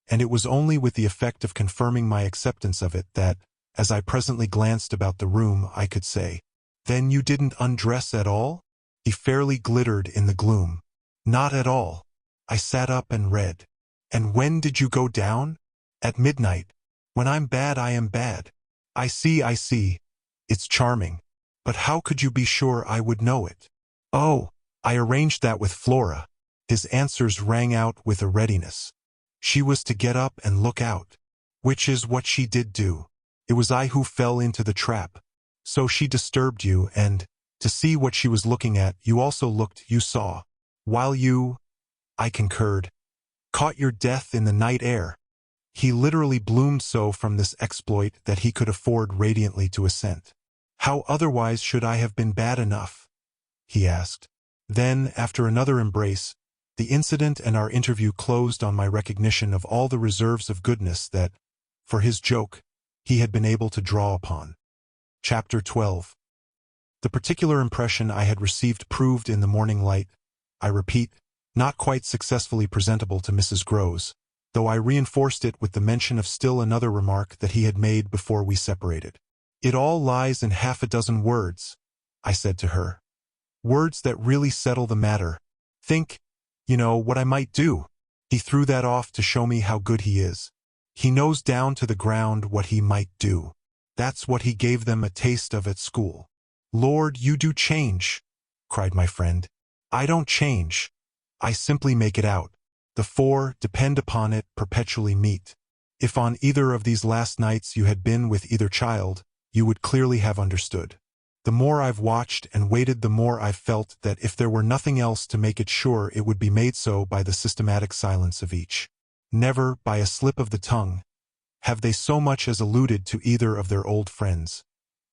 and it was only with the effect of confirming my acceptance of it that, as I presently glanced about the room, I could say, "Then you didn't undress at all?" He fairly glittered in the gloom. "Not at all. I sat up and read." "And when did you go down?" "At midnight. When I'm bad I am bad. I see, I see. It's charming. But how could you be sure I would know it? Oh, I arranged that with Flora. His answers rang out with a readiness. She was to get up and look out. Which is what she did do. It was I who fell into the trap. So she disturbed you and, to see what she was looking at, you also looked, you saw. While you, I concurred, caught your death in the night air. He literally bloomed so from this exploit that he could afford radiantly to assent. How otherwise should I have been bad enough? He asked. Then, after another embrace, the incident and our interview closed on my recognition of all the reserves of goodness that, for his joke, he had been able to draw upon. Chapter 12. The particular impression I had received proved in the morning light, I repeat, not quite successfully presentable to Mrs. Groves, though I reinforced it with the mention of still another remark that he had made before we separated. It all lies in half a dozen words, I said to her. Words that really settle the matter. Think, what I might do. He threw that off to show me how good he is. He knows down to the ground what he might do. That's what he gave them a taste of at school. Lord, you do change, cried my friend. I don't change. I simply make it out. The four, depend upon it, perpetually meet. If on either of these last nights you had been with either child, you would clearly have understood. The more I've watched and waited, the more I've felt that if there were nothing else to make it sure, it would be made so by the systematic silence of each. Never, by a slip of the tongue, have they so much as alluded to either of their old friends,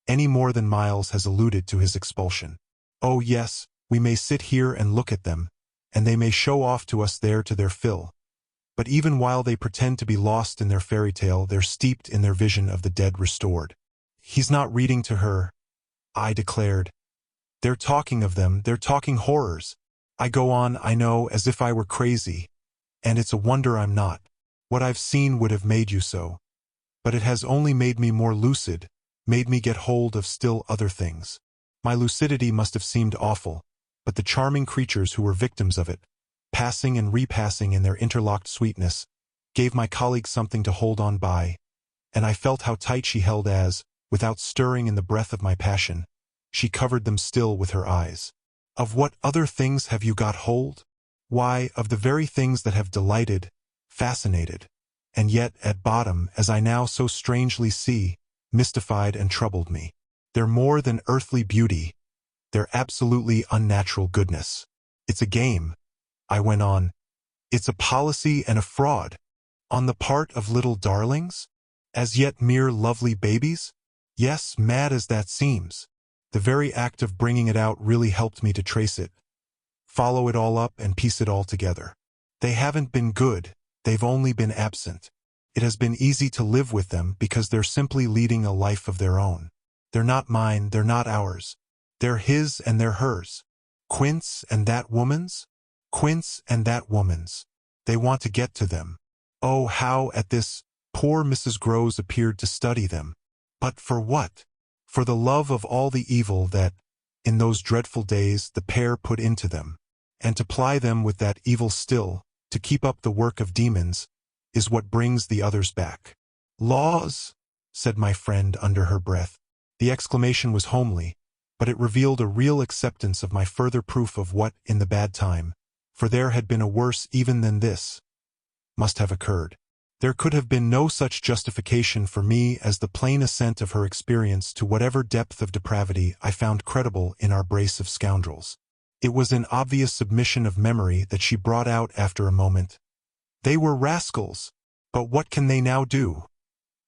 any more than Miles has alluded to his expulsion. Oh yes, we may sit here and look at them, and they may show off to us there to their fill. But even while they pretend to be lost in their fairy tale, they're steeped in their vision of the dead restored. He's not reading to her, I declared. They're talking of them, they're talking horrors. I go on, I know, as if I were crazy, and it's a wonder I'm not. What I've seen would have made you so. But it has only made me more lucid, made me get hold of still other things. My lucidity must have seemed awful, but the charming creatures who were victims of it, passing and repassing in their interlocked sweetness, gave my colleague something to hold on by, and I felt how tight she held as, without stirring in the breath of my passion, she covered them still with her eyes. Of what other things have you got hold? Why, of the very things that have delighted, fascinated, and yet, at bottom, as I now so strangely see, mystified and troubled me. They're more than earthly beauty. They're absolutely unnatural goodness. It's a game, I went on. It's a policy and a fraud. On the part of little darlings? As yet mere lovely babies? Yes, mad as that seems. The very act of bringing it out really helped me to trace it, follow it all up and piece it all together. They haven't been good, they've only been absent. It has been easy to live with them because they're simply leading a life of their own. They're not mine, they're not ours. They're his and they're hers. Quince and that woman's? Quince and that woman's. They want to get to them. Oh, how at this, poor Mrs. Groves appeared to study them. But for what? For the love of all the evil that, in those dreadful days, the pair put into them. And to ply them with that evil still, to keep up the work of demons, is what brings the others back. Laws, said my friend under her breath. The exclamation was homely, but it revealed a real acceptance of my further proof of what, in the bad time, for there had been a worse even than this, must have occurred. There could have been no such justification for me as the plain assent of her experience to whatever depth of depravity I found credible in our brace of scoundrels. It was an obvious submission of memory that she brought out after a moment. They were rascals, but what can they now do?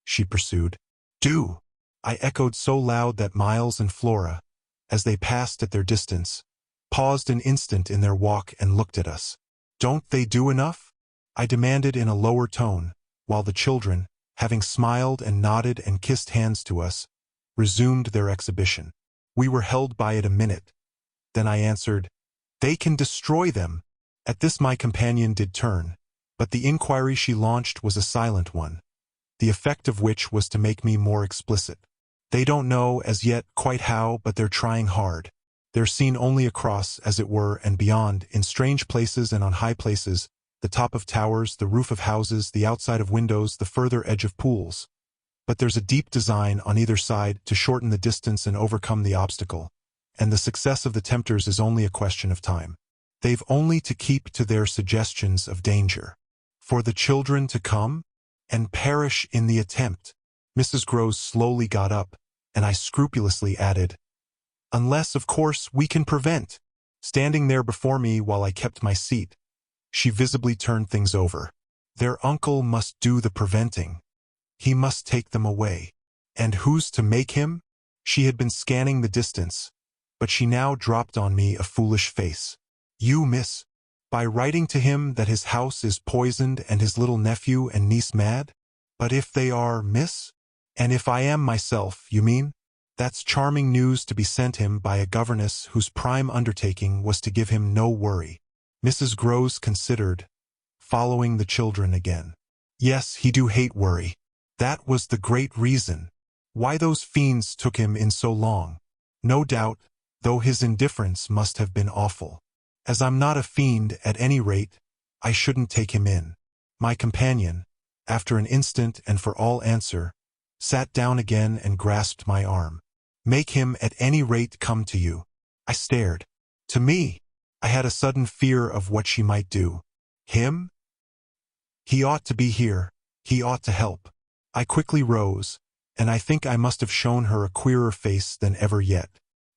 She pursued. Do? I echoed so loud that Miles and Flora, as they passed at their distance, paused an instant in their walk and looked at us. Don't they do enough? I demanded in a lower tone, while the children, having smiled and nodded and kissed hands to us, resumed their exhibition. We were held by it a minute. Then I answered, They can destroy them. At this my companion did turn, but the inquiry she launched was a silent one, the effect of which was to make me more explicit. They don't know as yet quite how, but they're trying hard. They're seen only across, as it were, and beyond, in strange places and on high places, the top of towers, the roof of houses, the outside of windows, the further edge of pools. but there's a deep design on either side to shorten the distance and overcome the obstacle, and the success of the tempters is only a question of time. They've only to keep to their suggestions of danger. For the children to come and perish in the attempt. Mrs. Groves slowly got up, and I scrupulously added, unless, of course, we can prevent. Standing there before me while I kept my seat, she visibly turned things over. Their uncle must do the preventing. He must take them away. And who's to make him? She had been scanning the distance, but she now dropped on me a foolish face. You, miss, by writing to him that his house is poisoned and his little nephew and niece mad? But if they are, miss? And if I am myself, you mean? That's charming news to be sent him by a governess whose prime undertaking was to give him no worry. Mrs. Groves considered, following the children again. Yes, he do hate worry. That was the great reason why those fiends took him in so long. No doubt, though his indifference must have been awful. As I'm not a fiend, at any rate, I shouldn't take him in. My companion, after an instant and for all answer, sat down again and grasped my arm. Make him at any rate come to you. I stared. To me, I had a sudden fear of what she might do. Him? He ought to be here. He ought to help. I quickly rose, and I think I must have shown her a queerer face than ever yet.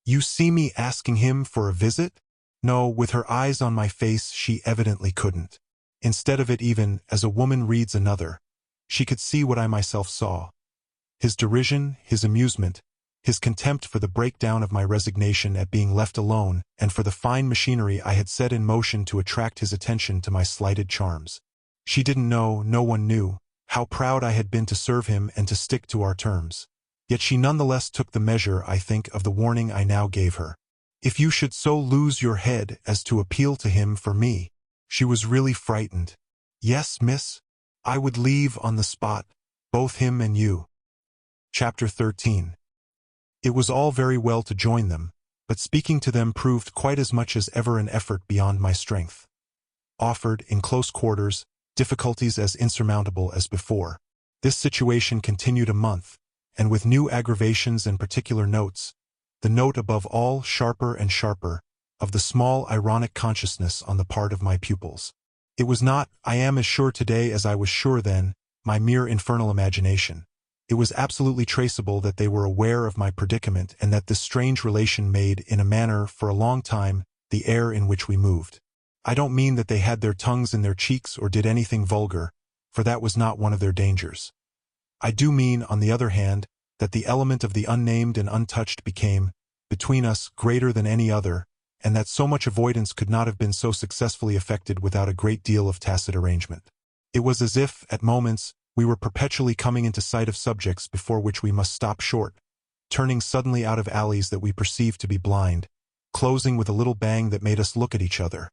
You see me asking him for a visit? No, with her eyes on my face she evidently couldn't. Instead of it, even as a woman reads another, she could see what I myself saw. His derision, his amusement, his contempt for the breakdown of my resignation at being left alone and for the fine machinery I had set in motion to attract his attention to my slighted charms. She didn't know, no one knew, how proud I had been to serve him and to stick to our terms. Yet she nonetheless took the measure, I think, of the warning I now gave her. If you should so lose your head as to appeal to him for me. She was really frightened. Yes, miss, I would leave on the spot, both him and you. Chapter 13. It was all very well to join them, but speaking to them proved quite as much as ever an effort beyond my strength. Offered, in close quarters, difficulties as insurmountable as before. This situation continued a month, and with new aggravations and particular notes, the note above all sharper and sharper, of the small ironic consciousness on the part of my pupils. It was not, I am as sure today as I was sure then, my mere infernal imagination. It was absolutely traceable that they were aware of my predicament and that this strange relation made, in a manner, for a long time, the air in which we moved. I don't mean that they had their tongues in their cheeks or did anything vulgar, for that was not one of their dangers. I do mean, on the other hand, that the element of the unnamed and untouched became, between us, greater than any other, and that so much avoidance could not have been so successfully effected without a great deal of tacit arrangement. It was as if, at moments, we were perpetually coming into sight of subjects before which we must stop short, turning suddenly out of alleys that we perceived to be blind, closing with a little bang that made us look at each other.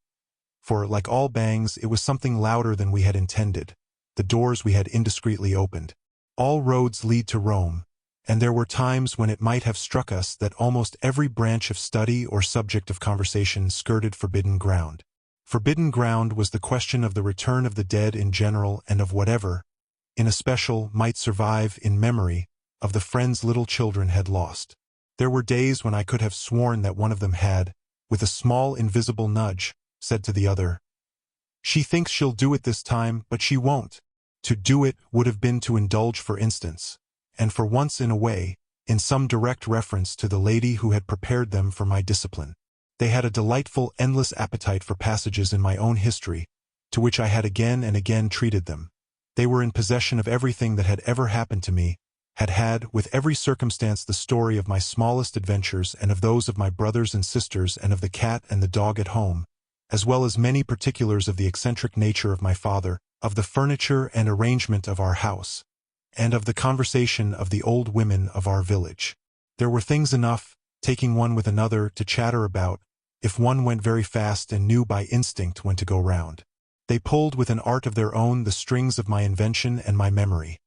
For, like all bangs, it was something louder than we had intended, the doors we had indiscreetly opened. All roads lead to Rome, and there were times when it might have struck us that almost every branch of study or subject of conversation skirted forbidden ground. Forbidden ground was the question of the return of the dead in general and of whatever, in especial, might survive in memory of the friends little children had lost. There were days when I could have sworn that one of them had, with a small invisible nudge, said to the other, "She thinks she'll do it this time, but she won't." To do it would have been to indulge, for instance, and for once in a way, in some direct reference to the lady who had prepared them for my discipline. They had a delightful, endless appetite for passages in my own history, to which I had again and again treated them. They were in possession of everything that had ever happened to me, had, with every circumstance, the story of my smallest adventures and of those of my brothers and sisters and of the cat and the dog at home, as well as many particulars of the eccentric nature of my father, of the furniture and arrangement of our house, and of the conversation of the old women of our village. There were things enough, taking one with another, to chatter about, if one went very fast and knew by instinct when to go round. They pulled with an art of their own the strings of my invention and my memory,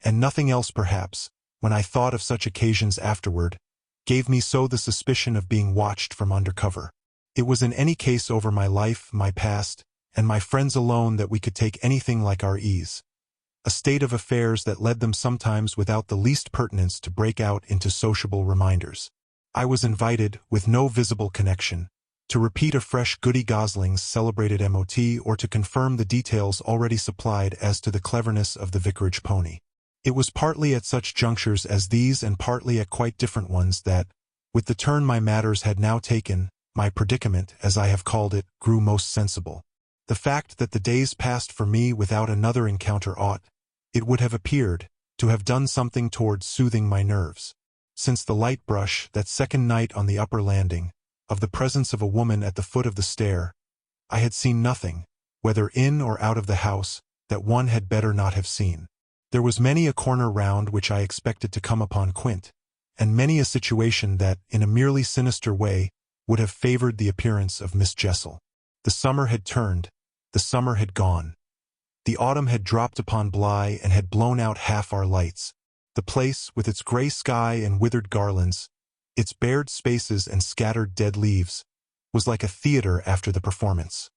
and nothing else perhaps, when I thought of such occasions afterward, gave me so the suspicion of being watched from under cover. It was in any case over my life, my past, and my friends alone that we could take anything like our ease. a state of affairs that led them sometimes without the least pertinence to break out into sociable reminders. I was invited, with no visible connection, to repeat afresh Goody Gosling's celebrated MOT or to confirm the details already supplied as to the cleverness of the vicarage pony. It was partly at such junctures as these and partly at quite different ones that, with the turn my matters had now taken, my predicament, as I have called it, grew most sensible. The fact that the days passed for me without another encounter ought, it would have appeared, to have done something towards soothing my nerves. Since the light brush, that second night on the upper landing, of the presence of a woman at the foot of the stair, I had seen nothing, whether in or out of the house, that one had better not have seen. There was many a corner round which I expected to come upon Quint, and many a situation that, in a merely sinister way, would have favored the appearance of Miss Jessel. The summer had turned, the summer had gone. The autumn had dropped upon Bly and had blown out half our lights. The place, with its gray sky and withered garlands, its bared spaces and scattered dead leaves, was like a theater after the performance,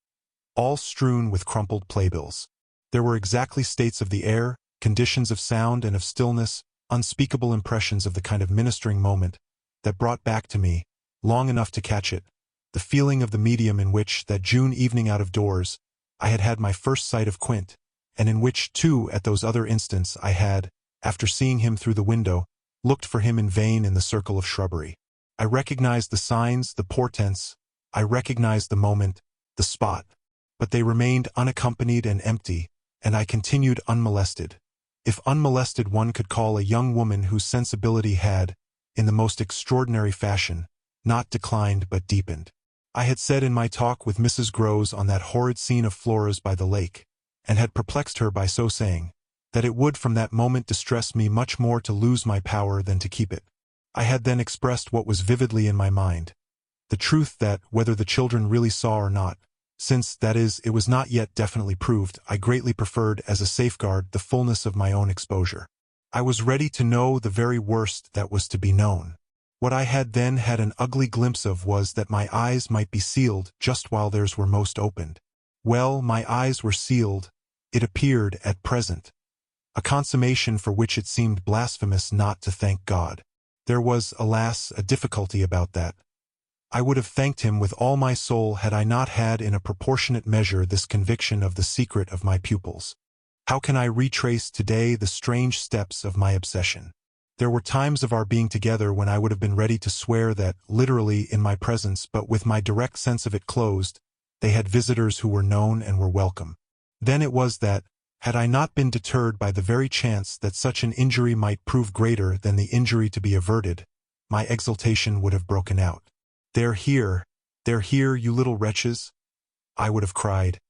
all strewn with crumpled playbills. There were exactly states of the air, conditions of sound and of stillness, unspeakable impressions of the kind of ministering moment that brought back to me, long enough to catch it, the feeling of the medium in which, that June evening out of doors, I had had my first sight of Quint, and in which, too, at those other instants I had, after seeing him through the window, looked for him in vain in the circle of shrubbery. I recognized the signs, the portents, I recognized the moment, the spot, but they remained unaccompanied and empty, and I continued unmolested, if unmolested one could call a young woman whose sensibility had, in the most extraordinary fashion, not declined but deepened. I had said in my talk with Mrs. Groves on that horrid scene of Flora's by the lake, and had perplexed her by so saying, that it would from that moment distress me much more to lose my power than to keep it. I had then expressed what was vividly in my mind, the truth that, whether the children really saw or not, since, that is, it was not yet definitely proved, I greatly preferred, as a safeguard, the fullness of my own exposure. I was ready to know the very worst that was to be known. What I had then had an ugly glimpse of was that my eyes might be sealed just while theirs were most opened. Well, my eyes were sealed, it appeared, at present, a consummation for which it seemed blasphemous not to thank God. There was, alas, a difficulty about that. I would have thanked him with all my soul had I not had in a proportionate measure this conviction of the secret of my pupils. How can I retrace today the strange steps of my obsession? There were times of our being together when I would have been ready to swear that, literally in my presence but with my direct sense of it closed, they had visitors who were known and were welcome. Then it was that, had I not been deterred by the very chance that such an injury might prove greater than the injury to be averted, my exultation would have broken out. They're here, you little wretches," I would have cried.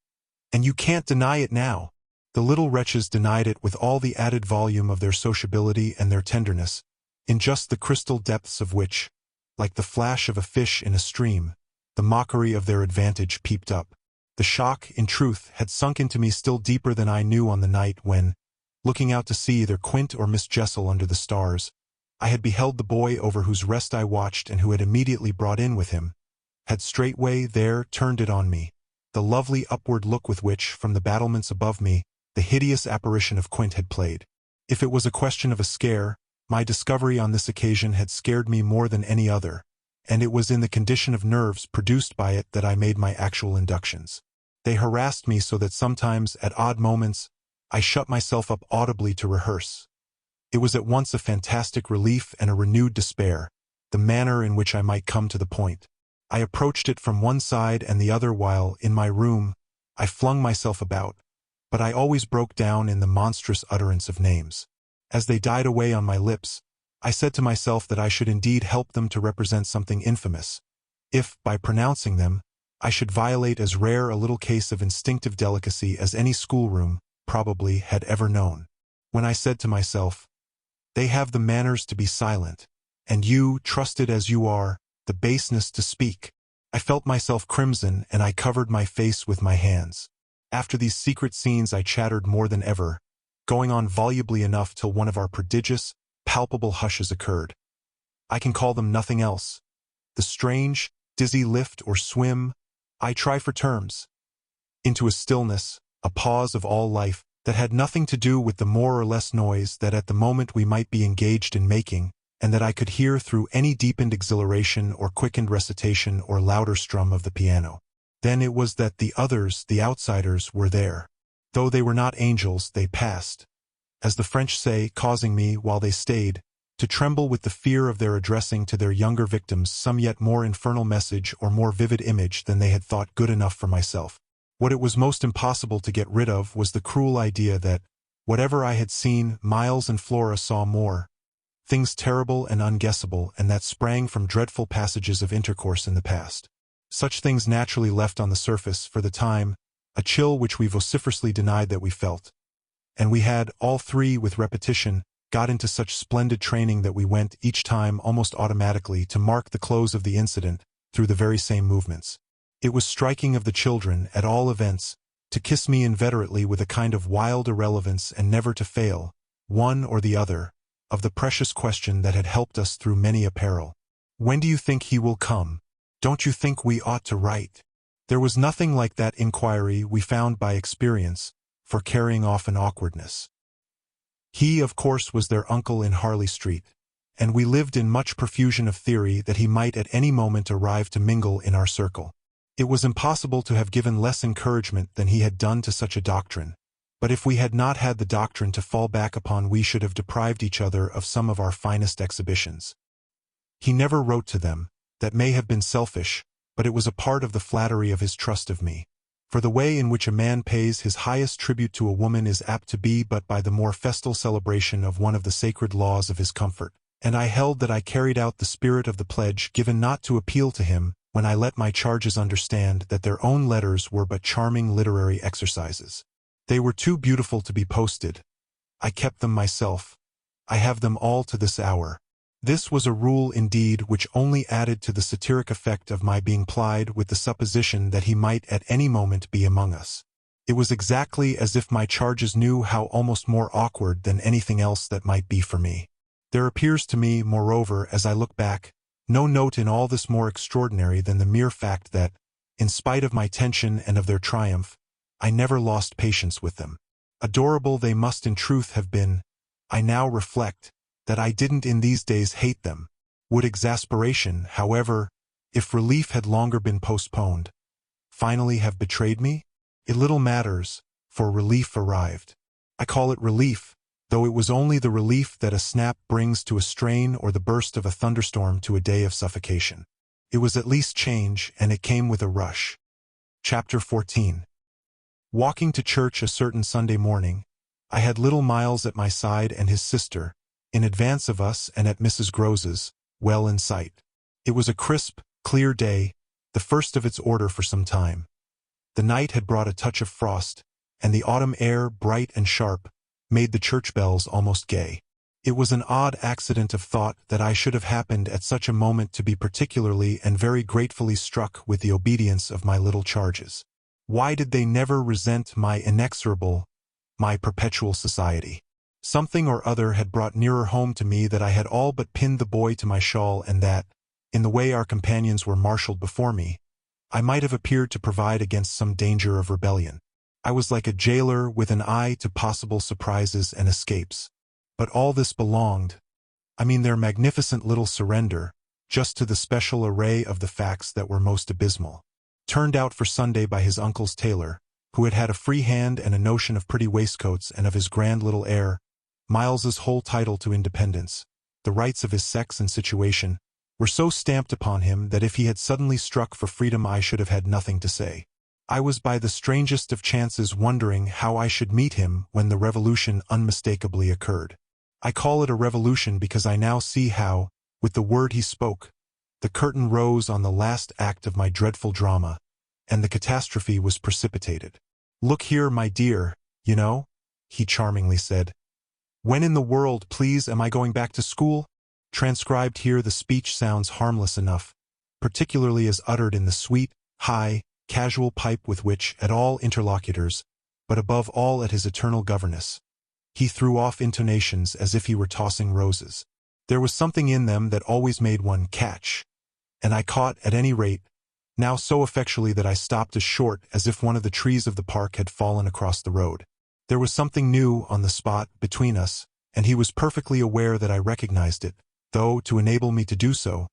"And you can't deny it now." The little wretches denied it with all the added volume of their sociability and their tenderness, in just the crystal depths of which, like the flash of a fish in a stream, the mockery of their advantage peeped up. The shock, in truth, had sunk into me still deeper than I knew on the night when, looking out to see either Quint or Miss Jessel under the stars, I had beheld the boy over whose rest I watched and who had immediately brought in with him, had straightway there turned it on me, the lovely upward look with which, from the battlements above me, the hideous apparition of Quint had played. If it was a question of a scare, my discovery on this occasion had scared me more than any other, and it was in the condition of nerves produced by it that I made my actual inductions. They harassed me so that sometimes, at odd moments, I shut myself up audibly to rehearse. It was at once a fantastic relief and a renewed despair, the manner in which I might come to the point. I approached it from one side and the other while, in my room, I flung myself about, but I always broke down in the monstrous utterance of names. As they died away on my lips, I said to myself that I should indeed help them to represent something infamous, if, by pronouncing them, I should violate as rare a little case of instinctive delicacy as any schoolroom, probably, had ever known. When I said to myself, "They have the manners to be silent, and you, trusted as you are, the baseness to speak," I felt myself crimson and I covered my face with my hands. After these secret scenes I chattered more than ever, going on volubly enough till one of our prodigious, palpable hushes occurred. I can call them nothing else. The strange, dizzy lift or swim, I try for terms, into a stillness, a pause of all life, that had nothing to do with the more or less noise that at the moment we might be engaged in making, and that I could hear through any deepened exhilaration or quickened recitation or louder strum of the piano. Then it was that the others, the outsiders, were there. Though they were not angels, they passed, as the French say, causing me, while they stayed, to tremble with the fear of their addressing to their younger victims some yet more infernal message or more vivid image than they had thought good enough for myself. What it was most impossible to get rid of was the cruel idea that, whatever I had seen, Miles and Flora saw more, things terrible and unguessable, and that sprang from dreadful passages of intercourse in the past. Such things naturally left on the surface, for the time, a chill which we vociferously denied that we felt. And we had, all three with repetition, got into such splendid training that we went, each time almost automatically, to mark the close of the incident, through the very same movements. It was striking of the children, at all events, to kiss me inveterately with a kind of wild irrelevance and never to fail, one or the other, of the precious question that had helped us through many a peril. When do you think he will come? Don't you think we ought to write? There was nothing like that inquiry, we found by experience, for carrying off an awkwardness. He, of course, was their uncle in Harley Street, and we lived in much profusion of theory that he might at any moment arrive to mingle in our circle. It was impossible to have given less encouragement than he had done to such a doctrine, but if we had not had the doctrine to fall back upon, we should have deprived each other of some of our finest exhibitions. He never wrote to them. That may have been selfish, but it was a part of the flattery of his trust of me. For the way in which a man pays his highest tribute to a woman is apt to be but by the more festal celebration of one of the sacred laws of his comfort, and I held that I carried out the spirit of the pledge given not to appeal to him, when I let my charges understand that their own letters were but charming literary exercises. They were too beautiful to be posted. I kept them myself. I have them all to this hour. This was a rule indeed which only added to the satiric effect of my being plied with the supposition that he might at any moment be among us. It was exactly as if my charges knew how almost more awkward than anything else that might be for me. There appears to me, moreover, as I look back, no note in all this more extraordinary than the mere fact that, in spite of my tension and of their triumph, I never lost patience with them. Adorable they must in truth have been. I now reflect that I didn't in these days hate them. Would exasperation, however, if relief had longer been postponed, finally have betrayed me? It little matters, for relief arrived. I call it relief, though it was only the relief that a snap brings to a strain or the burst of a thunderstorm to a day of suffocation. It was at least change, and it came with a rush. Chapter 14. Walking to church a certain Sunday morning, I had little Miles at my side and his sister, in advance of us and at Mrs. Grose's, well in sight. It was a crisp, clear day, the first of its order for some time. The night had brought a touch of frost, and the autumn air, bright and sharp, made the church bells almost gay. It was an odd accident of thought that I should have happened at such a moment to be particularly and very gratefully struck with the obedience of my little charges. Why did they never resent my inexorable, my perpetual society? Something or other had brought nearer home to me that I had all but pinned the boy to my shawl, and that, in the way our companions were marshaled before me, I might have appeared to provide against some danger of rebellion. I was like a jailer with an eye to possible surprises and escapes. But all this belonged, their magnificent little surrender, just to the special array of the facts that were most abysmal. Turned out for Sunday by his uncle's tailor, who had had a free hand and a notion of pretty waistcoats and of his grand little air, Miles's whole title to independence, the rights of his sex and situation, were so stamped upon him that if he had suddenly struck for freedom I should have had nothing to say. I was by the strangest of chances wondering how I should meet him when the revolution unmistakably occurred. I call it a revolution because I now see how, with the word he spoke, the curtain rose on the last act of my dreadful drama, and the catastrophe was precipitated. "Look here, my dear, you know," he charmingly said. "When in the world, please, am I going back to school?" Transcribed here the speech sounds harmless enough, particularly as uttered in the sweet, high, casual pipe with which, at all interlocutors, but above all at his eternal governess, he threw off intonations as if he were tossing roses. There was something in them that always made one catch, and I caught, at any rate, now so effectually that I stopped as short as if one of the trees of the park had fallen across the road. There was something new on the spot between us, and he was perfectly aware that I recognized it, though, to enable me to do so,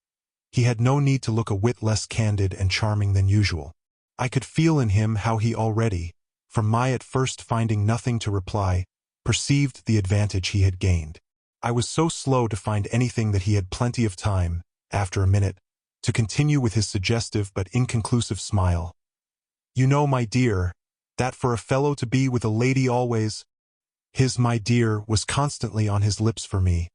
he had no need to look a whit less candid and charming than usual. I could feel in him how he already, from my at first finding nothing to reply, perceived the advantage he had gained. I was so slow to find anything that he had plenty of time, after a minute, to continue with his suggestive but inconclusive smile. "You know, my dear, that for a fellow to be with a lady always—" His "my dear" was constantly on his lips for me,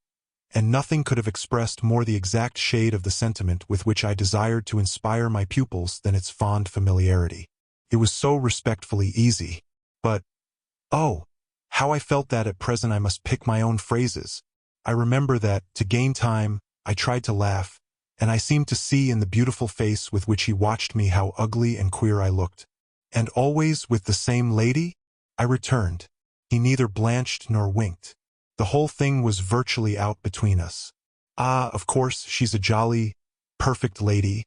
and nothing could have expressed more the exact shade of the sentiment with which I desired to inspire my pupils than its fond familiarity. It was so respectfully easy. But, oh, how I felt that at present I must pick my own phrases. I remember that, to gain time, I tried to laugh, and I seemed to see in the beautiful face with which he watched me how ugly and queer I looked. "And always with the same lady?" I returned. He neither blanched nor winked. The whole thing was virtually out between us. "Ah, of course, she's a jolly, perfect lady.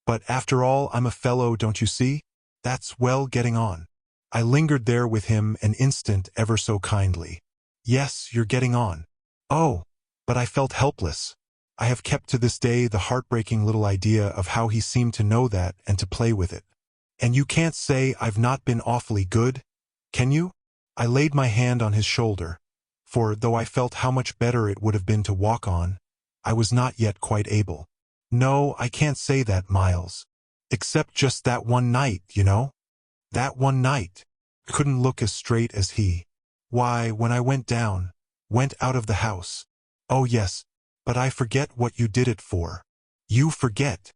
But after all, I'm a fellow, don't you see? That's well getting on." I lingered there with him an instant ever so kindly. "Yes, you're getting on." Oh, but I felt helpless. I have kept to this day the heartbreaking little idea of how he seemed to know that and to play with it. "And you can't say I've not been awfully good, can you?" I laid my hand on his shoulder, for though I felt how much better it would have been to walk on, I was not yet quite able. "No, I can't say that, Miles. Except just that one night, you know. That one night." Couldn't look as straight as he. "Why, when I went out of the house." "Oh yes, but I forget what you did it for." "You forget."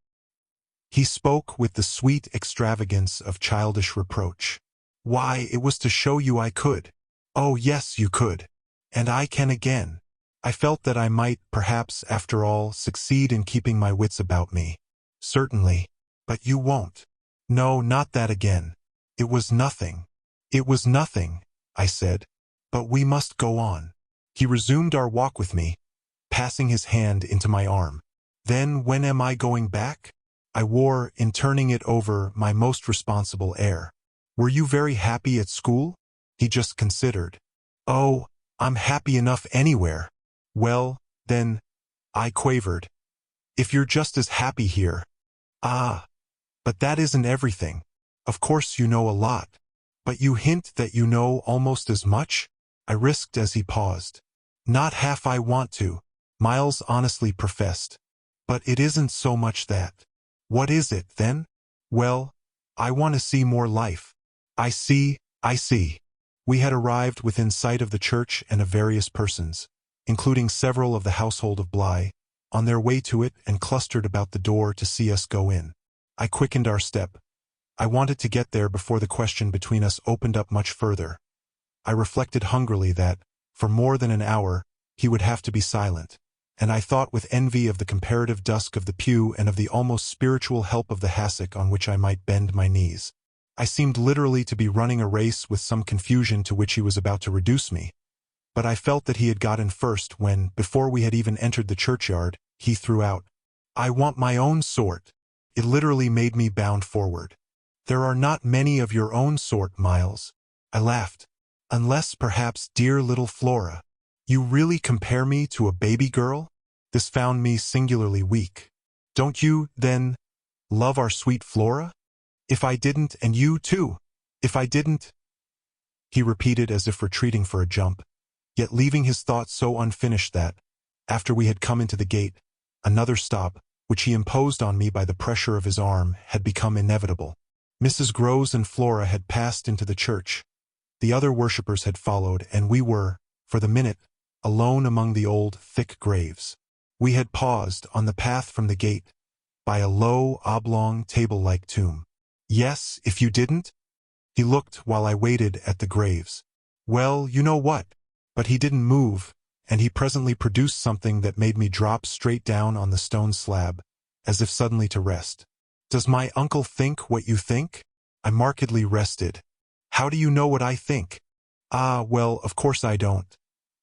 He spoke with the sweet extravagance of childish reproach. "Why, it was to show you I could." "Oh yes, you could. And I can again." I felt that I might, perhaps, after all, succeed in keeping my wits about me. "Certainly. But you won't." "No, not that again. It was nothing." "It was nothing," I said. "But we must go on." He resumed our walk with me, passing his hand into my arm. "Then when am I going back?" I wore, in turning it over, my most responsible air. "Were you very happy at school?" He just considered. "Oh, I'm happy enough anywhere." "Well, then," I quavered, "if you're just as happy here." "Ah, but that isn't everything. Of course you know a lot. But you hint that you know almost as much?" I risked as he paused. "Not half I want to," Miles honestly professed. "But it isn't so much that." "What is it, then?" "Well, I want to see more life." I see. We had arrived within sight of the church and of various persons, including several of the household of Bly, on their way to it and clustered about the door to see us go in. I quickened our step. I wanted to get there before the question between us opened up much further. I reflected hungrily that, for more than an hour, he would have to be silent, and I thought with envy of the comparative dusk of the pew and of the almost spiritual help of the hassock on which I might bend my knees. I seemed literally to be running a race with some confusion to which he was about to reduce me, but I felt that he had got in first when, before we had even entered the churchyard, he threw out, "I want my own sort." It literally made me bound forward. "There are not many of your own sort, Miles." I laughed. "Unless, perhaps, dear little Flora." "You really compare me to a baby girl?" This found me singularly weak. "Don't you, then, love our sweet Flora?" "If I didn't, and you too. If I didn't," he repeated as if retreating for a jump, yet leaving his thought so unfinished that, after we had come into the gate, another stop, which he imposed on me by the pressure of his arm, had become inevitable. Mrs. Groves and Flora had passed into the church. The other worshippers had followed, and we were, for the minute, alone among the old, thick graves. We had paused, on the path from the gate, by a low, oblong, table-like tomb. "Yes, if you didn't?" He looked while I waited at the graves. "Well, you know what?" But he didn't move, and he presently produced something that made me drop straight down on the stone slab, as if suddenly to rest. "Does my uncle think what you think?" I markedly rested. "How do you know what I think?" "Ah, well, of course I don't.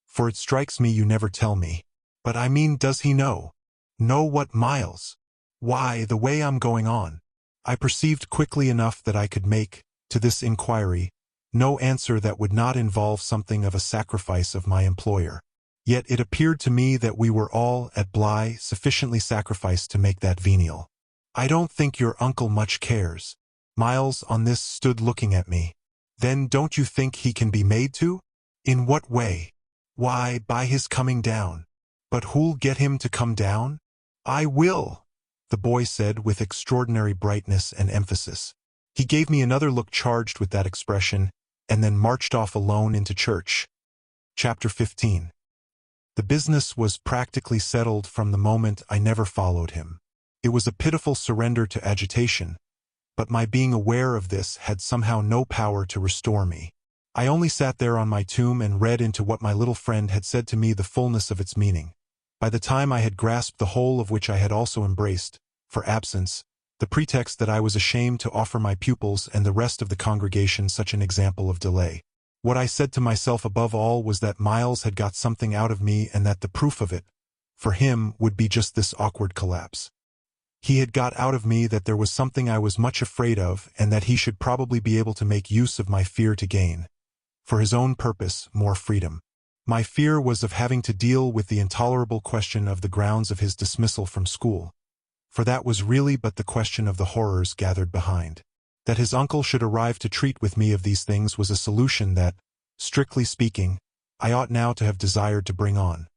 For it strikes me you never tell me. But I mean, does he know?" "Know what, Miles?" "Why, the way I'm going on." I perceived quickly enough that I could make, to this inquiry, No answer that would not involve something of a sacrifice of my employer. Yet it appeared to me that we were all, at Bly, sufficiently sacrificed to make that venial. I don't think your uncle much cares. Miles on this stood looking at me. Then don't you think he can be made to? In what way? Why, by his coming down. But who'll get him to come down? I will, the boy said with extraordinary brightness and emphasis. He gave me another look charged with that expression, and then marched off alone into church. Chapter 15. The business was practically settled from the moment I never followed him. It was a pitiful surrender to agitation, but my being aware of this had somehow no power to restore me. I only sat there on my tomb and read into what my little friend had said to me the fullness of its meaning. By the time I had grasped the whole of which I had also embraced, for absence, the pretext that I was ashamed to offer my pupils and the rest of the congregation such an example of delay. What I said to myself above all was that Miles had got something out of me and that the proof of it, for him, would be just this awkward collapse. He had got out of me that there was something I was much afraid of and that he should probably be able to make use of my fear to gain, for his own purpose, more freedom. My fear was of having to deal with the intolerable question of the grounds of his dismissal from school, for that was really but the question of the horrors gathered behind. That his uncle should arrive to treat with me of these things was a solution that, strictly speaking, I ought now to have desired to bring on.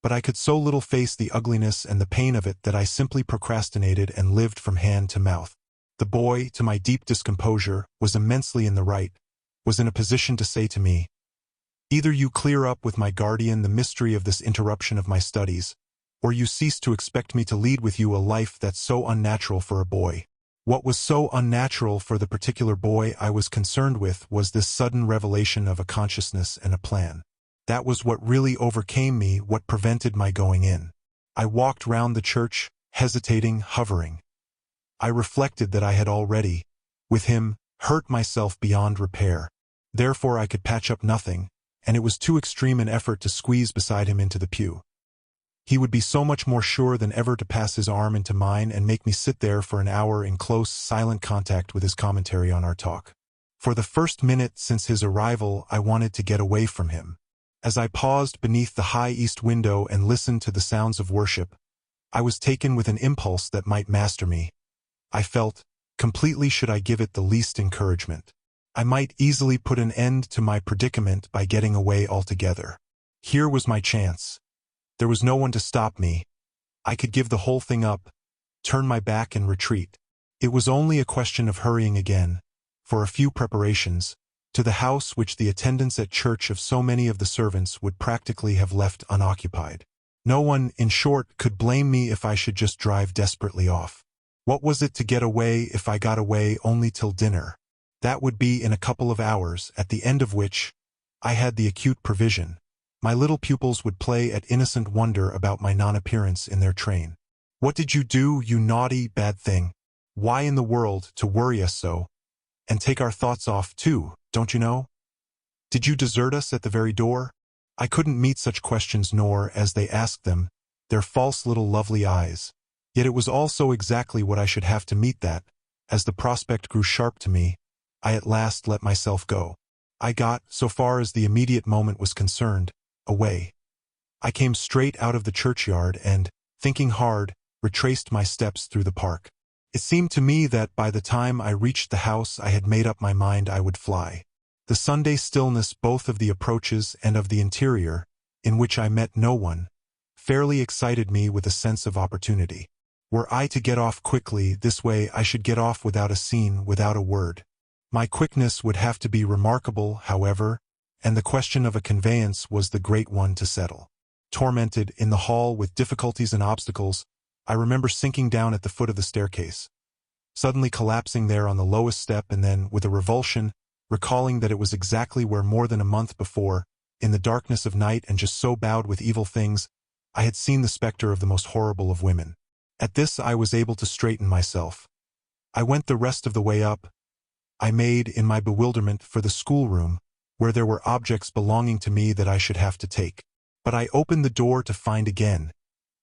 But I could so little face the ugliness and the pain of it that I simply procrastinated and lived from hand to mouth. The boy, to my deep discomposure, was immensely in the right, was in a position to say to me, "Either you clear up with my guardian the mystery of this interruption of my studies, or you cease to expect me to lead with you a life that's so unnatural for a boy." What was so unnatural for the particular boy I was concerned with was this sudden revelation of a consciousness and a plan. That was what really overcame me, what prevented my going in. I walked round the church, hesitating, hovering. I reflected that I had already, with him, hurt myself beyond repair. Therefore I could patch up nothing, and it was too extreme an effort to squeeze beside him into the pew. He would be so much more sure than ever to pass his arm into mine and make me sit there for an hour in close, silent contact with his commentary on our talk. For the first minute since his arrival I wanted to get away from him. As I paused beneath the high east window and listened to the sounds of worship, I was taken with an impulse that might master me. I felt, completely should I give it the least encouragement, I might easily put an end to my predicament by getting away altogether. Here was my chance. There was no one to stop me. I could give the whole thing up, turn my back and retreat. It was only a question of hurrying again, for a few preparations, to the house which the attendance at church of so many of the servants would practically have left unoccupied. No one, in short, could blame me if I should just drive desperately off. What was it to get away if I got away only till dinner? That would be in a couple of hours, at the end of which, I had the acute provision. My little pupils would play at innocent wonder about my non-appearance in their train. "What did you do, you naughty, bad thing? Why in the world, to worry us so? And take our thoughts off, too, don't you know? Did you desert us at the very door?" I couldn't meet such questions nor, as they asked them, their false little lovely eyes. Yet it was also exactly what I should have to meet that, as the prospect grew sharp to me, I at last let myself go. I got, so far as the immediate moment was concerned, away. I came straight out of the churchyard and, thinking hard, retraced my steps through the park. It seemed to me that by the time I reached the house I had made up my mind I would fly. The Sunday stillness both of the approaches and of the interior, in which I met no one, fairly excited me with a sense of opportunity. Were I to get off quickly this way I should get off without a scene, without a word. My quickness would have to be remarkable, however, and the question of a conveyance was the great one to settle. Tormented, in the hall with difficulties and obstacles, I remember sinking down at the foot of the staircase, suddenly collapsing there on the lowest step and then, with a revulsion, recalling that it was exactly where more than a month before, in the darkness of night and just so bowed with evil things, I had seen the specter of the most horrible of women. At this I was able to straighten myself. I went the rest of the way up. I made, in my bewilderment, for the schoolroom, where there were objects belonging to me that I should have to take. But I opened the door to find again,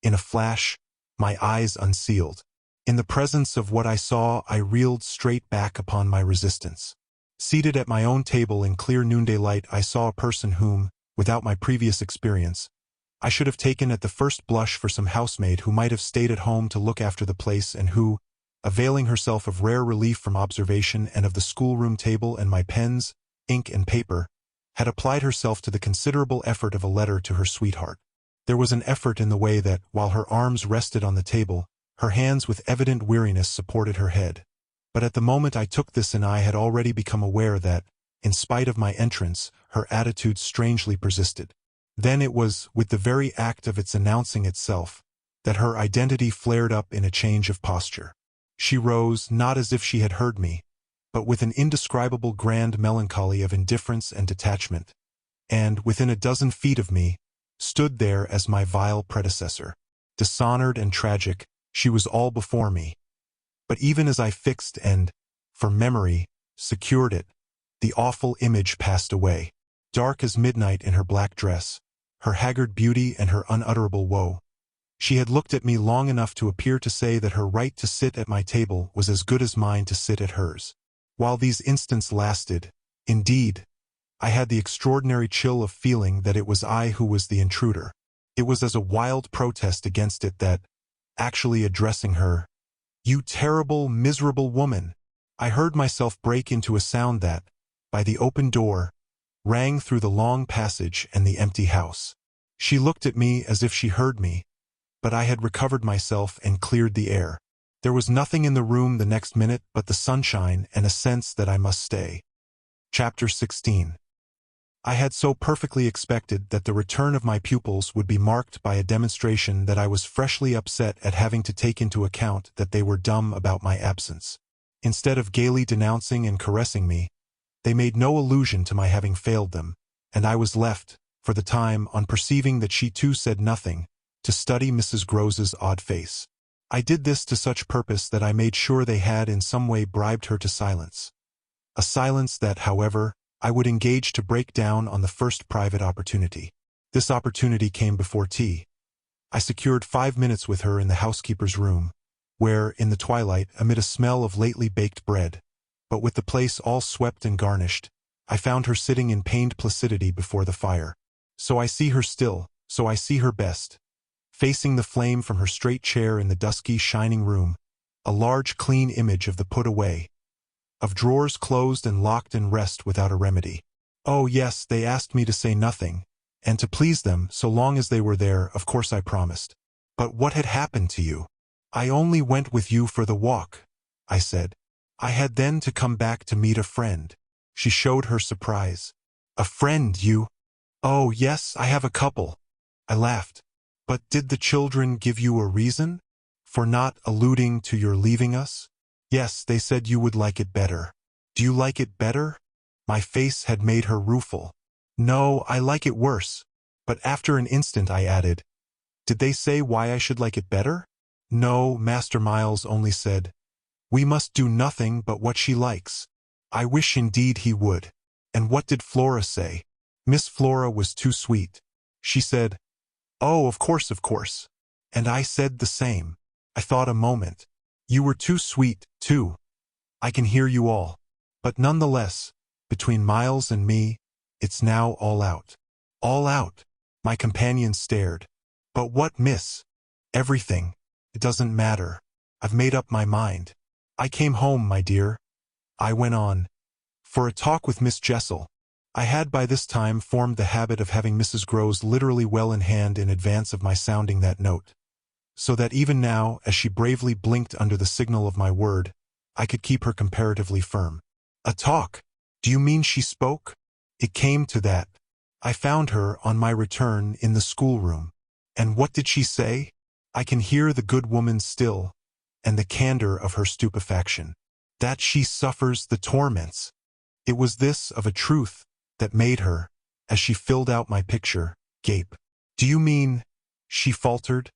in a flash, my eyes unsealed. In the presence of what I saw I reeled straight back upon my resistance. Seated at my own table in clear noonday light, I saw a person whom, without my previous experience, I should have taken at the first blush for some housemaid who might have stayed at home to look after the place and who, availing herself of rare relief from observation and of the schoolroom table and my pens, ink and paper, had applied herself to the considerable effort of a letter to her sweetheart. There was an effort in the way that, while her arms rested on the table, her hands with evident weariness supported her head. But at the moment I took this in, I had already become aware that, in spite of my entrance, her attitude strangely persisted. Then it was, with the very act of its announcing itself, that her identity flared up in a change of posture. She rose, not as if she had heard me, but with an indescribable grand melancholy of indifference and detachment, and, within a dozen feet of me, stood there as my vile predecessor. Dishonored and tragic, she was all before me. But even as I fixed and, for memory, secured it, the awful image passed away. Dark as midnight in her black dress, her haggard beauty and her unutterable woe, she had looked at me long enough to appear to say that her right to sit at my table was as good as mine to sit at hers. While these instants lasted, indeed, I had the extraordinary chill of feeling that it was I who was the intruder. It was as a wild protest against it that, actually addressing her, "You terrible, miserable woman," I heard myself break into a sound that, by the open door, rang through the long passage and the empty house. She looked at me as if she heard me, but I had recovered myself and cleared the air. There was nothing in the room the next minute but the sunshine and a sense that I must stay. Chapter 16. I had so perfectly expected that the return of my pupils would be marked by a demonstration that I was freshly upset at having to take into account that they were dumb about my absence. Instead of gaily denouncing and caressing me, they made no allusion to my having failed them, and I was left, for the time, on perceiving that she too said nothing, to study Mrs. Grose's odd face. I did this to such purpose that I made sure they had in some way bribed her to silence. A silence that, however, I would engage to break down on the first private opportunity. This opportunity came before tea. I secured 5 minutes with her in the housekeeper's room, where, in the twilight, amid a smell of lately baked bread, but with the place all swept and garnished, I found her sitting in pained placidity before the fire. So I see her still, so I see her best, facing the flame from her straight chair in the dusky, shining room, a large, clean image of the put away, of drawers closed and locked and rest without a remedy. Oh yes, they asked me to say nothing, and to please them, so long as they were there, of course I promised. But what had happened to you? I only went with you for the walk, I said. I had then to come back to meet a friend. She showed her surprise. A friend, you? Oh yes, I have a couple. I laughed. But did the children give you a reason for not alluding to your leaving us? Yes, they said you would like it better. Do you like it better? My face had made her rueful. No, I like it worse. But after an instant I added, did they say why I should like it better? No, Master Miles only said, we must do nothing but what she likes. I wish indeed he would. And what did Flora say? Miss Flora was too sweet. She said, oh, of course, of course. And I said the same. I thought a moment. You were too sweet, too. I can hear you all. But nonetheless, between Miles and me, it's now all out. All out. My companion stared. But what, miss? Everything. It doesn't matter. I've made up my mind. I came home, my dear, I went on, for a talk with Miss Jessel. I had by this time formed the habit of having Mrs. Grose literally well in hand in advance of my sounding that note, so that even now, as she bravely blinked under the signal of my word, I could keep her comparatively firm. A talk? Do you mean she spoke? It came to that. I found her, on my return, in the schoolroom. And what did she say? I can hear the good woman still, and the candor of her stupefaction. That she suffers the torments. It was this, of a truth, that made her, as she filled out my picture, gape. Do you mean, she faltered,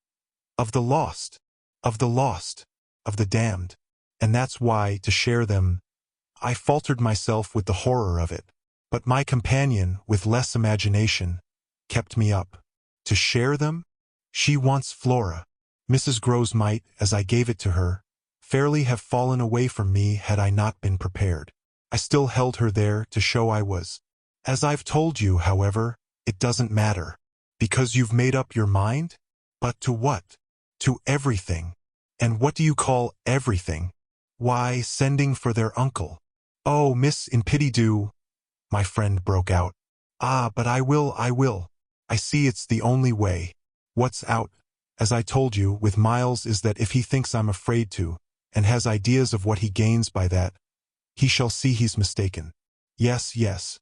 of the lost, of the lost, of the damned? And that's why, to share them, I faltered myself with the horror of it. But my companion, with less imagination, kept me up. To share them? She wants Flora. Mrs. Grose might, as I gave it to her, fairly have fallen away from me had I not been prepared. I still held her there to show I was. As I've told you, however, it doesn't matter. Because you've made up your mind? But to what? To everything. And what do you call everything? Why, sending for their uncle. Oh, miss, in pity do, my friend broke out. Ah, but I will. I see it's the only way. What's out, as I told you, with Miles is that if he thinks I'm afraid to, and has ideas of what he gains by that, he shall see he's mistaken. Yes, yes.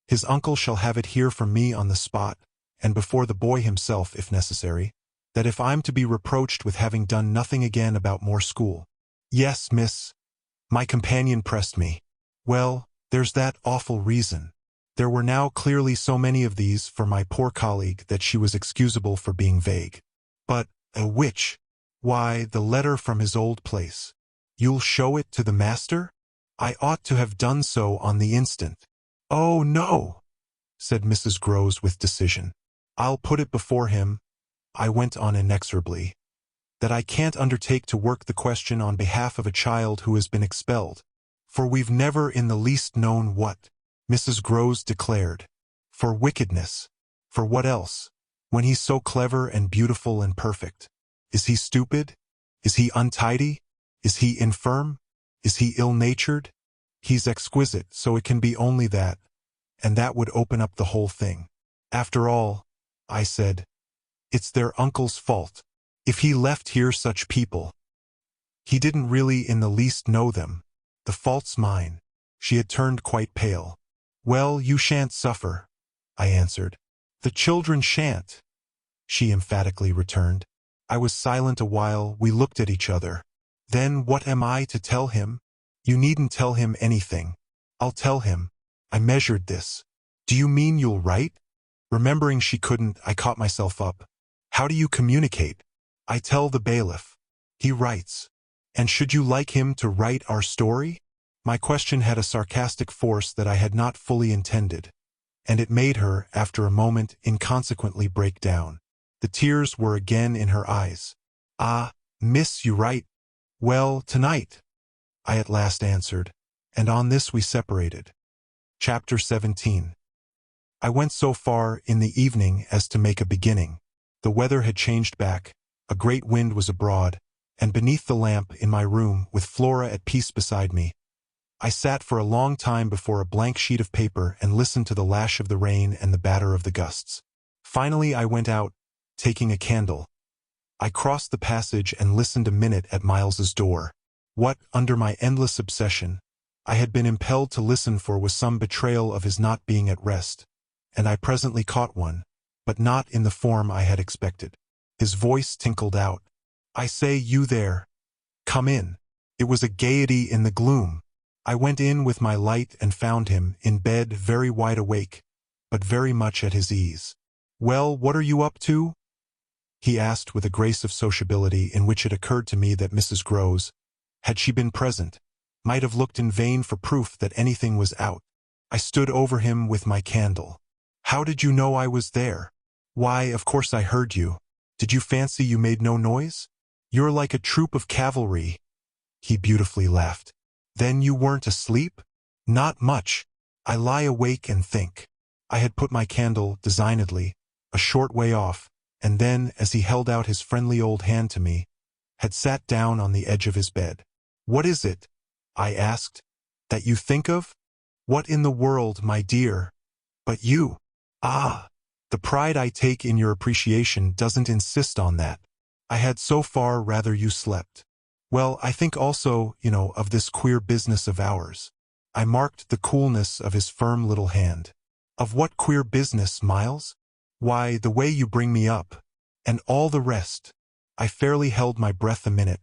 His uncle shall have it here from me on the spot, and before the boy himself, if necessary, that if I'm to be reproached with having done nothing again about more school. Yes, miss. My companion pressed me. Well, there's that awful reason. There were now clearly so many of these for my poor colleague that she was excusable for being vague. But, which? Why, the letter from his old place. You'll show it to the master? I ought to have done so on the instant. Oh, no, said Mrs. Groves with decision. I'll put it before him, I went on inexorably, that I can't undertake to work the question on behalf of a child who has been expelled. For we've never in the least known what, Mrs. Groves declared. For wickedness. For what else? When he's so clever and beautiful and perfect. Is he stupid? Is he untidy? Is he infirm? Is he ill-natured? He's exquisite, so it can be only that, and that would open up the whole thing. After all, I said, it's their uncle's fault. If he left here such people. He didn't really in the least know them. The fault's mine. She had turned quite pale. Well, you shan't suffer, I answered. The children shan't, she emphatically returned. I was silent a while, we looked at each other. Then what am I to tell him? You needn't tell him anything. I'll tell him. I measured this. Do you mean you'll write? Remembering she couldn't, I caught myself up. How do you communicate? I tell the bailiff. He writes. And should you like him to write our story? My question had a sarcastic force that I had not fully intended, and it made her, after a moment, inconsequently break down. The tears were again in her eyes. Ah, miss, you write. Well, tonight, I at last answered, and on this we separated. Chapter 17. I went so far in the evening as to make a beginning. The weather had changed back, a great wind was abroad, and beneath the lamp in my room, with Flora at peace beside me, I sat for a long time before a blank sheet of paper and listened to the lash of the rain and the batter of the gusts. Finally I went out, taking a candle. I crossed the passage and listened a minute at Miles's door. What, under my endless obsession, I had been impelled to listen for was some betrayal of his not being at rest, and I presently caught one, but not in the form I had expected. His voice tinkled out. I say, you there. Come in. It was a gaiety in the gloom. I went in with my light and found him, in bed, very wide awake, but very much at his ease. Well, what are you up to? He asked with a grace of sociability in which it occurred to me that Mrs. Groves, had she been present, might have looked in vain for proof that anything was out. I stood over him with my candle. How did you know I was there? Why, of course I heard you. Did you fancy you made no noise? You're like a troop of cavalry. He beautifully laughed. Then you weren't asleep? Not much. I lie awake and think. I had put my candle, designedly, a short way off, and then, as he held out his friendly old hand to me, had sat down on the edge of his bed. What is it? I asked. That you think of? What in the world, my dear? But you. Ah, the pride I take in your appreciation doesn't insist on that. I had so far rather you slept. Well, I think also, of this queer business of ours. I marked the coolness of his firm little hand. Of what queer business, Miles? Why, the way you bring me up. And all the rest. I fairly held my breath a minute,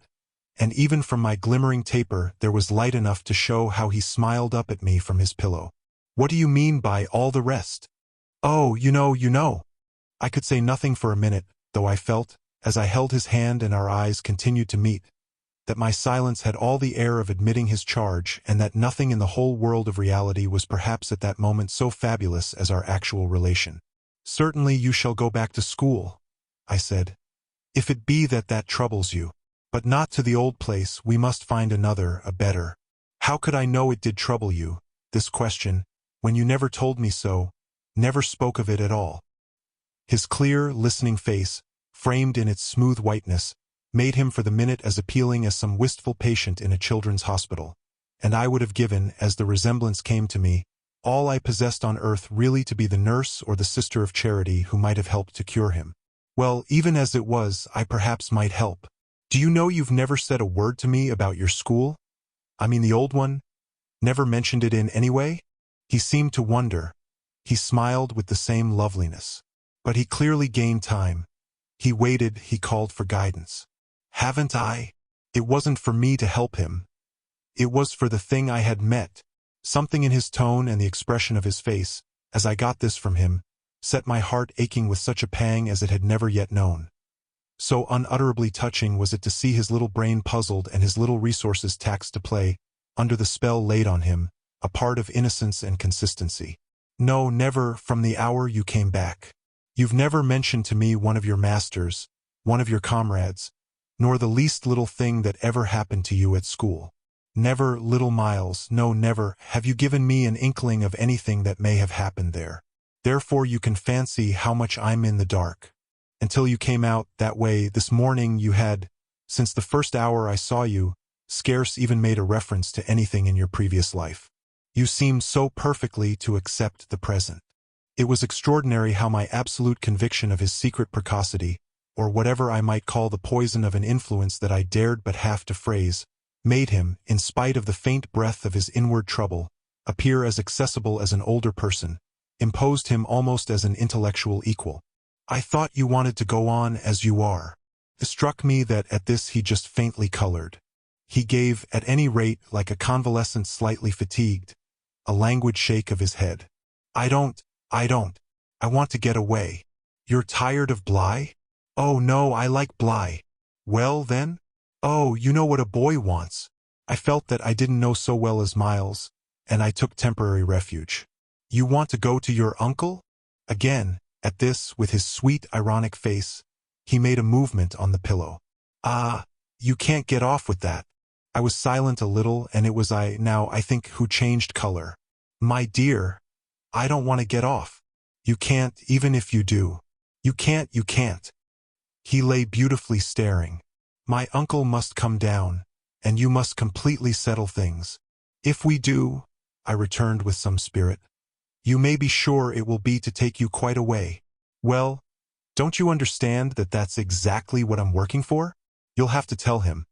and even from my glimmering taper there was light enough to show how he smiled up at me from his pillow. What do you mean by all the rest? Oh, you know. I could say nothing for a minute, though I felt, as I held his hand and our eyes continued to meet, that my silence had all the air of admitting his charge, and that nothing in the whole world of reality was perhaps at that moment so fabulous as our actual relation. Certainly you shall go back to school, I said. If it be that troubles you. But not to the old place, we must find another, a better. How could I know it did trouble you? this question, when you never told me so, never spoke of it at all? His clear, listening face, framed in its smooth whiteness, made him for the minute as appealing as some wistful patient in a children's hospital, and I would have given, as the resemblance came to me, all I possessed on earth really to be the nurse or the sister of charity who might have helped to cure him. Well, even as it was, I perhaps might help. Do you know you've never said a word to me about your school? I mean the old one? Never mentioned it in any way? He seemed to wonder. He smiled with the same loveliness. But he clearly gained time. He waited, he called for guidance. Haven't I? It wasn't for me to help him. It was for the thing I had met. Something in his tone and the expression of his face, as I got this from him, set my heart aching with such a pang as it had never yet known. So unutterably touching was it to see his little brain puzzled and his little resources taxed to play, under the spell laid on him, a part of innocence and consistency. No, never, from the hour you came back. You've never mentioned to me one of your masters, one of your comrades, nor the least little thing that ever happened to you at school. Never, little Miles, no, never, have you given me an inkling of anything that may have happened there. Therefore you can fancy how much I'm in the dark. Until you came out that way this morning you had, since the first hour I saw you, scarce even made a reference to anything in your previous life. You seemed so perfectly to accept the present. It was extraordinary how my absolute conviction of his secret precocity, or whatever I might call the poison of an influence that I dared but half to phrase, made him, in spite of the faint breath of his inward trouble, appear as accessible as an older person, imposed him almost as an intellectual equal. I thought you wanted to go on as you are. It struck me that at this he just faintly colored. He gave, at any rate, like a convalescent slightly fatigued, a languid shake of his head. I don't. I want to get away. You're tired of Bly? Oh no, I like Bly. Well then? Oh, you know what a boy wants. I felt that I didn't know so well as Miles, and I took temporary refuge. You want to go to your uncle? Again, at this, with his sweet, ironic face, he made a movement on the pillow. Ah, you can't get off with that. I was silent a little, and it was I, now I think, who changed color. My dear, I don't want to get off. You can't, even if you do. You can't. He lay beautifully staring. My uncle must come down, and you must completely settle things. If we do, I returned with some spirit, you may be sure it will be to take you quite away. Well, don't you understand that that's exactly what I'm working for? You'll have to tell him.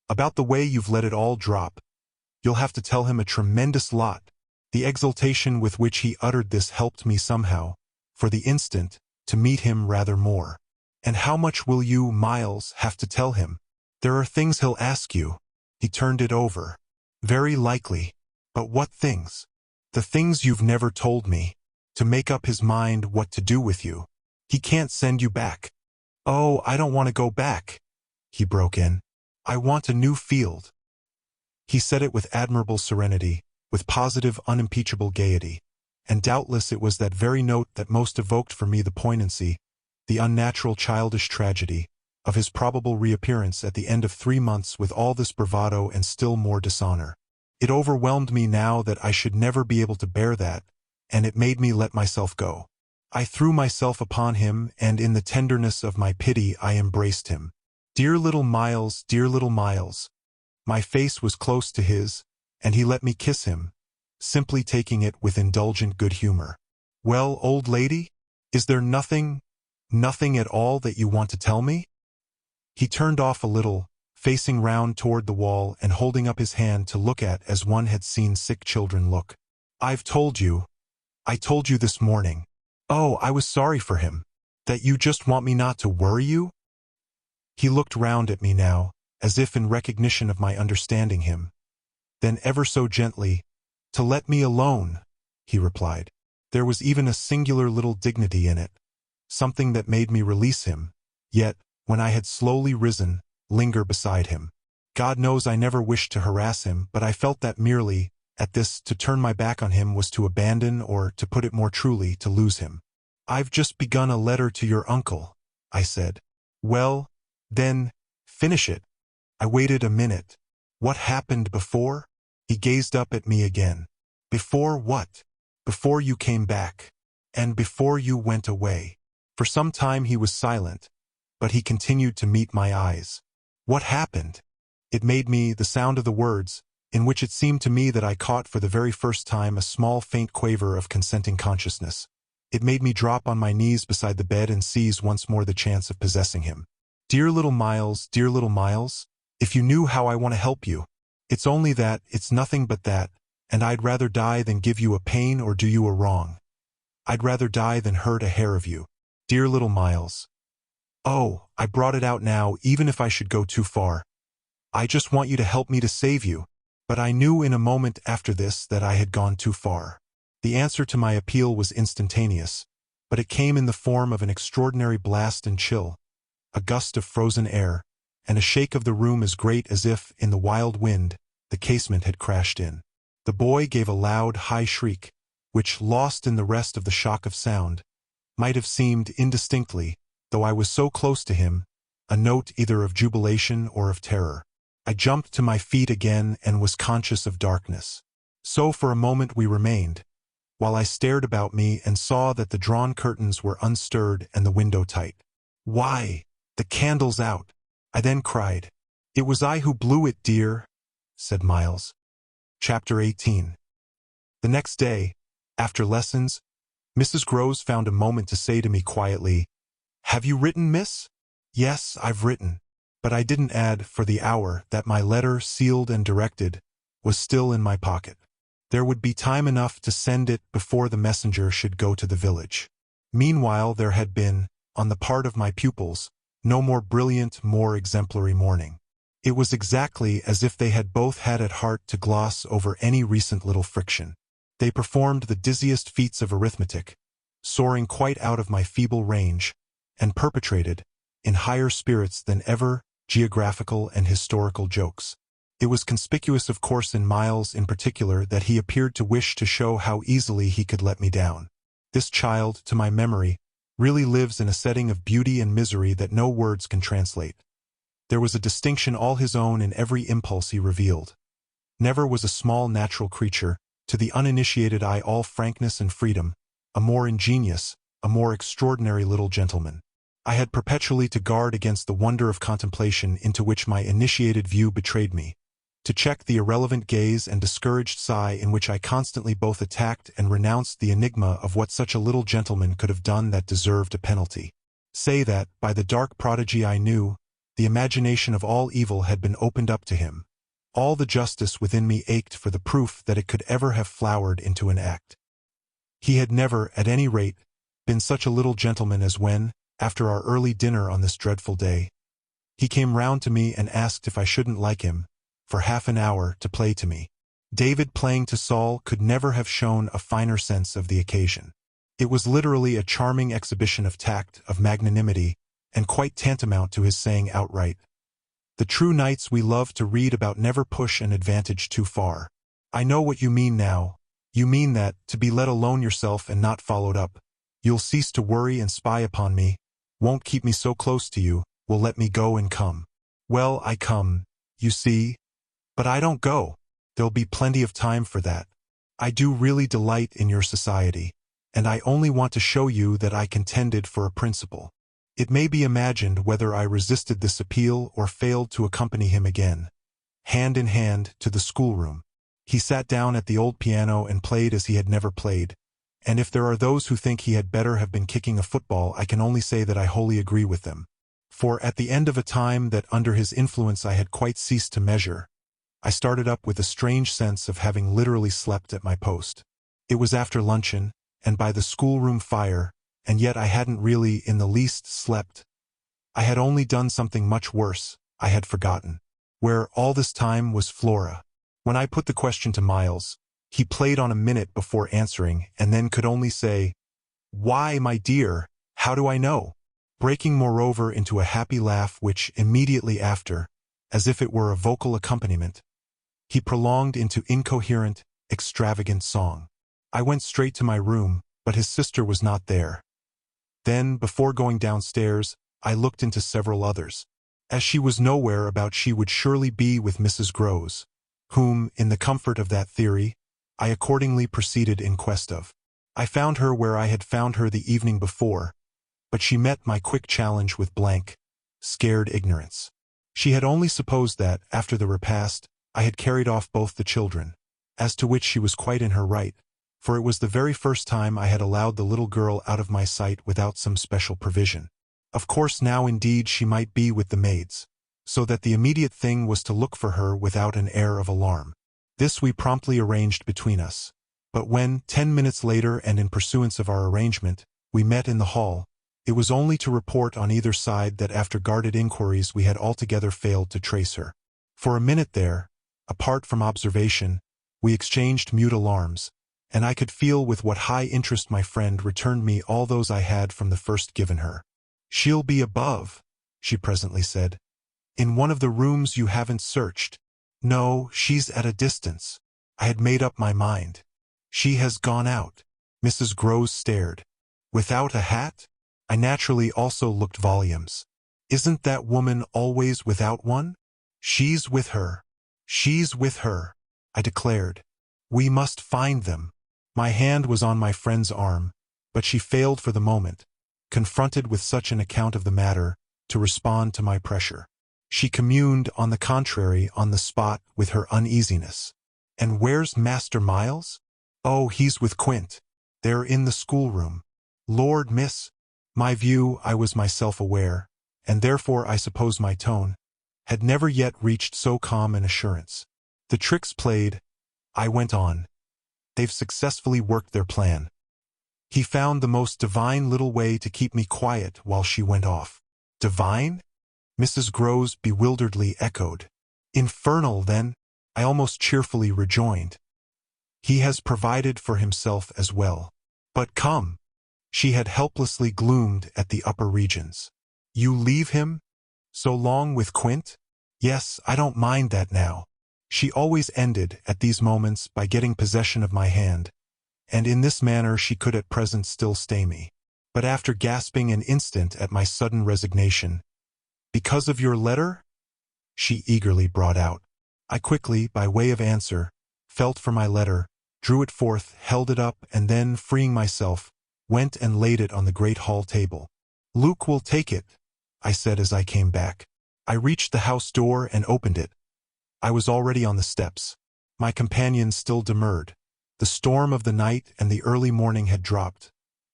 About the way you've let it all drop. You'll have to tell him a tremendous lot. The exultation with which he uttered this helped me somehow, for the instant, to meet him rather more. And how much will you, Miles, have to tell him? There are things he'll ask you. He turned it over. Very likely. But what things? The things you've never told me. To make up his mind what to do with you. He can't send you back. Oh, I don't want to go back, he broke in. I want a new field. He said it with admirable serenity, with positive, unimpeachable gaiety, and doubtless it was that very note that most evoked for me the poignancy, the unnatural childish tragedy, of his probable reappearance at the end of 3 months with all this bravado and still more dishonor. It overwhelmed me now that I should never be able to bear that, and it made me let myself go. I threw myself upon him, and in the tenderness of my pity I embraced him. Dear little Miles, dear little Miles. My face was close to his, and he let me kiss him, simply taking it with indulgent good humor. Well, old lady, is there nothing at all that you want to tell me? He turned off a little, facing round toward the wall and holding up his hand to look at as one had seen sick children look. I told you this morning. Oh, I was sorry for him. That you just want me not to worry you? He looked round at me now, as if in recognition of my understanding him. Then ever so gently, to let me alone, he replied. There was even a singular little dignity in it, something that made me release him, yet, when I had slowly risen, linger beside him. God knows I never wished to harass him, but I felt that merely, at this, to turn my back on him was to abandon or, to put it more truly, to lose him. I've just begun a letter to your uncle, I said. Well, then, finish it. I waited a minute. What happened before? He gazed up at me again. Before what? Before you came back. And before you went away. For some time he was silent, but he continued to meet my eyes. What happened? It made me, the sound of the words, in which it seemed to me that I caught for the very first time a small faint quaver of consenting consciousness. It made me drop on my knees beside the bed and seize once more the chance of possessing him. Dear little Miles, if you knew how I want to help you. It's only that, it's nothing but that, and I'd rather die than give you a pain or do you a wrong. I'd rather die than hurt a hair of you. Dear little Miles. Oh, I brought it out now, even if I should go too far. I just want you to help me to save you. But I knew in a moment after this that I had gone too far. The answer to my appeal was instantaneous, but it came in the form of an extraordinary blast and chill, a gust of frozen air, and a shake of the room as great as if, in the wild wind, the casement had crashed in. The boy gave a loud, high shriek, which, lost in the rest of the shock of sound, might have seemed indistinctly, though I was so close to him, a note either of jubilation or of terror. I jumped to my feet again and was conscious of darkness. So for a moment we remained, while I stared about me and saw that the drawn curtains were unstirred and the window tight. Why? The candle's out, I then cried. It was I who blew it, dear, said Miles. Chapter 18. The next day, after lessons, Mrs. Groves found a moment to say to me quietly, "Have you written, miss?" "Yes, I've written." But I didn't add, for the hour, that my letter, sealed and directed, was still in my pocket. There would be time enough to send it before the messenger should go to the village. Meanwhile there had been, on the part of my pupils, no more brilliant, more exemplary morning. It was exactly as if they had both had at heart to gloss over any recent little friction. They performed the dizziest feats of arithmetic, soaring quite out of my feeble range, and perpetrated, in higher spirits than ever, geographical and historical jokes. It was conspicuous of course in Miles in particular that he appeared to wish to show how easily he could let me down. This child, to my memory, really lives in a setting of beauty and misery that no words can translate. There was a distinction all his own in every impulse he revealed. Never was a small natural creature, to the uninitiated eye all frankness and freedom, a more ingenious, a more extraordinary little gentleman. I had perpetually to guard against the wonder of contemplation into which my initiated view betrayed me, to check the irrelevant gaze and discouraged sigh in which I constantly both attacked and renounced the enigma of what such a little gentleman could have done that deserved a penalty. Say that, by the dark prodigy I knew, the imagination of all evil had been opened up to him. All the justice within me ached for the proof that it could ever have flowered into an act. He had never, at any rate, been such a little gentleman as when, after our early dinner on this dreadful day, he came round to me and asked if I shouldn't like him, for half an hour, to play to me. David playing to Saul could never have shown a finer sense of the occasion. It was literally a charming exhibition of tact, of magnanimity, and quite tantamount to his saying outright, "The true knights we love to read about never push an advantage too far. I know what you mean now. You mean that, to be let alone yourself and not followed up, you'll cease to worry and spy upon me, won't keep me so close to you, will let me go and come. Well, I come, you see. But I don't go. There'll be plenty of time for that. I do really delight in your society, and I only want to show you that I contended for a principle." It may be imagined whether I resisted this appeal or failed to accompany him again, hand in hand, to the schoolroom. He sat down at the old piano and played as he had never played, and if there are those who think he had better have been kicking a football, I can only say that I wholly agree with them. For at the end of a time that under his influence I had quite ceased to measure, I started up with a strange sense of having literally slept at my post. It was after luncheon, and by the schoolroom fire, and yet I hadn't really in the least slept. I had only done something much worse, I had forgotten. Where, all this time, was Flora? When I put the question to Miles, he played on a minute before answering, and then could only say, "Why, my dear, how do I know?" breaking moreover into a happy laugh which, immediately after, as if it were a vocal accompaniment, he prolonged into incoherent, extravagant song. I went straight to my room, but his sister was not there. Then, before going downstairs, I looked into several others. As she was nowhere about, she would surely be with Mrs. Groves, whom, in the comfort of that theory, I accordingly proceeded in quest of. I found her where I had found her the evening before, but she met my quick challenge with blank, scared ignorance. She had only supposed that, after the repast, I had carried off both the children, as to which she was quite in her right, for it was the very first time I had allowed the little girl out of my sight without some special provision. Of course now indeed she might be with the maids, so that the immediate thing was to look for her without an air of alarm. This we promptly arranged between us, but when, 10 minutes later and in pursuance of our arrangement, we met in the hall, it was only to report on either side that after guarded inquiries we had altogether failed to trace her. For a minute there, apart from observation, we exchanged mute alarms, and I could feel with what high interest my friend returned me all those I had from the first given her. "She'll be above," she presently said. "In one of the rooms you haven't searched." "No, she's at a distance. I had made up my mind. She has gone out." Mrs. Groves stared. "Without a hat?" I naturally also looked volumes. "Isn't that woman always without one?" "She's with her. She's with her," I declared. "We must find them." My hand was on my friend's arm, but she failed for the moment, confronted with such an account of the matter, to respond to my pressure. She communed, on the contrary, on the spot, with her uneasiness. "And where's Master Miles?" "Oh, he's with Quint. They're in the schoolroom." "Lord, miss." My view, I was myself aware, and therefore I suppose my tone, had never yet reached so calm an assurance. "The trick's played," I went on. "They've successfully worked their plan. He found the most divine little way to keep me quiet while she went off." "Divine?" Mrs. Groves bewilderedly echoed. "Infernal, then," I almost cheerfully rejoined. "He has provided for himself as well. But come." She had helplessly gloomed at the upper regions. "You leave him? So long with Quint?" "Yes, I don't mind that now." She always ended, at these moments, by getting possession of my hand, and in this manner she could at present still stay me. But after gasping an instant at my sudden resignation, "Because of your letter?" she eagerly brought out. I quickly, by way of answer, felt for my letter, drew it forth, held it up, and then, freeing myself, went and laid it on the great hall table. "Luke will take it," I said as I came back. I reached the house door and opened it. I was already on the steps. My companion still demurred. The storm of the night and the early morning had dropped,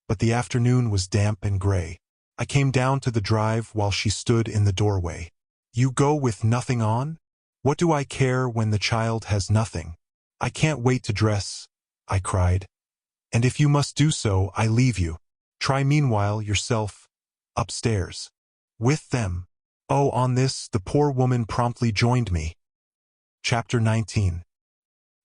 but the afternoon was damp and gray. I came down to the drive while she stood in the doorway. "You go with nothing on?" "What do I care when the child has nothing? I can't wait to dress," I cried. "And if you must do so, I leave you. Try meanwhile yourself upstairs." "With them?" Oh, on this, the poor woman promptly joined me. Chapter 19.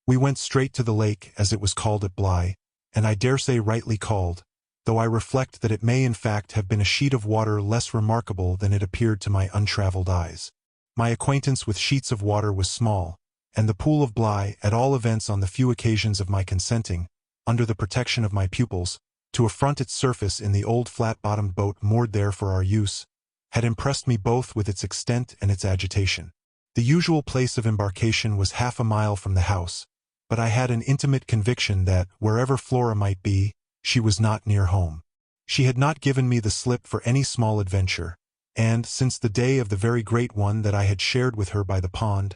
We went straight to the lake, as it was called at Bly, and I dare say rightly called, though I reflect that it may in fact have been a sheet of water less remarkable than it appeared to my untraveled eyes. My acquaintance with sheets of water was small, and the pool of Bly, at all events on the few occasions of my consenting, under the protection of my pupils, to affront its surface in the old flat-bottomed boat moored there for our use, had impressed me both with its extent and its agitation. The usual place of embarkation was 1/2 a mile from the house, but I had an intimate conviction that, wherever Flora might be, she was not near home. She had not given me the slip for any small adventure, and, since the day of the very great one that I had shared with her by the pond,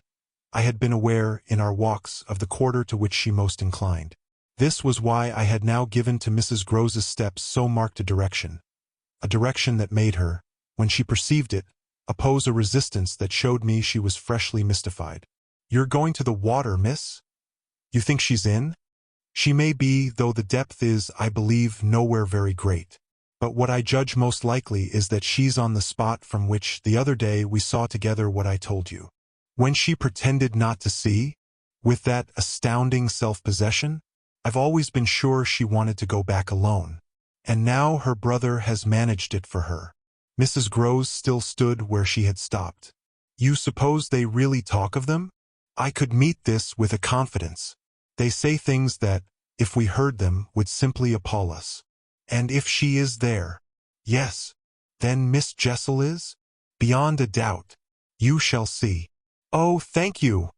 I had been aware, in our walks, of the quarter to which she most inclined. This was why I had now given to Mrs. Groves's steps so marked a direction that made her, when she perceived it, oppose a resistance that showed me she was freshly mystified. "You're going to the water, miss? You think she's in?" "She may be, though the depth is, I believe, nowhere very great. But what I judge most likely is that she's on the spot from which, the other day, we saw together what I told you." "When she pretended not to see? With that astounding self-possession? I've always been sure she wanted to go back alone. And now her brother has managed it for her." Mrs. Groves still stood where she had stopped. "You suppose they really talk of them?" I could meet this with a confidence. "They say things that, if we heard them, would simply appall us." "And if she is there?" "Yes." "Then Miss Jessel is?" "Beyond a doubt. You shall see." "Oh, thank you!"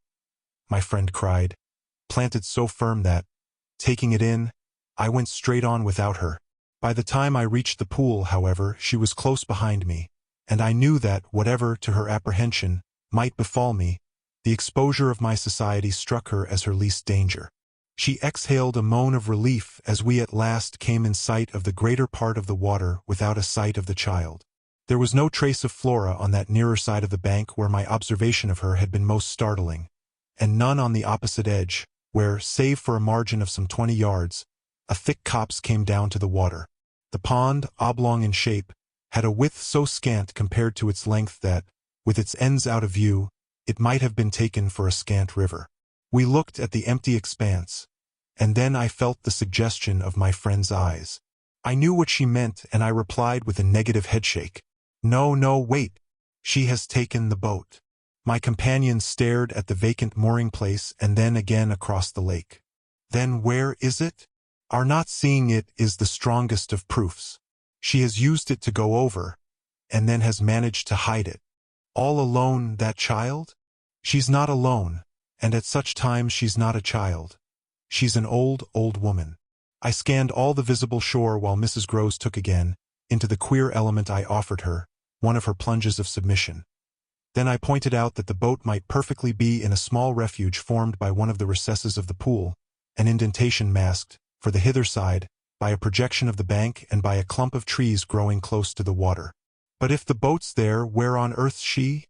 my friend cried, planted so firm that, Taking it in, I went straight on without her. By the time I reached the pool, however, she was close behind me, and I knew that, whatever, to her apprehension, might befall me, the exposure of my society struck her as her least danger. She exhaled a moan of relief as we at last came in sight of the greater part of the water without a sight of the child. There was no trace of Flora on that nearer side of the bank where my observation of her had been most startling, and none on the opposite edge, where, save for a margin of some 20 yards, a thick copse came down to the water. The pond, oblong in shape, had a width so scant compared to its length that, with its ends out of view, it might have been taken for a scant river. We looked at the empty expanse, and then I felt the suggestion of my friend's eyes. I knew what she meant, and I replied with a negative headshake. No, wait. She has taken the boat. My companion stared at the vacant mooring place and then again across the lake. Then where is it? Our not seeing it is the strongest of proofs. She has used it to go over, and then has managed to hide it. All alone, that child? She's not alone, and at such times she's not a child. She's an old woman. I scanned all the visible shore while Mrs. Groves took again, into the queer element I offered her, one of her plunges of submission. Then I pointed out that the boat might perfectly be in a small refuge formed by one of the recesses of the pool, an indentation masked, for the hither side, by a projection of the bank and by a clump of trees growing close to the water. But if the boat's there, where on earth's she?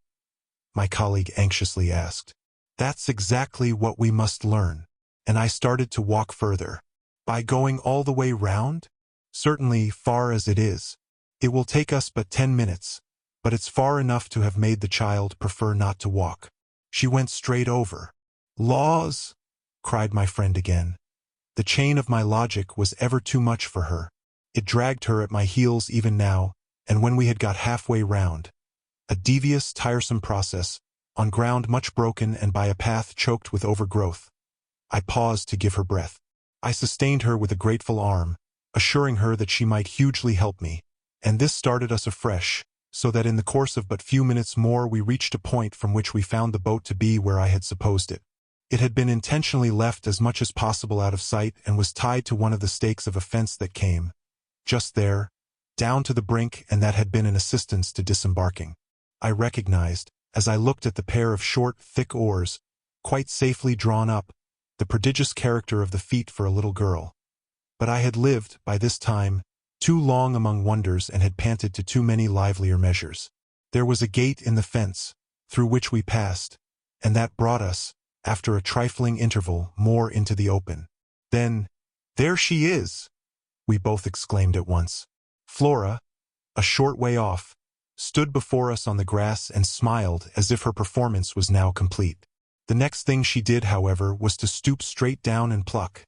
My colleague anxiously asked. That's exactly what we must learn. And I started to walk further. By going all the way round? Certainly, far as it is. It will take us but 10 minutes, but it's far enough to have made the child prefer not to walk. She went straight over. Laws! Cried my friend again. The chain of my logic was ever too much for her. It dragged her at my heels even now, and when we had got halfway round, a devious, tiresome process, on ground much broken and by a path choked with overgrowth, I paused to give her breath. I sustained her with a grateful arm, assuring her that she might hugely help me, and this started us afresh, so that in the course of but few minutes more we reached a point from which we found the boat to be where I had supposed it. It had been intentionally left as much as possible out of sight and was tied to one of the stakes of a fence that came, just there, down to the brink, and that had been an assistance to disembarking. I recognized, as I looked at the pair of short, thick oars, quite safely drawn up, the prodigious character of the feat for a little girl. But I had lived, by this time, too long among wonders and had panted to too many livelier measures. There was a gate in the fence, through which we passed, and that brought us, after a trifling interval, more into the open. Then, there she is! We both exclaimed at once. Flora, a short way off, stood before us on the grass and smiled as if her performance was now complete. The next thing she did, however, was to stoop straight down and pluck,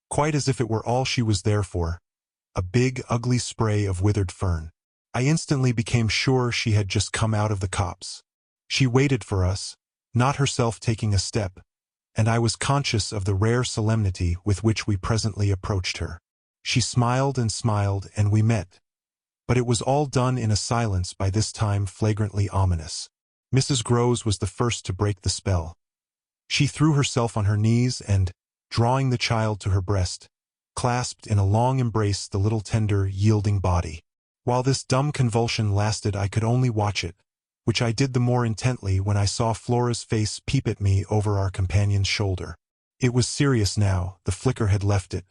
quite as if it were all she was there for, a big, ugly spray of withered fern. I instantly became sure she had just come out of the copse. She waited for us, not herself taking a step, and I was conscious of the rare solemnity with which we presently approached her. She smiled, and we met. But it was all done in a silence by this time flagrantly ominous. Mrs. Groves was the first to break the spell. She threw herself on her knees and, drawing the child to her breast, clasped in a long embrace the little tender, yielding body. While this dumb convulsion lasted, I could only watch it, which I did the more intently when I saw Flora's face peep at me over our companion's shoulder. It was serious now, the flicker had left it,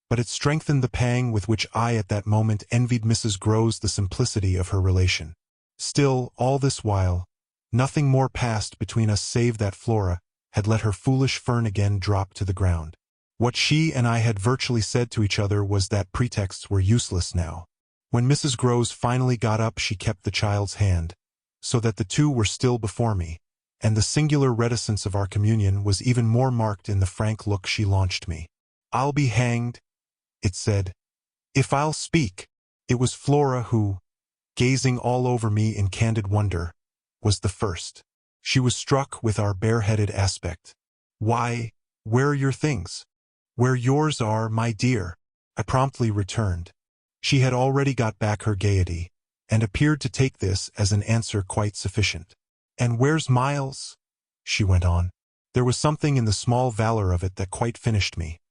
but it strengthened the pang with which I at that moment envied Mrs. Groves the simplicity of her relation. Still, all this while, nothing more passed between us save that Flora had let her foolish fern again drop to the ground. What she and I had virtually said to each other was that pretexts were useless now. When Mrs. Groves finally got up, she kept the child's hand, so that the two were still before me, and the singular reticence of our communion was even more marked in the frank look she launched me. "I'll be hanged," it said, "if I'll speak." It was Flora who, gazing all over me in candid wonder, was the first. She was struck with our bareheaded aspect. "Why, where are your things?" "Where yours are, my dear," I promptly returned. She had already got back her gaiety, and appeared to take this as an answer quite sufficient. "And where's Miles?" she went on. There was something in the small valor of it that quite finished me.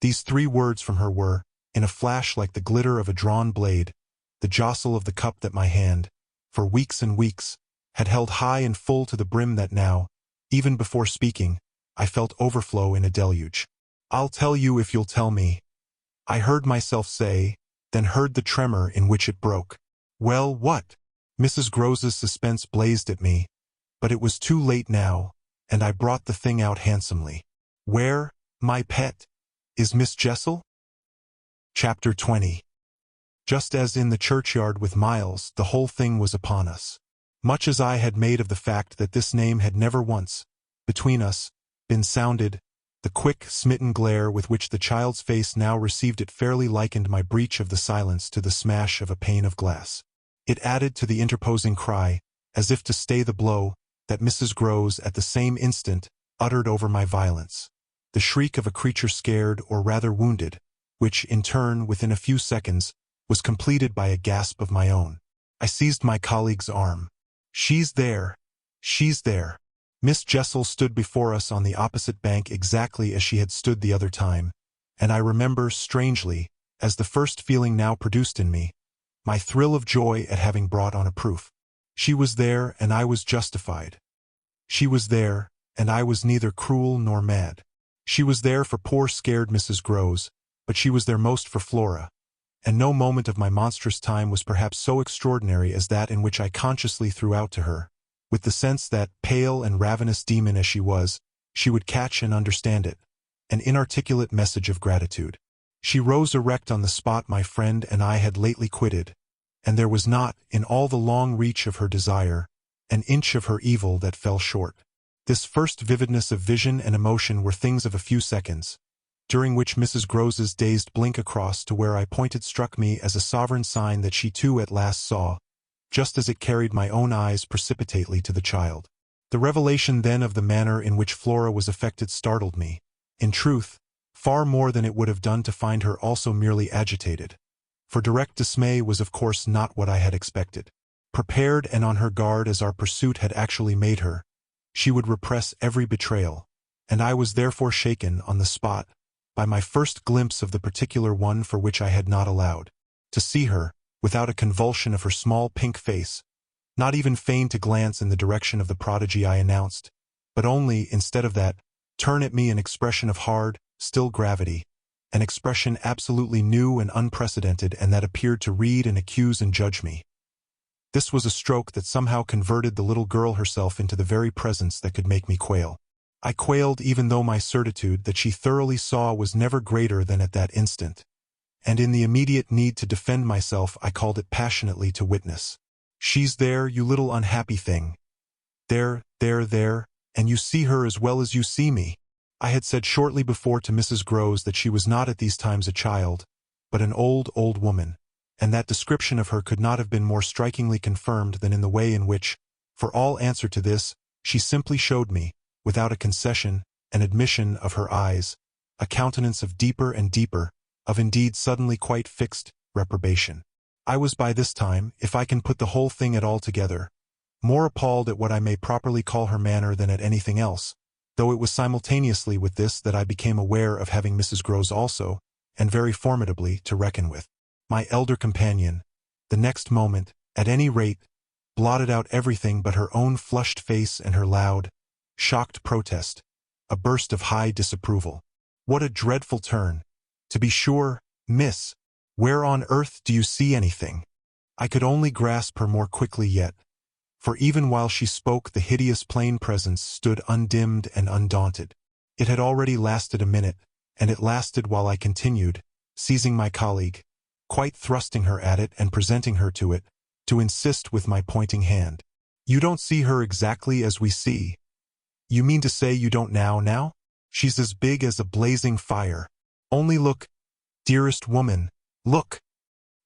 These 3 words from her were, in a flash like the glitter of a drawn blade, the jostle of the cup that my hand, for weeks and weeks, had held high and full to the brim that now, even before speaking, I felt overflow in a deluge. "I'll tell you if you'll tell me," I heard myself say, then heard the tremor in which it broke. "Well, what?" Mrs. Grose's suspense blazed at me, but it was too late now, and I brought the thing out handsomely. "Where, my pet, is Miss Jessel?" Chapter 20. Just as in the churchyard with Miles, the whole thing was upon us. Much as I had made of the fact that this name had never once, between us, been sounded, the quick, smitten glare with which the child's face now received it fairly likened my breach of the silence to the smash of a pane of glass. It added to the interposing cry, as if to stay the blow, that Mrs. Grose at the same instant uttered over my violence. The shriek of a creature scared or rather wounded, which, in turn, within a few seconds, was completed by a gasp of my own. I seized my colleague's arm. "She's there! She's there!" Miss Jessel stood before us on the opposite bank exactly as she had stood the other time, and I remember, strangely, as the first feeling now produced in me, my thrill of joy at having brought on a proof. She was there, and I was justified. She was there, and I was neither cruel nor mad. She was there for poor scared Mrs. Grose, but she was there most for Flora, and no moment of my monstrous time was perhaps so extraordinary as that in which I consciously threw out to her, with the sense that, pale and ravenous demon as she was, she would catch and understand it, an inarticulate message of gratitude. She rose erect on the spot my friend and I had lately quitted, and there was not, in all the long reach of her desire, an inch of her evil that fell short. This first vividness of vision and emotion were things of a few seconds, during which Mrs. Grose's dazed blink across to where I pointed struck me as a sovereign sign that she too at last saw, just as it carried my own eyes precipitately to the child. The revelation then of the manner in which Flora was affected startled me, in truth, far more than it would have done to find her also merely agitated, for direct dismay was of course not what I had expected. Prepared and on her guard as our pursuit had actually made her, she would repress every betrayal, and I was therefore shaken, on the spot, by my first glimpse of the particular one for which I had not allowed to see her, without a convulsion of her small pink face, not even feign to glance in the direction of the prodigy I announced, but only, instead of that, turn at me an expression of hard, still gravity, an expression absolutely new and unprecedented and that appeared to read and accuse and judge me. This was a stroke that somehow converted the little girl herself into the very presence that could make me quail. I quailed even though my certitude that she thoroughly saw was never greater than at that instant, and in the immediate need to defend myself I called it passionately to witness. "She's there, you little unhappy thing. There, and you see her as well as you see me." I had said shortly before to Mrs. Grose that she was not at these times a child, but an old woman, and that description of her could not have been more strikingly confirmed than in the way in which, for all answer to this, she simply showed me, without a concession, an admission of her eyes, a countenance of deeper and deeper, of indeed suddenly quite fixed, reprobation. I was by this time, if I can put the whole thing at all together, more appalled at what I may properly call her manner than at anything else, though it was simultaneously with this that I became aware of having Mrs. Grose also, and very formidably, to reckon with. My elder companion, the next moment, at any rate, blotted out everything but her own flushed face and her loud, shocked protest, a burst of high disapproval. "What a dreadful turn! To be sure, miss, where on earth do you see anything?" I could only grasp her more quickly yet, for even while she spoke the hideous plain presence stood undimmed and undaunted. It had already lasted a minute, and it lasted while I continued, seizing my colleague, quite thrusting her at it and presenting her to it, to insist with my pointing hand. "You don't see her exactly as we see. You mean to say you don't now? She's as big as a blazing fire. Only look, dearest woman, look."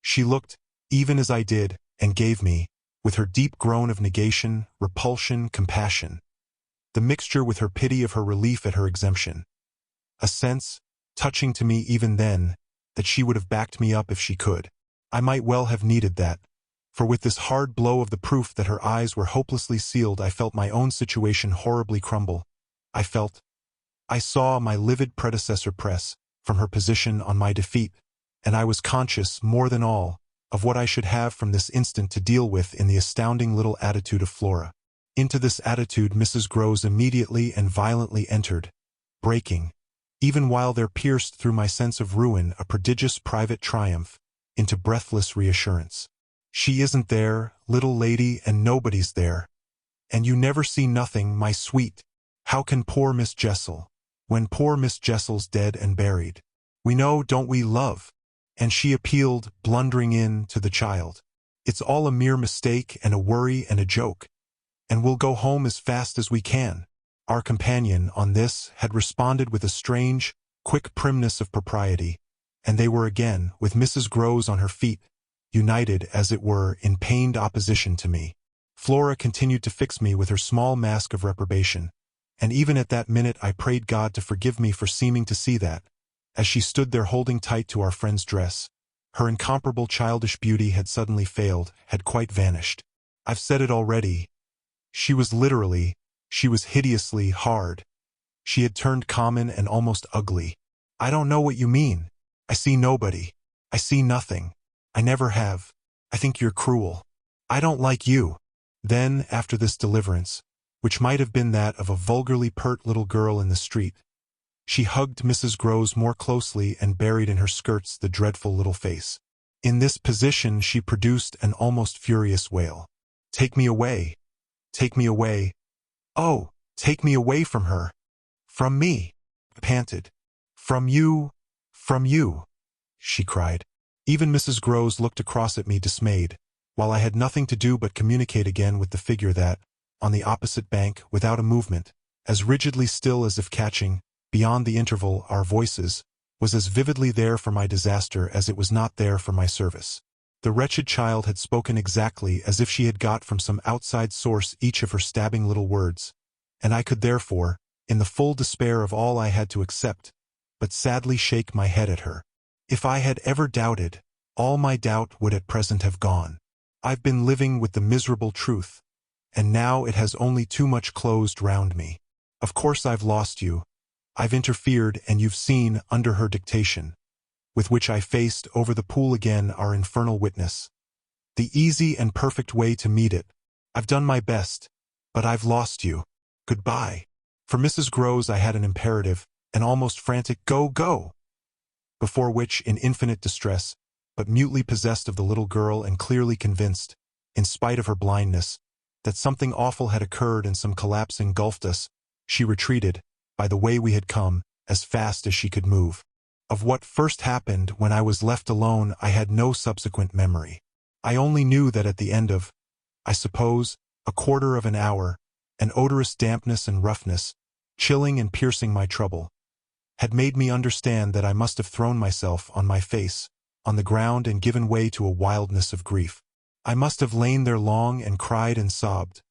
She looked, even as I did, and gave me, with her deep groan of negation, repulsion, compassion, the mixture with her pity of her relief at her exemption, a sense, touching to me even then, that she would have backed me up if she could. I might well have needed that, for with this hard blow of the proof that her eyes were hopelessly sealed I felt my own situation horribly crumble. I saw my livid predecessor press, from her position on my defeat, and I was conscious, more than all, of what I should have from this instant to deal with in the astounding little attitude of Flora. Into this attitude Mrs. Groves immediately and violently entered, breaking, even while there pierced through my sense of ruin a prodigious private triumph, into breathless reassurance. She isn't there, little lady, and nobody's there. And you never see nothing, my sweet. How can poor Miss Jessel, when poor Miss Jessel's dead and buried? We know, don't we, love? And she appealed, blundering in, to the child. It's all a mere mistake and a worry and a joke. And we'll go home as fast as we can. Our companion, on this, had responded with a strange, quick primness of propriety, and they were again, with Mrs. Groves on her feet, united, as it were, in pained opposition to me. Flora continued to fix me with her small mask of reprobation, and even at that minute I prayed God to forgive me for seeming to see that, as she stood there holding tight to our friend's dress. Her incomparable childish beauty had suddenly failed, had quite vanished. I've said it already. She was hideously hard. She had turned common and almost ugly. I don't know what you mean. I see nobody. I see nothing. I never have. I think you're cruel. I don't like you. Then, after this deliverance, which might have been that of a vulgarly pert little girl in the street, she hugged Mrs. Groves more closely and buried in her skirts the dreadful little face. In this position she produced an almost furious wail. "Take me away! Take me away! Oh, take me away from her! From me!" panted. From you! She cried. Even Mrs. Groves looked across at me dismayed, while I had nothing to do but communicate again with the figure that, on the opposite bank, without a movement, as rigidly still as if catching, beyond the interval, our voices, was as vividly there for my disaster as it was not there for my service. The wretched child had spoken exactly as if she had got from some outside source each of her stabbing little words, and I could therefore, in the full despair of all I had to accept, but sadly shake my head at her. If I had ever doubted, all my doubt would at present have gone. I've been living with the miserable truth, and now it has only too much closed round me. Of course I've lost you. I've interfered, and you've seen, under her dictation, with which I faced over the pool again our infernal witness, the easy and perfect way to meet it. I've done my best, but I've lost you. Goodbye. For Mrs. Groves I had an imperative, an almost frantic "Go, go!" before which, in infinite distress, but mutely possessed of the little girl and clearly convinced, in spite of her blindness, that something awful had occurred and some collapse engulfed us, she retreated, by the way we had come, as fast as she could move. Of what first happened when I was left alone I had no subsequent memory. I only knew that at the end of, I suppose, a quarter of an hour, an odorous dampness and roughness, chilling and piercing my trouble, had made me understand that I must have thrown myself on my face, on the ground, and given way to a wildness of grief. I must have lain there long and cried and sobbed,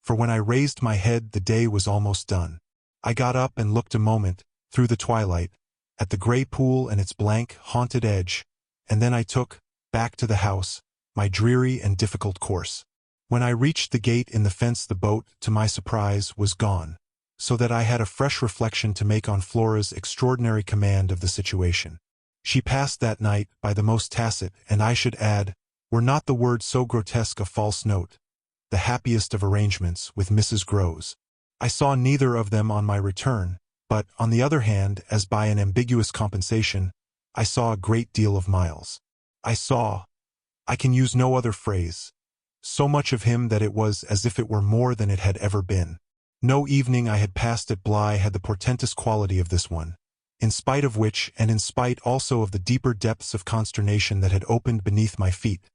for when I raised my head the day was almost done. I got up and looked a moment, through the twilight, at the grey pool and its blank, haunted edge, and then I took, back to the house, my dreary and difficult course. When I reached the gate in the fence the boat, to my surprise, was gone, so that I had a fresh reflection to make on Flora's extraordinary command of the situation. She passed that night, by the most tacit, and I should add, were not the word so grotesque a false note, the happiest of arrangements, with Mrs. Groves. I saw neither of them on my return, but, on the other hand, as by an ambiguous compensation, I saw a great deal of Miles. I can use no other phrase, so much of him that it was as if it were more than it had ever been. No evening I had passed at Bly had the portentous quality of this one, in spite of which, and in spite also of the deeper depths of consternation that had opened beneath my feet,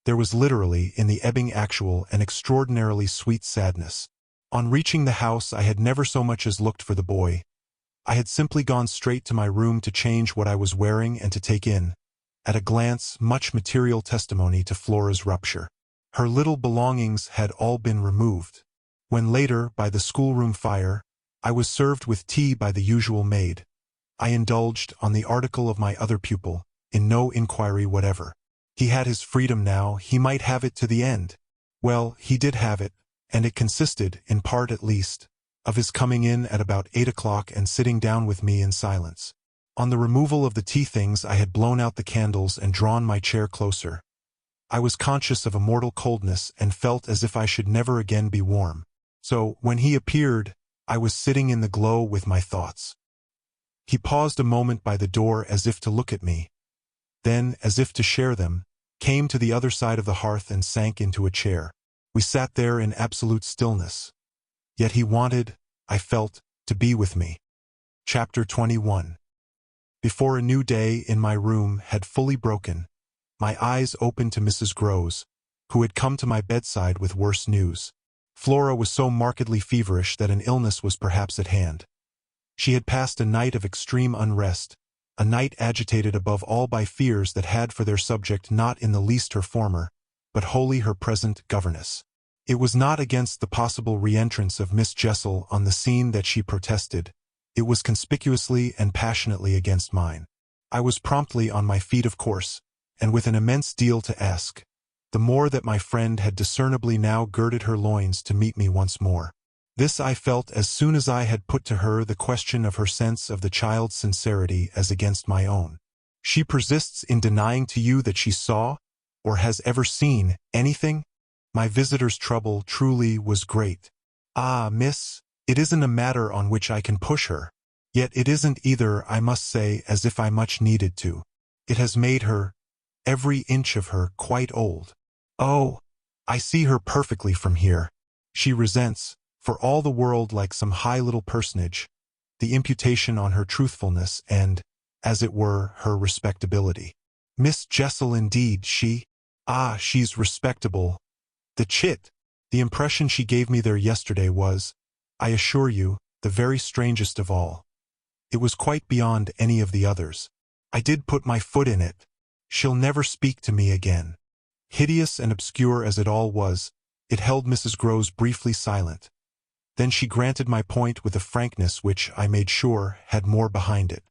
there was literally, in the ebbing actual, an extraordinarily sweet sadness. On reaching the house I had never so much as looked for the boy. I had simply gone straight to my room to change what I was wearing and to take in, at a glance, much material testimony to Flora's rupture. Her little belongings had all been removed. When later, by the schoolroom fire, I was served with tea by the usual maid, I indulged, on the article of my other pupil, in no inquiry whatever. He had his freedom now, he might have it to the end. Well, he did have it, and it consisted, in part at least, of his coming in at about 8 o'clock and sitting down with me in silence. On the removal of the tea things, I had blown out the candles and drawn my chair closer. I was conscious of a mortal coldness and felt as if I should never again be warm. So, when he appeared, I was sitting in the glow with my thoughts. He paused a moment by the door as if to look at me, then, as if to share them, came to the other side of the hearth and sank into a chair. We sat there in absolute stillness. Yet he wanted, I felt, to be with me. Chapter 21. Before a new day in my room had fully broken, my eyes opened to Mrs. Groves, who had come to my bedside with worse news. Flora was so markedly feverish that an illness was perhaps at hand. She had passed a night of extreme unrest, a night agitated above all by fears that had for their subject not in the least her former, but wholly her present governess. It was not against the possible re-entrance of Miss Jessel on the scene that she protested. It was conspicuously and passionately against mine. I was promptly on my feet, of course, and with an immense deal to ask, the more that my friend had discernibly now girded her loins to meet me once more. This I felt as soon as I had put to her the question of her sense of the child's sincerity as against my own. She persists in denying to you that she saw, or has ever seen, anything? My visitor's trouble truly was great. Ah, miss, it isn't a matter on which I can push her. Yet it isn't either, I must say, as if I much needed to. It has made her, every inch of her, quite old. Oh, I see her perfectly from here. She resents, for all the world like some high little personage, the imputation on her truthfulness and, as it were, her respectability. Miss Jessel indeed, she's respectable. The chit! The impression she gave me there yesterday was, I assure you, the very strangest of all. It was quite beyond any of the others. I did put my foot in it. She'll never speak to me again. Hideous and obscure as it all was, it held Mrs. Groves briefly silent. Then she granted my point with a frankness which, I made sure, had more behind it.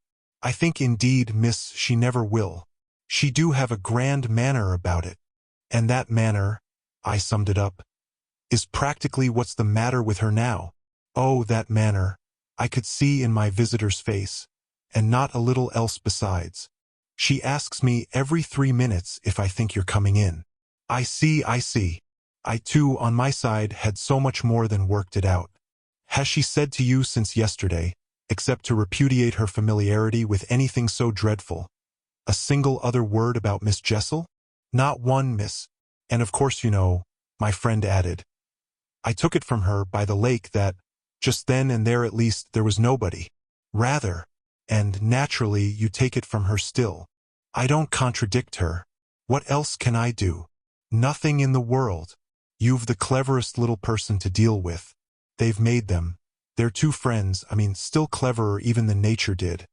I think indeed, miss, she never will. She do have a grand manner about it. And that manner, I summed it up, is practically what's the matter with her now. Oh, that manner, I could see in my visitor's face, and not a little else besides. She asks me every 3 minutes if I think you're coming in. I see. I too, on my side, had so much more than worked it out. Has she said to you since yesterday, except to repudiate her familiarity with anything so dreadful, a single other word about Miss Jessel? Not one, miss. And of course you know, my friend added, I took it from her by the lake that, just then and there at least, there was nobody. Rather, and naturally you take it from her still. I don't contradict her. What else can I do? Nothing in the world. You've the cleverest little person to deal with. They've made them. They're two friends, still cleverer even than nature did.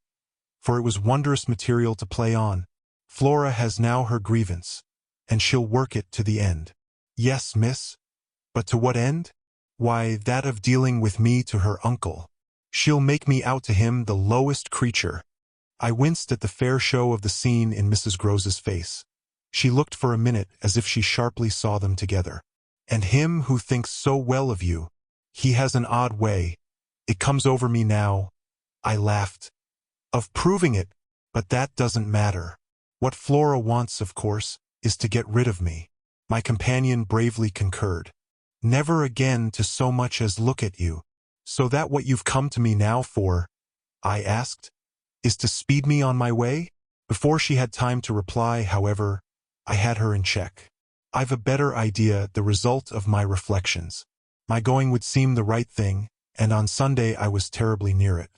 For it was wondrous material to play on. Flora has now her grievance, and she'll work it to the end. Yes, miss. But to what end? Why, that of dealing with me to her uncle. She'll make me out to him the lowest creature. I winced at the fair show of the scene in Mrs. Groves's face. She looked for a minute as if she sharply saw them together. And him who thinks so well of you, he has an odd way, it comes over me now, I laughed, of proving it, but that doesn't matter. What Flora wants, of course, is to get rid of me. My companion bravely concurred. Never again to so much as look at you. So that what you've come to me now for, I asked, is to speed me on my way? Before she had time to reply, however, I had her in check. I've a better idea, the result of my reflections. My going would seem the right thing, and on Sunday I was terribly near it.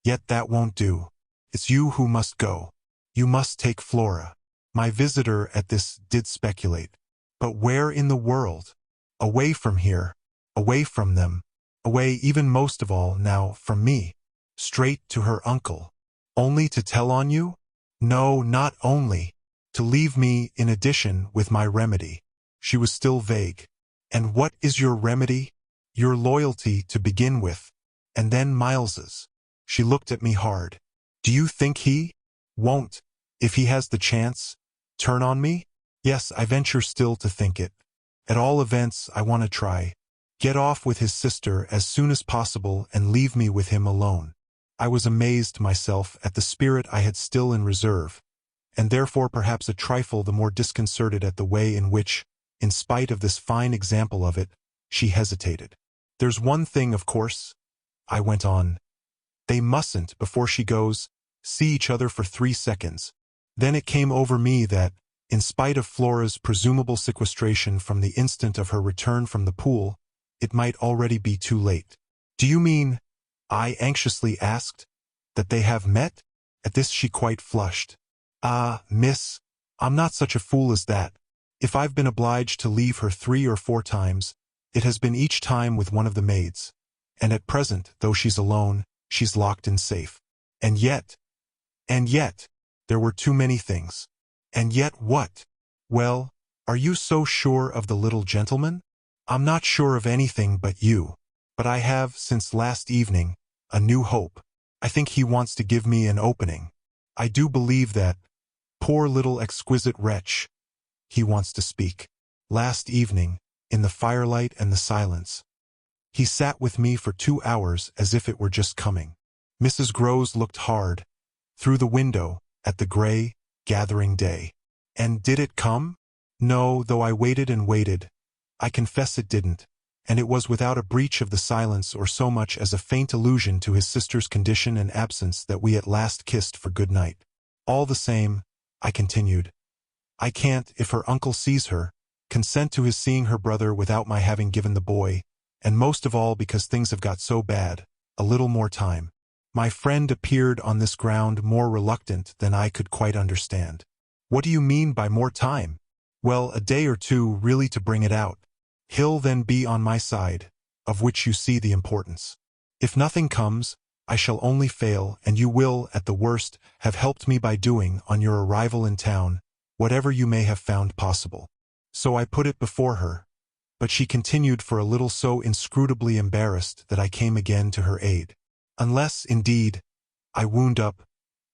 Yet that won't do. It's you who must go. You must take Flora. My visitor at this did speculate. But where in the world? Away from here. Away from them. Away even most of all now from me. Straight to her uncle. Only to tell on you? No, not only. To leave me, in addition, with my remedy. She was still vague. And what is your remedy? Your loyalty to begin with, and then Miles's. She looked at me hard. Do you think he won't, if he has the chance, turn on me? Yes, I venture still to think it. At all events, I want to try. Get off with his sister as soon as possible and leave me with him alone. I was amazed myself at the spirit I had still in reserve, and therefore perhaps a trifle the more disconcerted at the way in which, in spite of this fine example of it, she hesitated. "There's one thing, of course," I went on. "They mustn't, before she goes, see each other for 3 seconds. Then it came over me that, in spite of Flora's presumable sequestration from the instant of her return from the pool, it might already be too late. "Do you mean," I anxiously asked, "that they have met?" At this she quite flushed. "Ah, miss, I'm not such a fool as that. If I've been obliged to leave her 3 or 4 times, it has been each time with one of the maids. And at present, though she's alone, she's locked in safe. And yet, there were too many things." "And yet what?" "Well, are you so sure of the little gentleman?" "I'm not sure of anything but you. But I have, since last evening, a new hope. I think he wants to give me an opening. I do believe that, poor little exquisite wretch, he wants to speak. Last evening, in the firelight and the silence, he sat with me for 2 hours as if it were just coming." Mrs. Groves looked hard, through the window, at the gray, gathering day. "And did it come?" "No, though I waited and waited. I confess it didn't, and it was without a breach of the silence or so much as a faint allusion to his sister's condition and absence that we at last kissed for good night. All the same," I continued, "I can't, if her uncle sees her, consent to his seeing her brother without my having given the boy, and most of all because things have got so bad, a little more time." My friend appeared on this ground more reluctant than I could quite understand. "What do you mean by more time?" "Well, a day or 2 really to bring it out. He'll then be on my side, of which you see the importance. If nothing comes, I shall only fail, and you will, at the worst, have helped me by doing, on your arrival in town, whatever you may have found possible." So I put it before her, but she continued for a little so inscrutably embarrassed that I came again to her aid. "Unless, indeed," I wound up,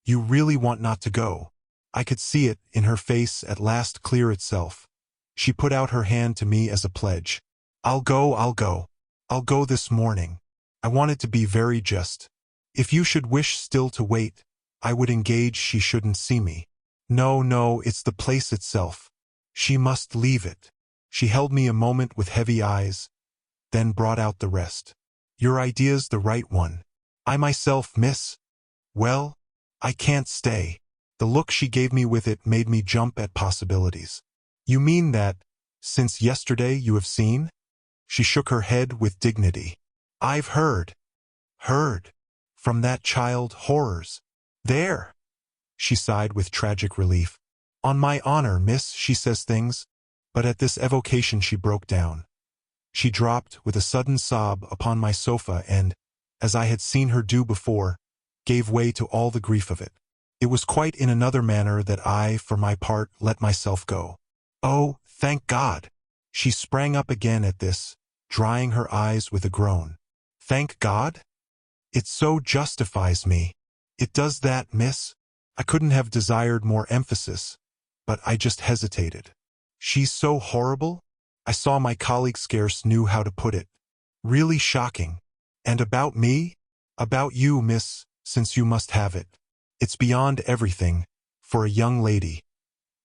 "you really want not to go." I could see it, in her face, at last clear itself. She put out her hand to me as a pledge. I'll go. I'll go this morning." I wanted to be very just. "If you should wish still to wait, I would engage she shouldn't see me." No, it's the place itself. She must leave it." She held me a moment with heavy eyes, then brought out the rest. "Your idea's the right one. I myself, miss, well, I can't stay." The look she gave me with it made me jump at possibilities. "You mean that, since yesterday, you have seen?" She shook her head with dignity. "I've heard, from that child, horrors. There," she sighed with tragic relief. "On my honor, miss, she says things." But at this evocation she broke down. She dropped, with a sudden sob, upon my sofa and, as I had seen her do before, gave way to all the grief of it. It was quite in another manner that I, for my part, let myself go. "Oh, thank God!" She sprang up again at this, drying her eyes with a groan. "Thank God? It so justifies me." "It does that, miss." I couldn't have desired more emphasis, but I just hesitated. "She's so horrible?" I saw my colleague scarce knew how to put it. "Really shocking. And about me?" "About you, miss, since you must have it. It's beyond everything, for a young lady.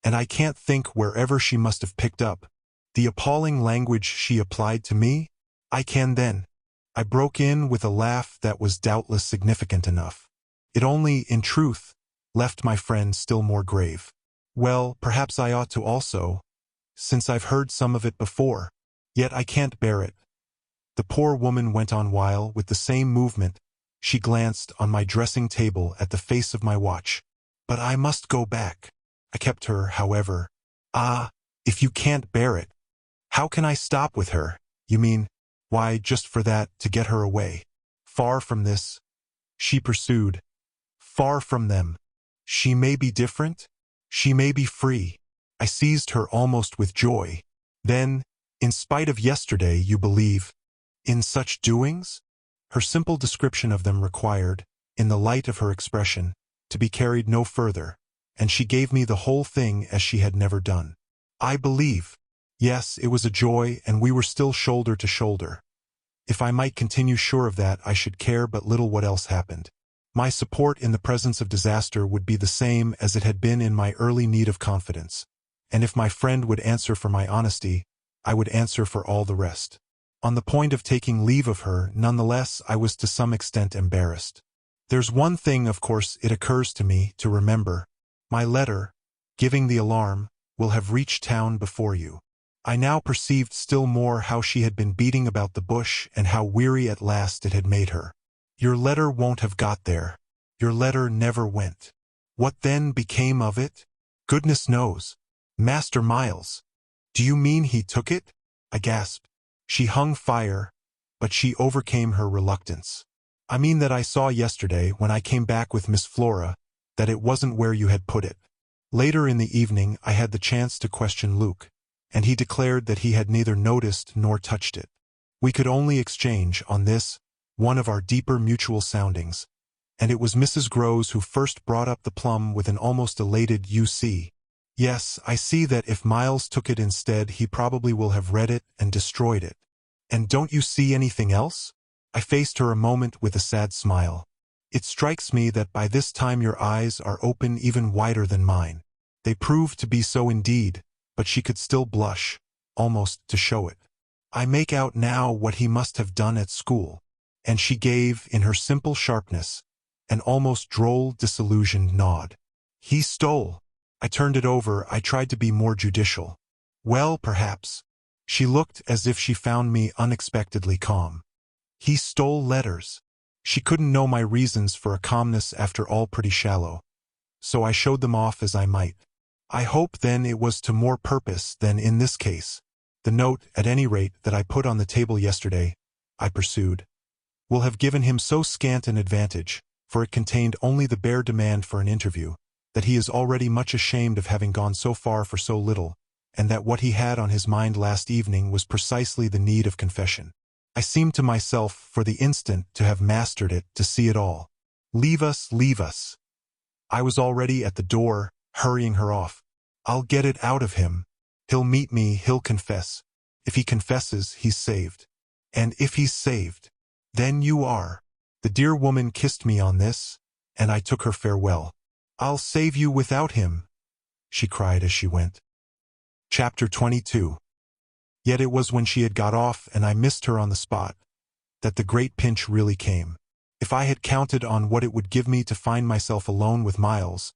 And I can't think wherever she must have picked up the appalling language she applied to me." "I can then." I broke in with a laugh that was doubtless significant enough. It only, in truth, left my friend still more grave. "Well, perhaps I ought to also, since I've heard some of it before. Yet I can't bear it." The poor woman went on while, with the same movement, she glanced on my dressing table at the face of my watch. "But I must go back." I kept her, however. "Ah, if you can't bear it, how can I stop with her?" "You mean, why, just for that, to get her away." "Far from this," she pursued. "Far from them. She may be different. She may be free." I seized her almost with joy. "Then, in spite of yesterday, you believe in such doings?" Her simple description of them required, in the light of her expression, to be carried no further, and she gave me the whole thing as she had never done. "I believe." Yes, it was a joy, and we were still shoulder to shoulder. If I might continue sure of that, I should care but little what else happened. My support in the presence of disaster would be the same as it had been in my early need of confidence, and if my friend would answer for my honesty, I would answer for all the rest. On the point of taking leave of her, nonetheless, I was to some extent embarrassed. There's one thing, of course, it occurs to me to remember. My letter, giving the alarm, will have reached town before you. I now perceived still more how she had been beating about the bush and how weary at last it had made her. Your letter won't have got there. Your letter never went. What then became of it? Goodness knows. Master Miles. Do you mean he took it? I gasped. She hung fire, but she overcame her reluctance. I mean that I saw yesterday, when I came back with Miss Flora, that it wasn't where you had put it. Later in the evening I had the chance to question Luke, and he declared that he had neither noticed nor touched it. We could only exchange, on this, one of our deeper mutual soundings, and it was Mrs. Groves who first brought up the plum with an almost elated "You see. Yes, I see that if Miles took it instead he probably will have read it and destroyed it. And don't you see anything else?" I faced her a moment with a sad smile. "It strikes me that by this time your eyes are open even wider than mine." They proved to be so indeed, but she could still blush, almost to show it. "I make out now what he must have done at school." And she gave, in her simple sharpness, an almost droll, disillusioned nod. "He stole." I turned it over. I tried to be more judicial. "Well, perhaps." She looked as if she found me unexpectedly calm. "He stole letters." She couldn't know my reasons for a calmness after all pretty shallow, so I showed them off as I might. "I hope then it was to more purpose than in this case. The note, at any rate, that I put on the table yesterday," I pursued, "will have given him so scant an advantage, for it contained only the bare demand for an interview, that he is already much ashamed of having gone so far for so little, and that what he had on his mind last evening was precisely the need of confession. I seemed to myself, for the instant, to have mastered it, to see it all. Leave us, leave us." I was already at the door, hurrying her off. "I'll get it out of him. He'll meet me, he'll confess. If he confesses, he's saved. And if he's saved, then you are." The dear woman kissed me on this, and I took her farewell. "I'll save you without him," she cried as she went. Chapter 22. Yet it was when she had got off and I missed her on the spot, that the great pinch really came. If I had counted on what it would give me to find myself alone with Miles,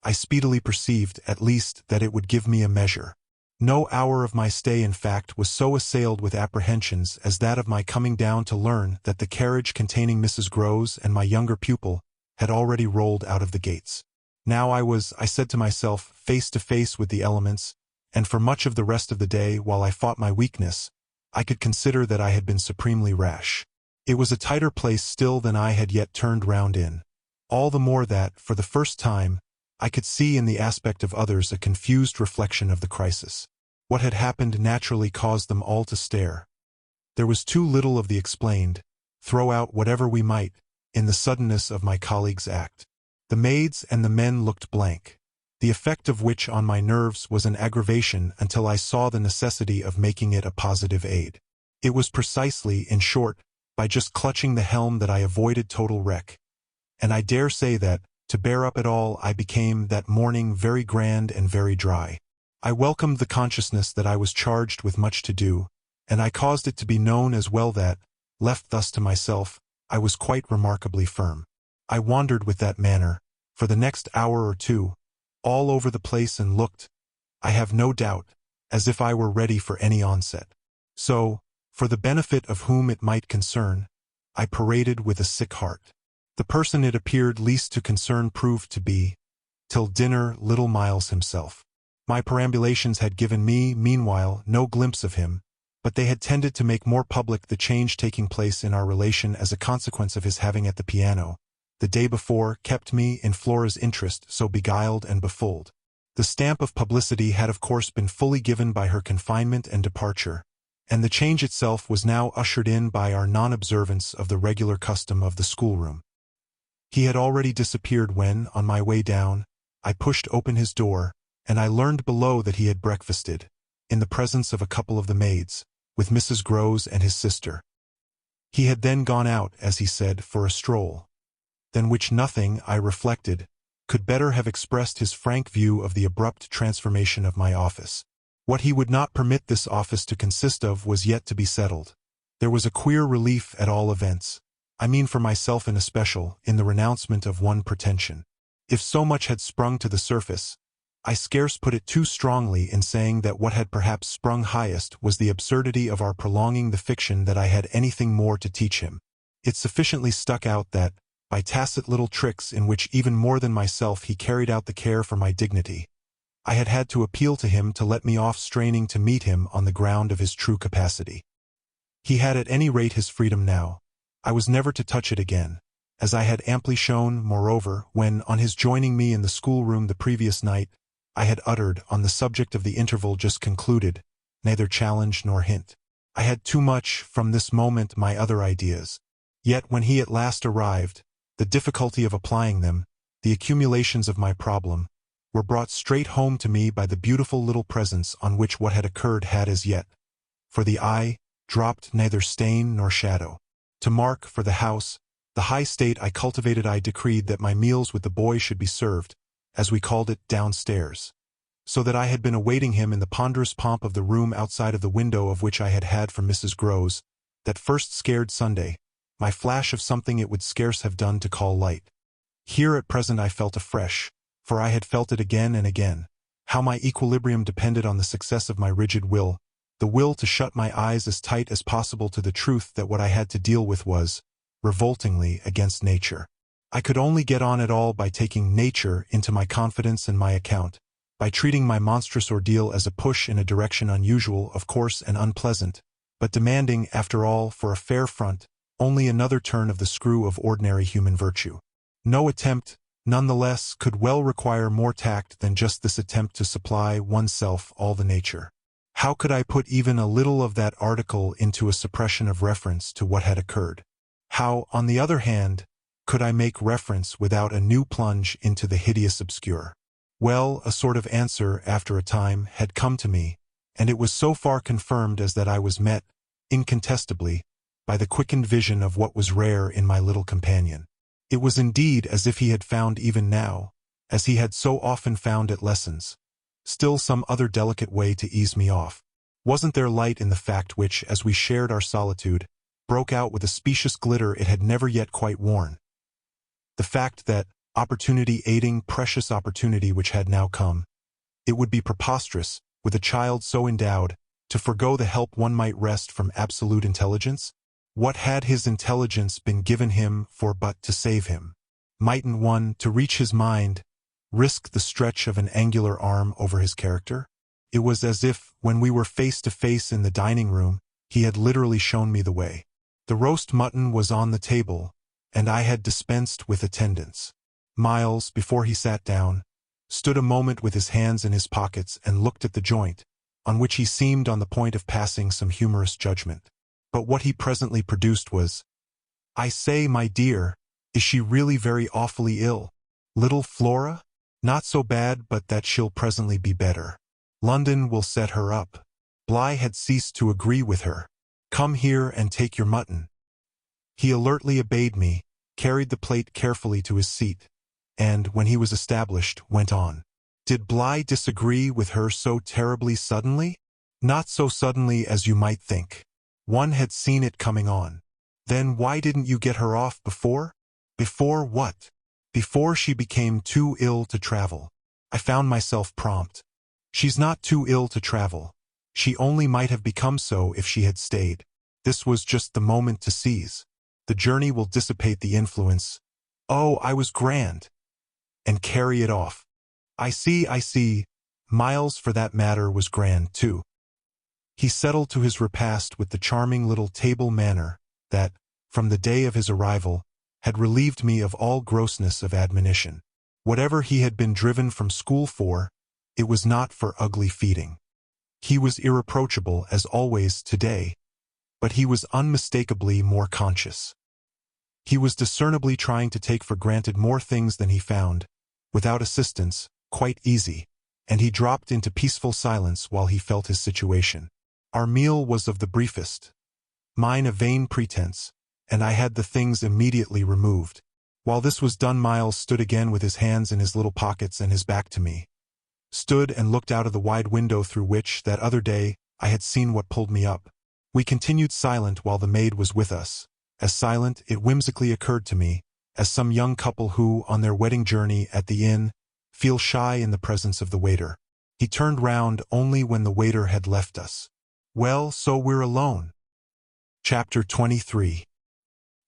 I speedily perceived, at least, that it would give me a measure. No hour of my stay, in fact, was so assailed with apprehensions as that of my coming down to learn that the carriage containing Mrs. Groves and my younger pupil had already rolled out of the gates. Now I said to myself, face to face with the elements, and for much of the rest of the day, while I fought my weakness, I could consider that I had been supremely rash. It was a tighter place still than I had yet turned round in. All the more that, for the first time, I could see in the aspect of others a confused reflection of the crisis. What had happened naturally caused them all to stare. There was too little of the explained, throw out whatever we might, in the suddenness of my colleague's act. The maids and the men looked blank, the effect of which on my nerves was an aggravation until I saw the necessity of making it a positive aid. It was precisely, in short, by just clutching the helm that I avoided total wreck. And I dare say that, to bear up at all, I became, that morning, very grand and very dry. I welcomed the consciousness that I was charged with much to do, and I caused it to be known as well that, left thus to myself, I was quite remarkably firm. I wandered with that manner, for the next hour or two, all over the place and looked, I have no doubt, as if I were ready for any onset. So, for the benefit of whom it might concern, I paraded with a sick heart. The person it appeared least to concern proved to be, till dinner, little Miles himself. My perambulations had given me, meanwhile, no glimpse of him, but they had tended to make more public the change taking place in our relation as a consequence of his having at the piano, the day before, kept me, in Flora's interest, so beguiled and befooled. The stamp of publicity had of course been fully given by her confinement and departure, and the change itself was now ushered in by our non-observance of the regular custom of the schoolroom. He had already disappeared when, on my way down, I pushed open his door, and I learned below that he had breakfasted, in the presence of a couple of the maids, with Mrs. Groves and his sister. He had then gone out, as he said, for a stroll. than which nothing, I reflected, could better have expressed his frank view of the abrupt transformation of my office. What he would not permit this office to consist of was yet to be settled. There was a queer relief at all events, I mean for myself in especial, in the renouncement of one pretension. If so much had sprung to the surface, I scarce put it too strongly in saying that what had perhaps sprung highest was the absurdity of our prolonging the fiction that I had anything more to teach him. It sufficiently stuck out that, by tacit little tricks in which even more than myself he carried out the care for my dignity, I had had to appeal to him to let me off straining to meet him on the ground of his true capacity. He had at any rate his freedom now. I was never to touch it again, as I had amply shown, moreover, when, on his joining me in the schoolroom the previous night, I had uttered, on the subject of the interval just concluded, neither challenge nor hint. I had too much, from this moment, my other ideas. Yet when he at last arrived, the difficulty of applying them, the accumulations of my problem, were brought straight home to me by the beautiful little presence on which what had occurred had as yet, for the eye, dropped neither stain nor shadow. To mark, for the house, the high state I cultivated, I decreed that my meals with the boy should be served, as we called it, downstairs, so that I had been awaiting him in the ponderous pomp of the room outside of the window of which I had had from Mrs. Groves, that first scared Sunday, my flash of something it would scarce have done to call light. Here at present I felt afresh, for I had felt it again and again, how my equilibrium depended on the success of my rigid will, the will to shut my eyes as tight as possible to the truth that what I had to deal with was, revoltingly, against nature. I could only get on at all by taking nature into my confidence and my account, by treating my monstrous ordeal as a push in a direction unusual, of course, and unpleasant, but demanding, after all, for a fair front, only another turn of the screw of ordinary human virtue. No attempt, none the less, could well require more tact than just this attempt to supply oneself all the nature. How could I put even a little of that article into a suppression of reference to what had occurred? How, on the other hand, could I make reference without a new plunge into the hideous obscure? Well, a sort of answer, after a time, had come to me, and it was so far confirmed as that I was met, incontestably, by the quickened vision of what was rare in my little companion. It was indeed as if he had found even now, as he had so often found at lessons, still some other delicate way to ease me off. Wasn't there light in the fact which, as we shared our solitude, broke out with a specious glitter it had never yet quite worn? The fact that, opportunity aiding precious opportunity which had now come, it would be preposterous, with a child so endowed, to forego the help one might wrest from absolute intelligence? What had his intelligence been given him for but to save him? Mightn't one, to reach his mind, risk the stretch of an angular arm over his character? It was as if, when we were face to face in the dining room, he had literally shown me the way. The roast mutton was on the table, and I had dispensed with attendance. Miles, before he sat down, stood a moment with his hands in his pockets and looked at the joint, on which he seemed on the point of passing some humorous judgment. But what he presently produced was, "I say, my dear, is she really very awfully ill? Little Flora? Not so bad but that she'll presently be better. London will set her up. Bly had ceased to agree with her. Come here and take your mutton." He alertly obeyed me, carried the plate carefully to his seat, and, when he was established, went on. Did Bly disagree with her so terribly suddenly? Not so suddenly as you might think. One had seen it coming on. Then why didn't you get her off before? Before what? Before she became too ill to travel. I found myself prompt. She's not too ill to travel. She only might have become so if she had stayed. This was just the moment to seize. The journey will dissipate the influence. Oh, I was grand. And carry it off. I see. Miles, for that matter, was grand, too. He settled to his repast with the charming little table manner that, from the day of his arrival, had relieved me of all grossness of admonition. Whatever he had been driven from school for, it was not for ugly feeding. He was irreproachable, as always, today, but he was unmistakably more conscious. He was discernibly trying to take for granted more things than he found, without assistance, quite easy, and he dropped into peaceful silence while he felt his situation. Our meal was of the briefest, mine a vain pretense, and I had the things immediately removed. While this was done, Miles stood again with his hands in his little pockets and his back to me. Stood and looked out of the wide window through which, that other day, I had seen what pulled me up. We continued silent while the maid was with us. As silent, it whimsically occurred to me, as some young couple who, on their wedding journey at the inn, feel shy in the presence of the waiter. He turned round only when the waiter had left us. Well, so we're alone. Chapter 23.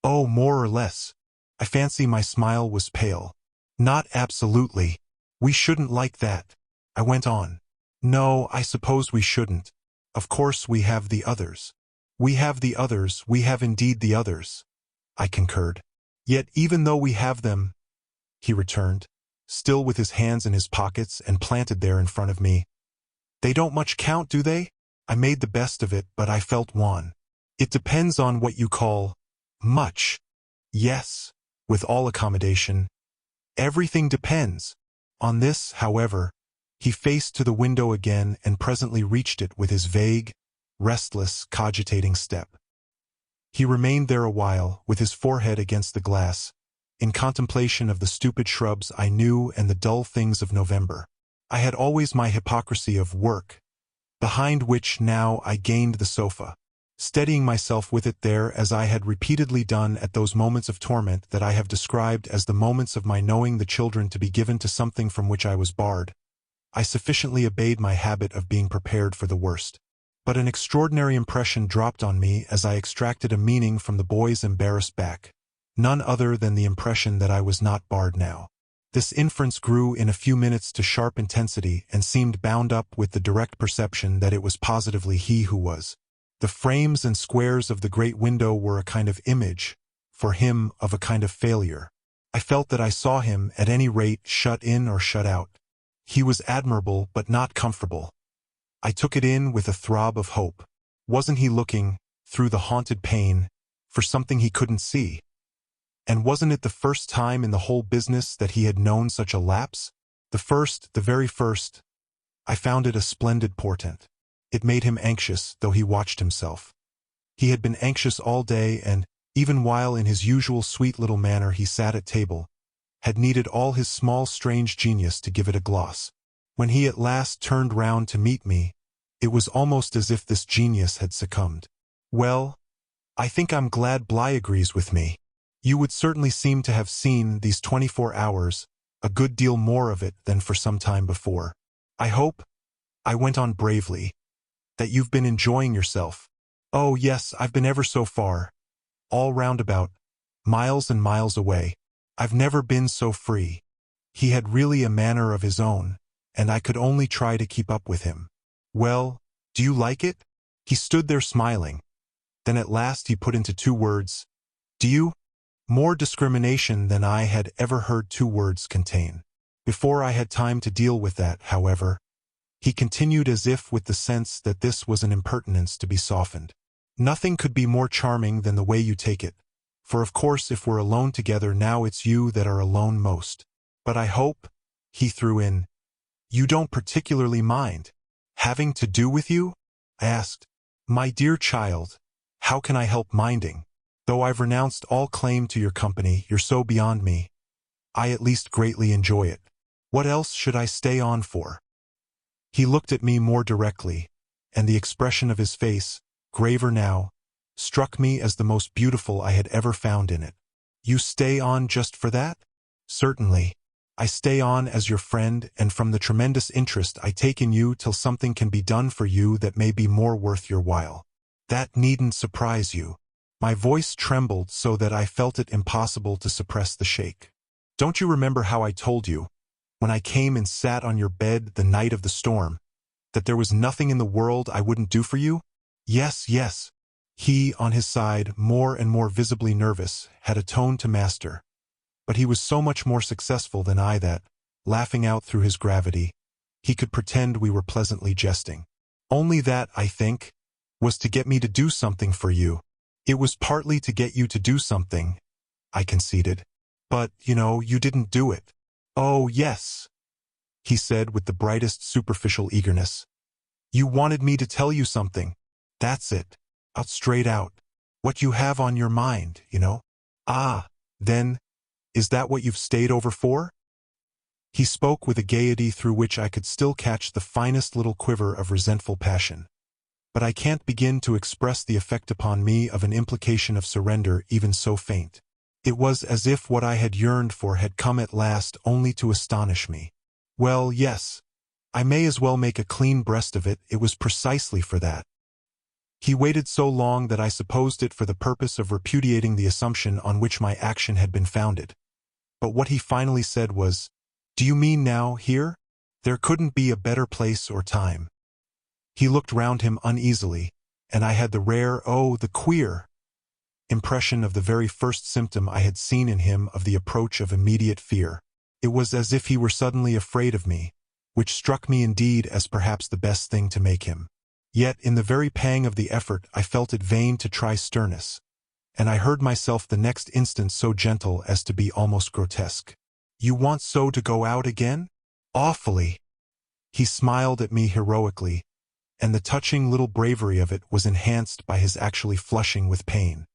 Oh, more or less. I fancy my smile was pale. Not absolutely. We shouldn't like that. I went on. No, I suppose we shouldn't. Of course we have the others. We have the others, we have indeed the others. I concurred. Yet even though we have them, he returned, still with his hands in his pockets and planted there in front of me. They don't much count, do they? I made the best of it, but I felt wan. It depends on what you call much. Yes, with all accommodation. Everything depends. On this, however, he faced to the window again and presently reached it with his vague, restless, cogitating step. He remained there a while, with his forehead against the glass, in contemplation of the stupid shrubs I knew and the dull things of November. I had always my hypocrisy of work, behind which now I gained the sofa, steadying myself with it there as I had repeatedly done at those moments of torment that I have described as the moments of my knowing the children to be given to something from which I was barred. I sufficiently obeyed my habit of being prepared for the worst. But an extraordinary impression dropped on me as I extracted a meaning from the boy's embarrassed back. None other than the impression that I was not barred now. This inference grew in a few minutes to sharp intensity and seemed bound up with the direct perception that it was positively he who was. The frames and squares of the great window were a kind of image, for him, of a kind of failure. I felt that I saw him, at any rate, shut in or shut out. He was admirable but not comfortable. I took it in with a throb of hope. Wasn't he looking, through the haunted pane, for something he couldn't see? And wasn't it the first time in the whole business that he had known such a lapse? The first, the very first. I found it a splendid portent. It made him anxious, though he watched himself. He had been anxious all day and, even while in his usual sweet little manner he sat at table, had needed all his small strange genius to give it a gloss. When he at last turned round to meet me, it was almost as if this genius had succumbed. Well, I think I'm glad Bly agrees with me. You would certainly seem to have seen these 24 hours, a good deal more of it than for some time before. I hope, I went on bravely, that you've been enjoying yourself. Oh yes, I've been ever so far. All roundabout, miles and miles away. I've never been so free. He had really a manner of his own, and I could only try to keep up with him. Well, do you like it? He stood there smiling. Then at last he put into 2 words, do you? More discrimination than I had ever heard 2 words contain. Before I had time to deal with that, however, he continued as if with the sense that this was an impertinence to be softened. Nothing could be more charming than the way you take it, for of course if we're alone together now it's you that are alone most. But I hope, he threw in, you don't particularly mind having to do with you? I asked. My dear child, how can I help minding? Though I've renounced all claim to your company, you're so beyond me. I at least greatly enjoy it. What else should I stay on for? He looked at me more directly, and the expression of his face, graver now, struck me as the most beautiful I had ever found in it. You stay on just for that? Certainly. I stay on as your friend and from the tremendous interest I take in you till something can be done for you that may be more worth your while. That needn't surprise you. My voice trembled so that I felt it impossible to suppress the shake. Don't you remember how I told you, when I came and sat on your bed the night of the storm, that there was nothing in the world I wouldn't do for you? Yes, yes. He, on his side, more and more visibly nervous, had a tone to master. But he was so much more successful than I that, laughing out through his gravity, he could pretend we were pleasantly jesting. Only that, I think, was to get me to do something for you. It was partly to get you to do something, I conceded. But, you didn't do it. Oh, yes, he said with the brightest superficial eagerness. You wanted me to tell you something. That's it. Out straight out. What you have on your mind, Ah, then, Is that what you've stayed over for?" He spoke with a gaiety through which I could still catch the finest little quiver of resentful passion. But I can't begin to express the effect upon me of an implication of surrender even so faint. It was as if what I had yearned for had come at last only to astonish me. Well, yes. I may as well make a clean breast of it. It was precisely for that. He waited so long that I supposed it for the purpose of repudiating the assumption on which my action had been founded. But what he finally said was, "Do you mean now, here? There couldn't be a better place or time." He looked round him uneasily, and I had the rare, the queer, impression of the very first symptom I had seen in him of the approach of immediate fear. It was as if he were suddenly afraid of me, which struck me indeed as perhaps the best thing to make him. Yet in the very pang of the effort I felt it vain to try sternness, and I heard myself the next instant so gentle as to be almost grotesque. "You want so to go out again?" "Awfully." He smiled at me heroically, and the touching little bravery of it was enhanced by his actually flushing with pain.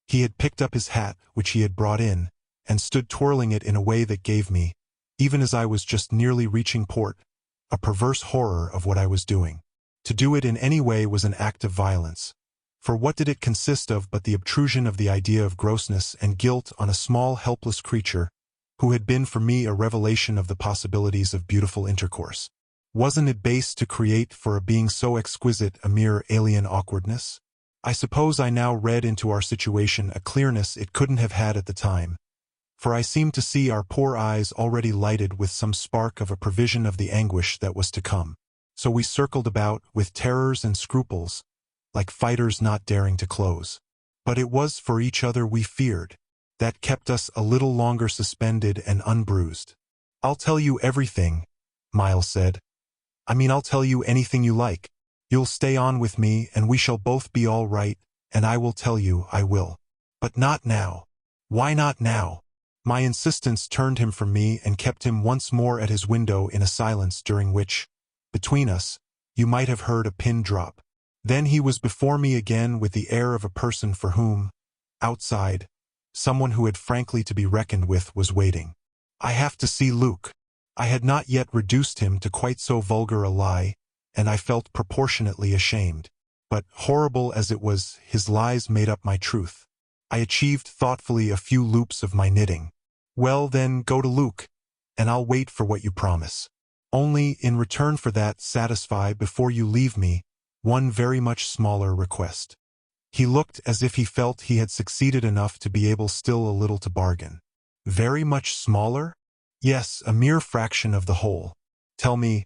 He had picked up his hat, which he had brought in, and stood twirling it in a way that gave me, even as I was just nearly reaching port, a perverse horror of what I was doing. To do it in any way was an act of violence. For what did it consist of but the obtrusion of the idea of grossness and guilt on a small helpless creature who had been for me a revelation of the possibilities of beautiful intercourse? Wasn't it base to create for a being so exquisite a mere alien awkwardness? I suppose I now read into our situation a clearness it couldn't have had at the time, for I seemed to see our poor eyes already lighted with some spark of a prevision of the anguish that was to come. So we circled about, with terrors and scruples, like fighters not daring to close. But it was for each other we feared. That kept us a little longer suspended and unbruised. "I'll tell you everything," Miles said. I'll tell you anything you like. You'll stay on with me and we shall both be all right, and I will tell you I will. But not now." "Why not now?" My insistence turned him from me and kept him once more at his window in a silence during which, between us, you might have heard a pin drop. Then he was before me again with the air of a person for whom, outside, someone who had frankly to be reckoned with was waiting. "I have to see Luke." I had not yet reduced him to quite so vulgar a lie, and I felt proportionately ashamed. But, horrible as it was, his lies made up my truth. I achieved thoughtfully a few loops of my knitting. "Well then, go to Luke, and I'll wait for what you promise. Only, in return for that, satisfy, before you leave me, one very much smaller request." He looked as if he felt he had succeeded enough to be able still a little to bargain. "Very much smaller?" "Yes, a mere fraction of the whole. Tell me—"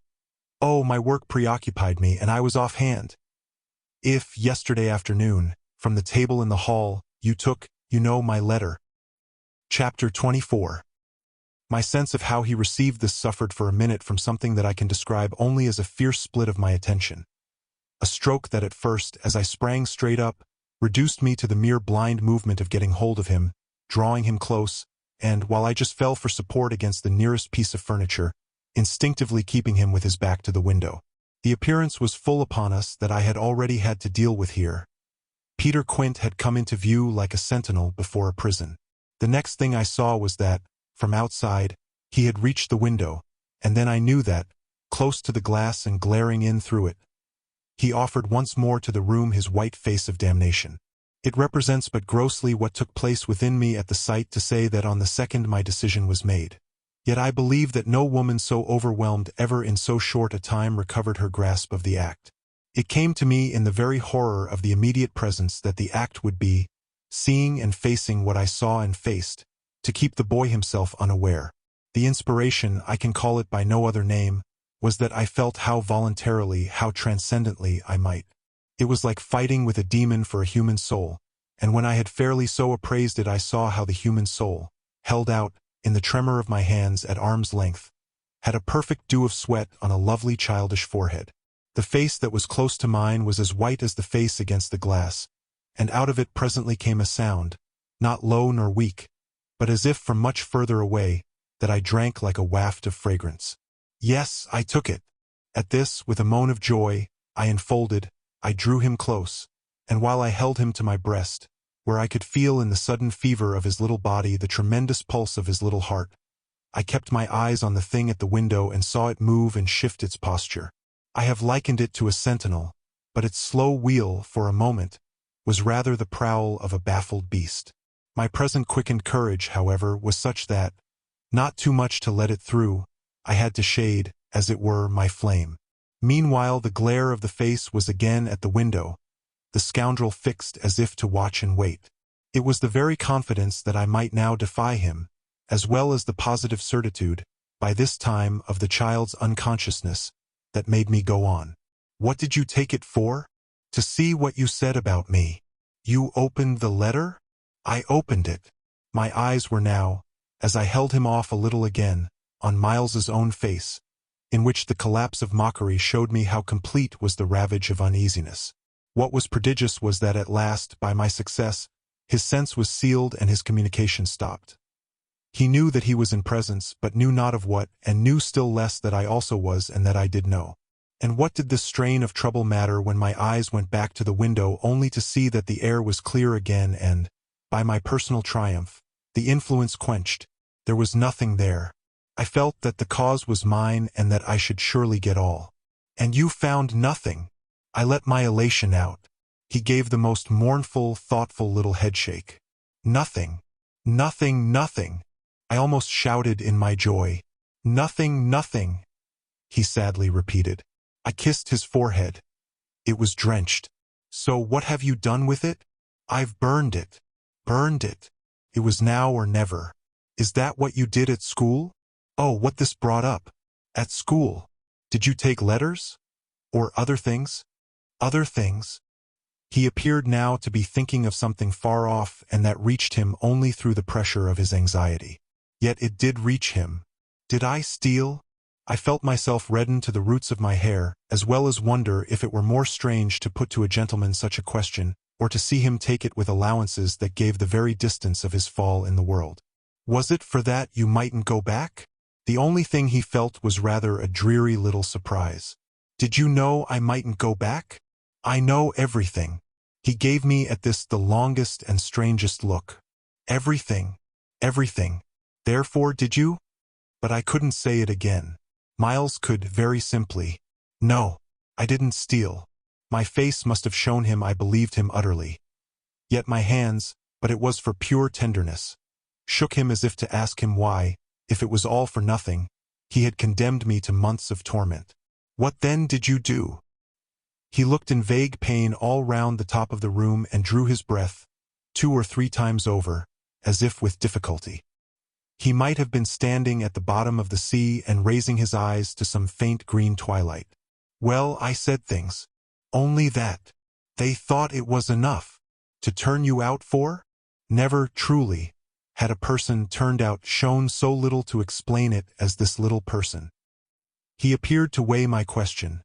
"Oh, my work preoccupied me, and I was offhand. If, yesterday afternoon, from the table in the hall, you took, my letter." Chapter 24. My sense of how he received this suffered for a minute from something that I can describe only as a fierce split of my attention. A stroke that at first, as I sprang straight up, reduced me to the mere blind movement of getting hold of him, drawing him close, and, while I just fell for support against the nearest piece of furniture, instinctively keeping him with his back to the window. The appearance was full upon us that I had already had to deal with here. Peter Quint had come into view like a sentinel before a prison. The next thing I saw was that, from outside, he had reached the window, and then I knew that, close to the glass and glaring in through it, he offered once more to the room his white face of damnation. It represents but grossly what took place within me at the sight to say that on the second my decision was made. Yet I believe that no woman so overwhelmed ever in so short a time recovered her grasp of the act. It came to me in the very horror of the immediate presence that the act would be, seeing and facing what I saw and faced, to keep the boy himself unaware. The inspiration, I can call it by no other name, was that I felt how voluntarily, how transcendently I might. It was like fighting with a demon for a human soul, and when I had fairly so appraised it I saw how the human soul, held out, in the tremor of my hands at arm's length, had a perfect dew of sweat on a lovely childish forehead. The face that was close to mine was as white as the face against the glass, and out of it presently came a sound, not low nor weak, but as if from much further away, that I drank like a waft of fragrance. Yes, I took it. At this, with a moan of joy, I drew him close, and while I held him to my breast, where I could feel in the sudden fever of his little body the tremendous pulse of his little heart. I kept my eyes on the thing at the window and saw it move and shift its posture. I have likened it to a sentinel, but its slow wheel, for a moment, was rather the prowl of a baffled beast. My present quickened courage, however, was such that, not too much to let it through, I had to shade, as it were, my flame. Meanwhile the glare of the face was again at the window, the scoundrel fixed as if to watch and wait. It was the very confidence that I might now defy him, as well as the positive certitude, by this time, of the child's unconsciousness, that made me go on. What did you take it for? To see what you said about me. You opened the letter? I opened it. My eyes were now, as I held him off a little again, on Miles's own face, in which the collapse of mockery showed me how complete was the ravage of uneasiness. What was prodigious was that at last, by my success, his sense was sealed and his communication stopped. He knew that he was in presence, but knew not of what, and knew still less that I also was and that I did know. And what did this strain of trouble matter when my eyes went back to the window only to see that the air was clear again and, by my personal triumph, the influence quenched? There was nothing there. I felt that the cause was mine and that I should surely get all. And you found nothing. I let my elation out. He gave the most mournful, thoughtful little headshake. Nothing. Nothing, nothing. I almost shouted in my joy. Nothing, nothing, he sadly repeated. I kissed his forehead. It was drenched. So what have you done with it? I've burned it. Burned it. It was now or never. Is that what you did at school? Oh, what this brought up. At school. Did you take letters? Or other things? Other things? He appeared now to be thinking of something far off and that reached him only through the pressure of his anxiety. Yet it did reach him. Did I steal? I felt myself redden to the roots of my hair, as well as wonder if it were more strange to put to a gentleman such a question, or to see him take it with allowances that gave the very distance of his fall in the world. Was it for that you mightn't go back? The only thing he felt was rather a dreary little surprise. Did you know I mightn't go back? I know everything. He gave me at this the longest and strangest look. Everything. Everything. Therefore did you? But I couldn't say it again. Miles could, very simply. No, I didn't steal. My face must have shown him I believed him utterly. Yet my hands, but it was for pure tenderness, shook him as if to ask him why, if it was all for nothing, he had condemned me to months of torment. What then did you do? He looked in vague pain all round the top of the room and drew his breath, 2 or 3 times over, as if with difficulty. He might have been standing at the bottom of the sea and raising his eyes to some faint green twilight. Well, I said things. Only that. They thought it was enough. To turn you out for? Never, truly, had a person turned out shown so little to explain it as this little person. He appeared to weigh my question,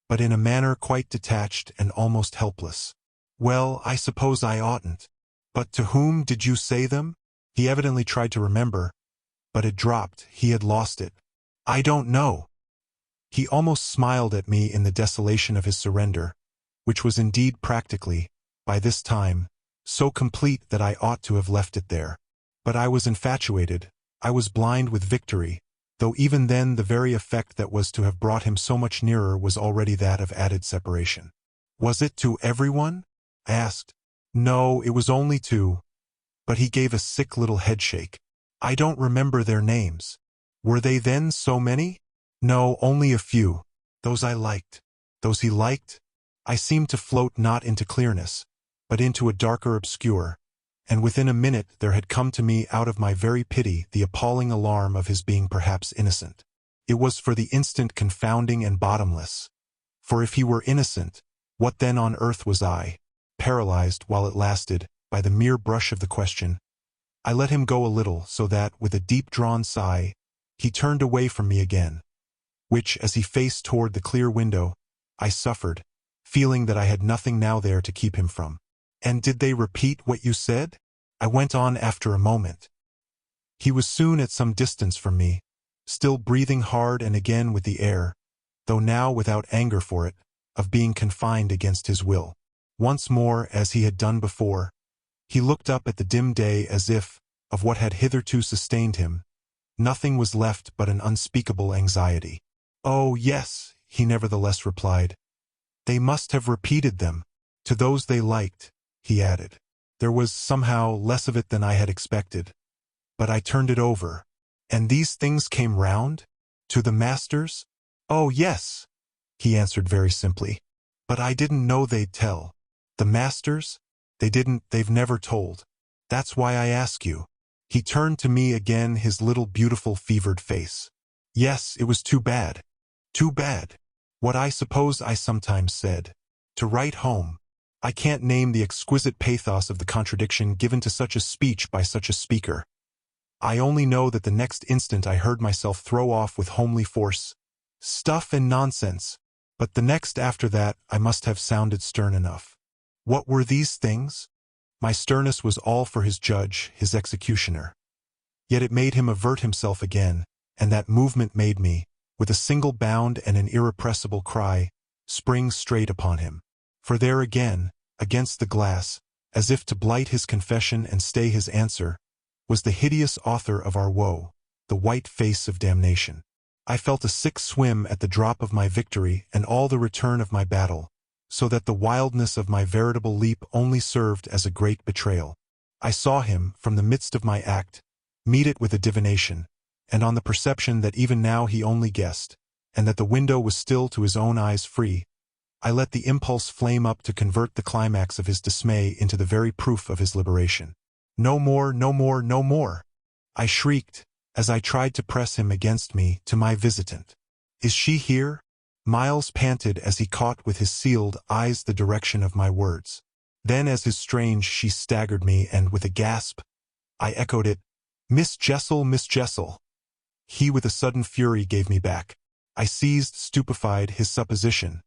but in a manner quite detached and almost helpless. Well, I suppose I oughtn't. But to whom did you say them? He evidently tried to remember, but it dropped. He had lost it. I don't know. He almost smiled at me in the desolation of his surrender, which was indeed practically, by this time, so complete that I ought to have left it there. But I was infatuated, I was blind with victory, though even then the very effect that was to have brought him so much nearer was already that of added separation. Was it to everyone? I asked. No, it was only to... But he gave a sick little headshake. I don't remember their names. Were they then so many? No, only a few. Those I liked. Those he liked? I seemed to float not into clearness, but into a darker obscure, and within a minute there had come to me out of my very pity the appalling alarm of his being perhaps innocent. It was for the instant confounding and bottomless. For if he were innocent, what then on earth was I? Paralyzed, while it lasted, by the mere brush of the question, I let him go a little so that, with a deep-drawn sigh, he turned away from me again, which, as he faced toward the clear window, I suffered, feeling that I had nothing now there to keep him from. And did they repeat what you said? I went on after a moment. He was soon at some distance from me, still breathing hard and again with the air, though now without anger for it, of being confined against his will. Once more, as he had done before, He looked up at the dim day as if, of what had hitherto sustained him, nothing was left but an unspeakable anxiety. "Oh, yes," he nevertheless replied. "They must have repeated them. To those they liked," he added. There was, somehow, less of it than I had expected. But I turned it over. "And these things came round? To the masters?" "Oh, yes," he answered very simply. "But I didn't know they'd tell." "The masters? They've never told. That's why I ask you." He turned to me again, his little beautiful fevered face. "Yes, it was too bad. Too bad. What I suppose I sometimes said. To write home. I can't name the exquisite pathos of the contradiction given to such a speech by such a speaker. I only know that the next instant I heard myself throw off with homely force, 'Stuff and nonsense!' But the next after that I must have sounded stern enough. What were these things? My sternness was all for his judge, his executioner. Yet it made him avert himself again, and that movement made me, with a single bound and an irrepressible cry, spring straight upon him. For there again, against the glass, as if to blight his confession and stay his answer, was the hideous author of our woe, the white face of damnation. I felt a sick swim at the drop of my victory and all the return of my battle, so that the wildness of my veritable leap only served as a great betrayal. I saw him, from the midst of my act, meet it with a divination, and on the perception that even now he only guessed, and that the window was still to his own eyes free, I let the impulse flame up to convert the climax of his dismay into the very proof of his liberation. "No more, no more, no more!" I shrieked, as I tried to press him against me to my visitant. "Is she here?" Miles panted as he caught with his sealed eyes the direction of my words. Then as his strange she staggered me, and with a gasp, I echoed it, "Miss Jessel, Miss Jessel!" He with a sudden fury gave me back. I seized, stupefied, his supposition,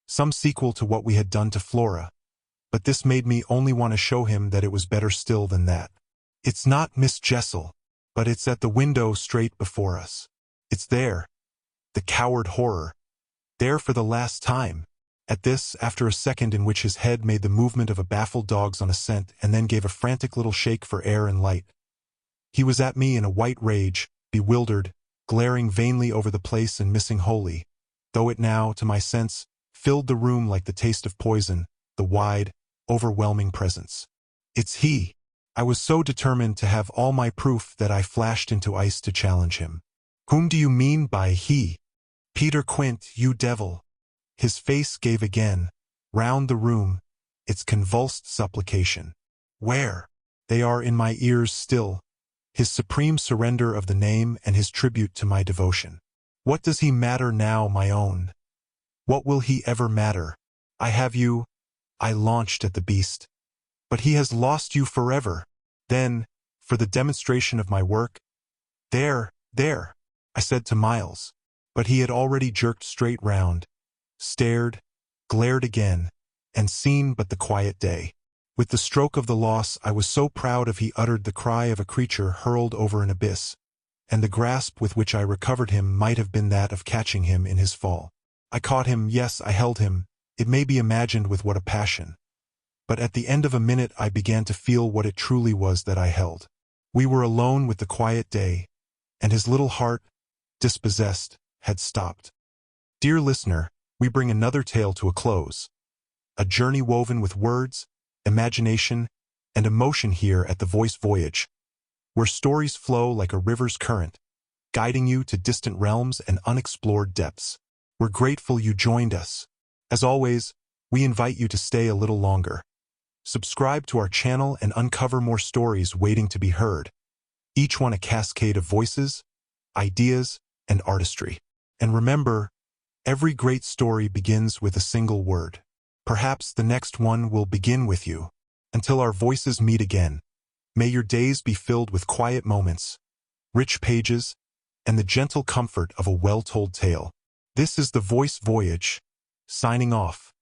some sequel to what we had done to Flora, but this made me only want to show him that it was better still than that. "It's not Miss Jessel, but it's at the window straight before us. It's there. The coward horror. There for the last time." At this, after a second in which his head made the movement of a baffled dog's on a scent and then gave a frantic little shake for air and light, he was at me in a white rage, bewildered, glaring vainly over the place and missing wholly, though it now, to my sense, filled the room like the taste of poison, the wide, overwhelming presence. "It's he." I was so determined to have all my proof that I flashed into ice to challenge him. "Whom do you mean by he?" "Peter Quint, you devil." His face gave again, round the room, its convulsed supplication. "Where?" "They are in my ears still." His supreme surrender of the name and his tribute to my devotion. What does he matter now, my own? What will he ever matter? I have you. I launched at the beast. But he has lost you forever. Then, for the demonstration of my work, "There, there," I said to Miles. But he had already jerked straight round, stared, glared again, and seen but the quiet day. With the stroke of the loss I was so proud of he uttered the cry of a creature hurled over an abyss, and the grasp with which I recovered him might have been that of catching him in his fall. I caught him, yes, I held him, it may be imagined with what a passion. But at the end of a minute I began to feel what it truly was that I held. We were alone with the quiet day, and his little heart, dispossessed, had stopped. Dear listener, we bring another tale to a close. A journey woven with words, imagination, and emotion here at the Voice Voyage, where stories flow like a river's current, guiding you to distant realms and unexplored depths. We're grateful you joined us. As always, we invite you to stay a little longer. Subscribe to our channel and uncover more stories waiting to be heard, each one a cascade of voices, ideas, and artistry. And remember, every great story begins with a single word. Perhaps the next one will begin with you. Until our voices meet again, may your days be filled with quiet moments, rich pages, and the gentle comfort of a well-told tale. This is the Voice Voyage, signing off.